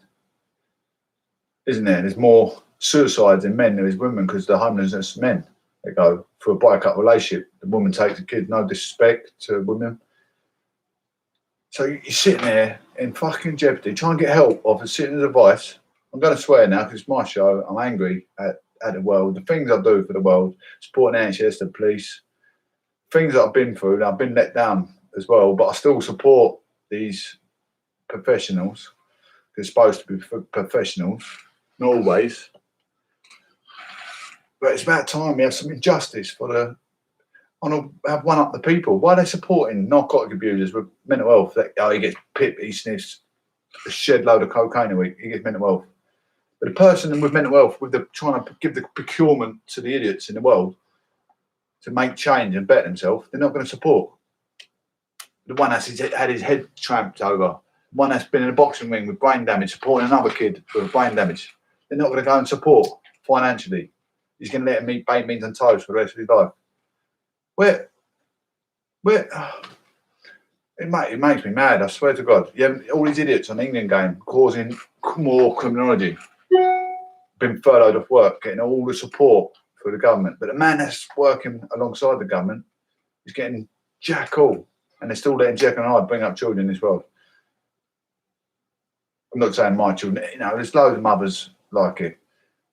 Speaker 10: isn't there? There's more suicides in men than there is women because the homelessness men. They go for a break-up relationship. The woman takes the kid, no disrespect to women. So you're sitting there in fucking jeopardy, trying to get help off a sitting advice. I'm going to swear now because it's my show. I'm angry at the world. The things I do for the world, supporting NHS, the police, things that I've been through, and I've been let down as well, but I still support these professionals. They're supposed to be professionals, not always. But it's about time we have some injustice I want to have one up the people. Why are they supporting narcotic abusers with mental health? He gets pipped, he sniffs a shed load of cocaine a week, he gets mental health. But the person with mental health, trying to give the procurement to the idiots in the world to make change and better themselves, they're not going to support. The one that's had his head tramped over, one that's been in a boxing ring with brain damage, supporting another kid with brain damage, they're not going to go and support financially. He's going to let him eat baked beans and toast for the rest of his life. It makes me mad, I swear to God. Yeah, all these idiots on the England game causing more criminology, been furloughed off work, getting all the support for the government. But the man that's working alongside the government is getting jack all. And they're still letting Jack and I bring up children in this world. I'm not saying my children, there's loads of mothers like it.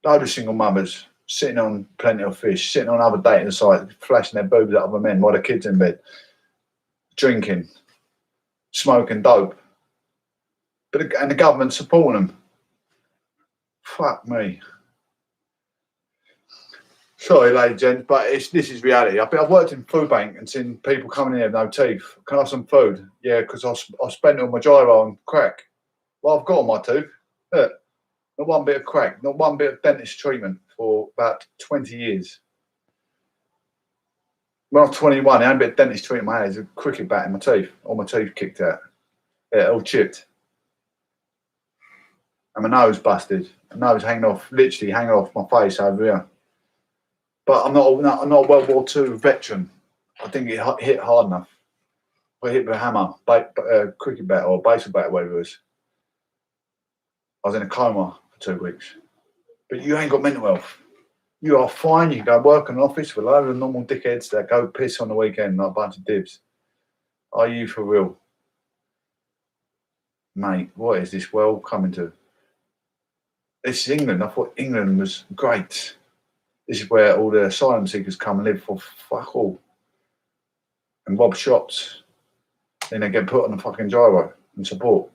Speaker 10: Loads of single mothers sitting on Plenty of Fish, sitting on other dating sites, flashing their boobs at other men while the kids in bed, drinking, smoking dope. And the government supporting them. Fuck me. Sorry, ladies and gents, but this is reality. I've worked in food bank and seen people coming in here with no teeth. Can I have some food? Yeah, because I spent it on my gyro on crack. Well, I've got on my tooth. Look, not one bit of crack, not one bit of dentist treatment for about 20 years. When I was 21, the only bit of dentist treatment I had is a cricket bat in my teeth. All my teeth kicked out. Yeah, all chipped. And my nose busted. My nose literally hanging off my face over here. But I'm not a World War II veteran. I think it hit hard enough. I hit with a hammer, cricket bat or baseball bat, whatever it was. I was in a coma for 2 weeks. But you ain't got mental health. You are fine. You can go work in an office with a load of normal dickheads that go piss on the weekend like a bunch of dibs. Are you for real? Mate, what is this world coming to? This is England. I thought England was great. This is where all the asylum seekers come and live for fuck all. And rob shops. Then they get put on the fucking gyro and support.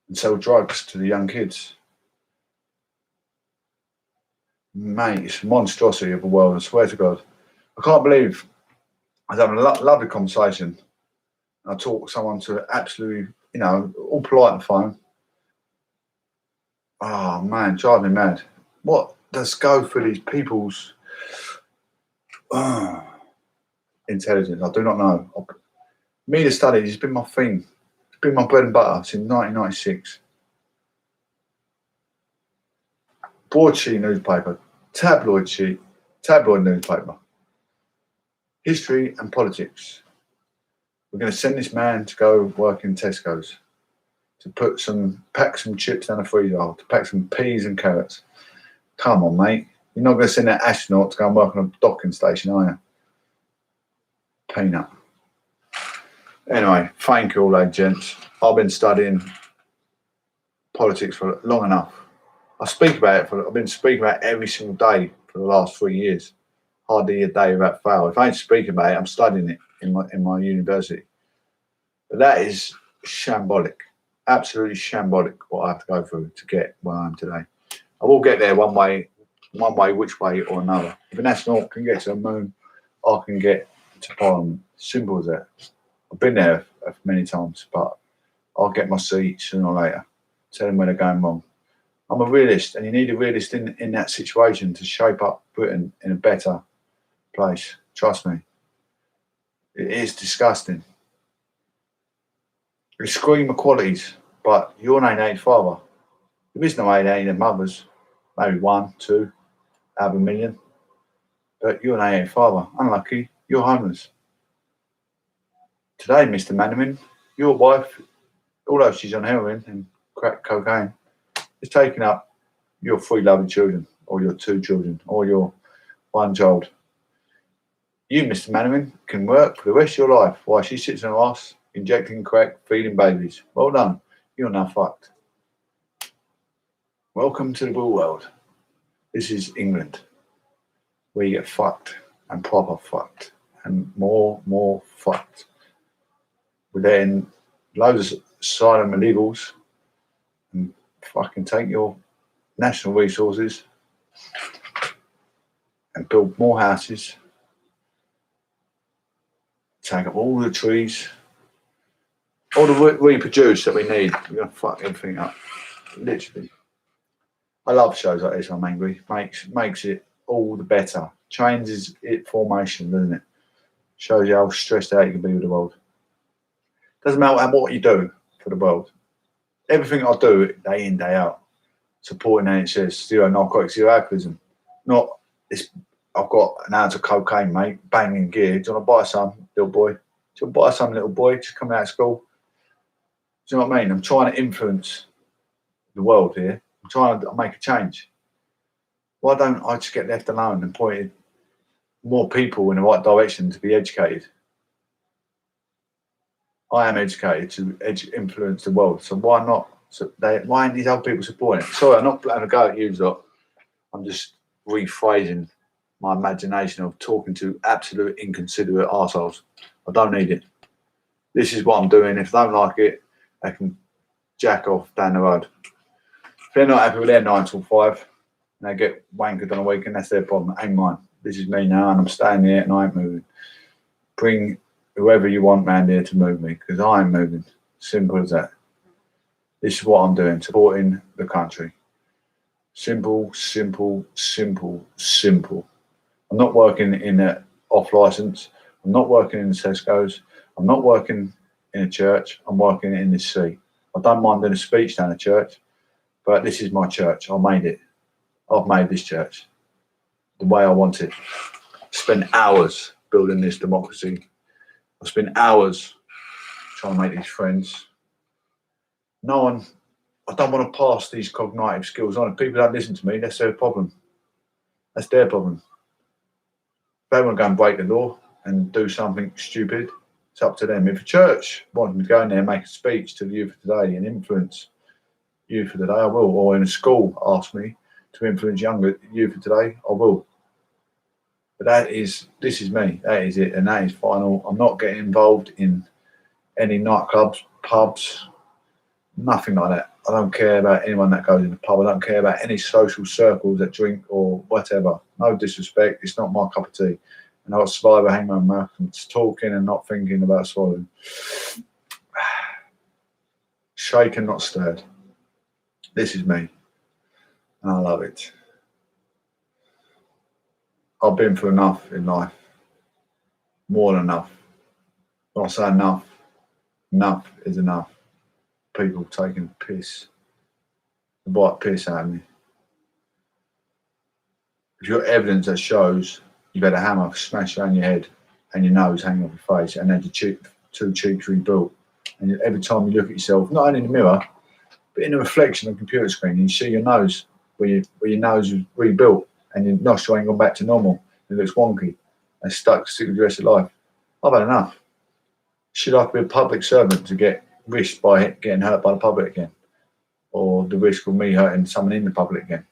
Speaker 10: And sell drugs to the young kids. Mate, it's a monstrosity of a world, I swear to God. I can't believe I was having a lovely conversation. I talked someone to absolutely, all polite on the phone. Oh man, drive me mad. What does go for these people's intelligence? I do not know. Media studies has been my thing. It's been my bread and butter since 1996. Broadsheet newspaper, tabloid newspaper, history and politics. We're going to send this man to go work in Tesco's, to pack some chips down the freezer, to pack some peas and carrots. Come on, mate. You're not going to send that astronaut to go and work on a docking station, are you? Peanut. Anyway, thank you all, ladies and gents. I've been studying politics for long enough. I've been speaking about it every single day for the last 3 years. Hardly a day without fail. If I ain't speaking about it, I'm studying it in my university. But that is shambolic, absolutely shambolic what I have to go through to get where I am today. I will get there one way, which way or another. If an astronaut can get to the moon, I can get to Parliament. Simple as that. I've been there many times, but I'll get my seat sooner or later. Tell them where they're going wrong. I'm a realist, and you need a realist in that situation to shape up Britain in a better place. Trust me. It is disgusting. We scream equalities, but your name ain't father. There is no ain't mothers. Maybe 1, 2 out of a million. But your name ain't father. Unlucky, you're homeless. Today, Mr. Manaman, your wife, although she's on heroin and crack cocaine, is taking up your 3 loving children, or your 2 children, or your 1 child. You, Mr. Manaman, can work for the rest of your life while she sits on her ass, injecting crack, feeding babies. Well done. You're now fucked. Welcome to the real world. This is England, where you get fucked, and proper fucked, and more fucked. We're then loads of asylum illegals and fucking take your national resources and build more houses, take up all the trees, all the reproduce that we need. We're going to fuck everything up, literally. I love shows like this. I'm angry. Makes it all the better. Changes it formation, doesn't it? Shows you how stressed out you can be with the world. Doesn't matter what you do for the world. Everything I do, day in, day out, supporting NHS, zero narcotics, zero alcoholism. Not this. I've got an ounce of cocaine, mate, banging gear. Do you want to buy some, little boy? to buy some little boy just coming out of school. Do you know what I mean? I'm trying to influence the world here. I'm trying to make a change. Why don't I just get left alone and pointed more people in the right direction to be educated? I am educated to influence the world, so why not? So why aren't these other people supporting it? Sorry, I'm not having a go at you, lot. I'm just rephrasing my imagination of talking to absolute inconsiderate arseholes. I don't need it. This is what I'm doing. If they don't like it, they can jack off down the road. If they're not happy with their 9 till 5 and they get wankered on a weekend, that's their problem. It ain't mine. This is me now, and I'm staying here and I ain't moving. Bring whoever you want round here to move me, because I ain't moving. Simple as that. This is what I'm doing, supporting the country. Simple, simple, simple, simple. I'm not working in an off license. I'm not working in the Tesco's. I'm not working in a church. I'm working in this seat. I don't mind doing a speech down a church, but this is my church. I made it. I've made this church the way I want it. Spent hours building this democracy. I spent hours trying to make these friends. I don't want to pass these cognitive skills on. If people don't listen to me, that's their problem. That's their problem. If they want to go and break the law and do something stupid, it's up to them. If a church wants me to go in there and make a speech to the youth of today and influence youth of today, I will. Or in a school, ask me to influence younger youth of today, I will. But this is me. That is it, and that is final. I'm not getting involved in any nightclubs, pubs, nothing like that. I don't care about anyone that goes in the pub. I don't care about any social circles that drink or whatever. No disrespect. It's not my cup of tea. And I've got saliva hanging around my mouth and talking and not thinking about swallowing. Shaken, not stirred. This is me. And I love it. I've been through enough in life. More than enough. When I say enough, enough is enough. People taking piss. The white piss out of me. If you've got evidence that shows you've had a hammer smashed around your head and your nose hanging off your face and had your two cheeks rebuilt, and every time you look at yourself, not only in the mirror, but in the reflection on the computer screen, you see your nose where your nose is rebuilt and your nostril ain't gone back to normal. It looks wonky and stuck with the rest of life. I've had enough. Should I have to be a public servant to get risked by getting hurt by the public again? Or the risk of me hurting someone in the public again?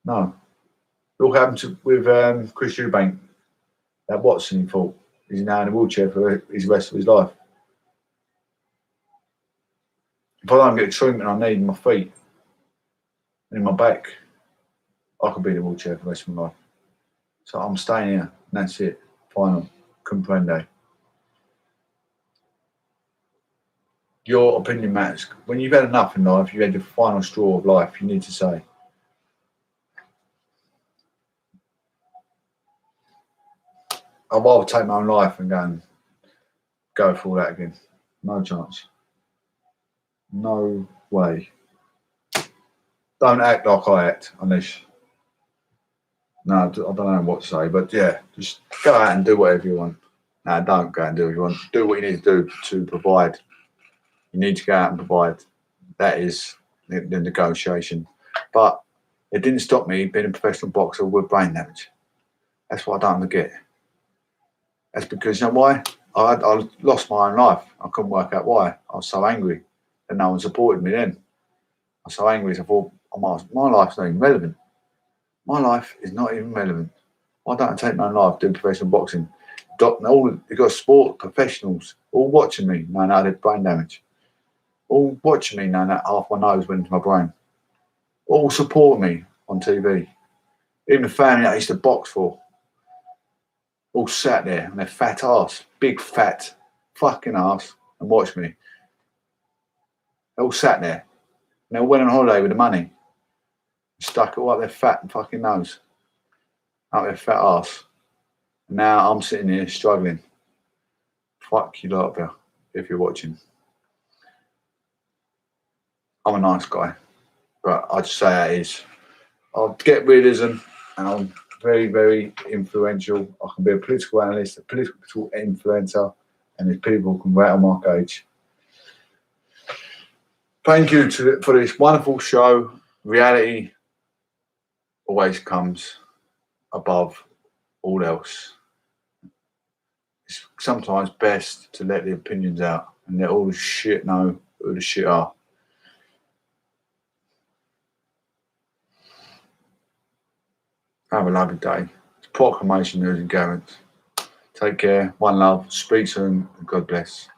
Speaker 10: No. Look what happened with Chris Eubank. That Watson, he thought. He's now in a wheelchair for the rest of his life. If I don't get the treatment I need in my feet and in my back, I could be in a wheelchair for the rest of my life. So I'm staying here, and that's it. Final. Comprende. Your opinion matters. When you've had enough in life, you've had your final straw of life, you need to say, I'd rather take my own life and go for all that again. No chance. No way. Don't act like I act, unless... No, I don't know what to say, but yeah, just go out and do whatever you want. No, don't go and do what you want. Do what you need to do to provide. You need to go out and provide. That is the negotiation. But it didn't stop me being a professional boxer with brain damage. That's what I don't get. That's because, you know why? I lost my own life. I couldn't work out why. I was so angry that no one supported me then. I was so angry, so I thought, my life's not even relevant. My life is not even relevant. Why don't I take my own life doing professional boxing? You've got sport professionals all watching me knowing I had brain damage. All watching me knowing that half my nose went into my brain. All support me on TV. Even the family I used to box for. All sat there and their fat ass, big fat fucking ass, and watched me. They all sat there. And they all went on holiday with the money. Stuck it all up their fat and fucking nose. Up their fat ass. And now I'm sitting here struggling. Fuck you lot there, if you're watching. I'm a nice guy. But I just say how it is. I'll get realism and I'll very, very influential. I can be a political analyst, a political influencer, and there's people who can rattle my cage. Thank you for this wonderful show. Reality always comes above all else. It's sometimes best to let the opinions out and let all the shit know who the shit are. Have a lovely day. It's Proclamation News and Garrett. Take care. One love. Speak soon. And God bless.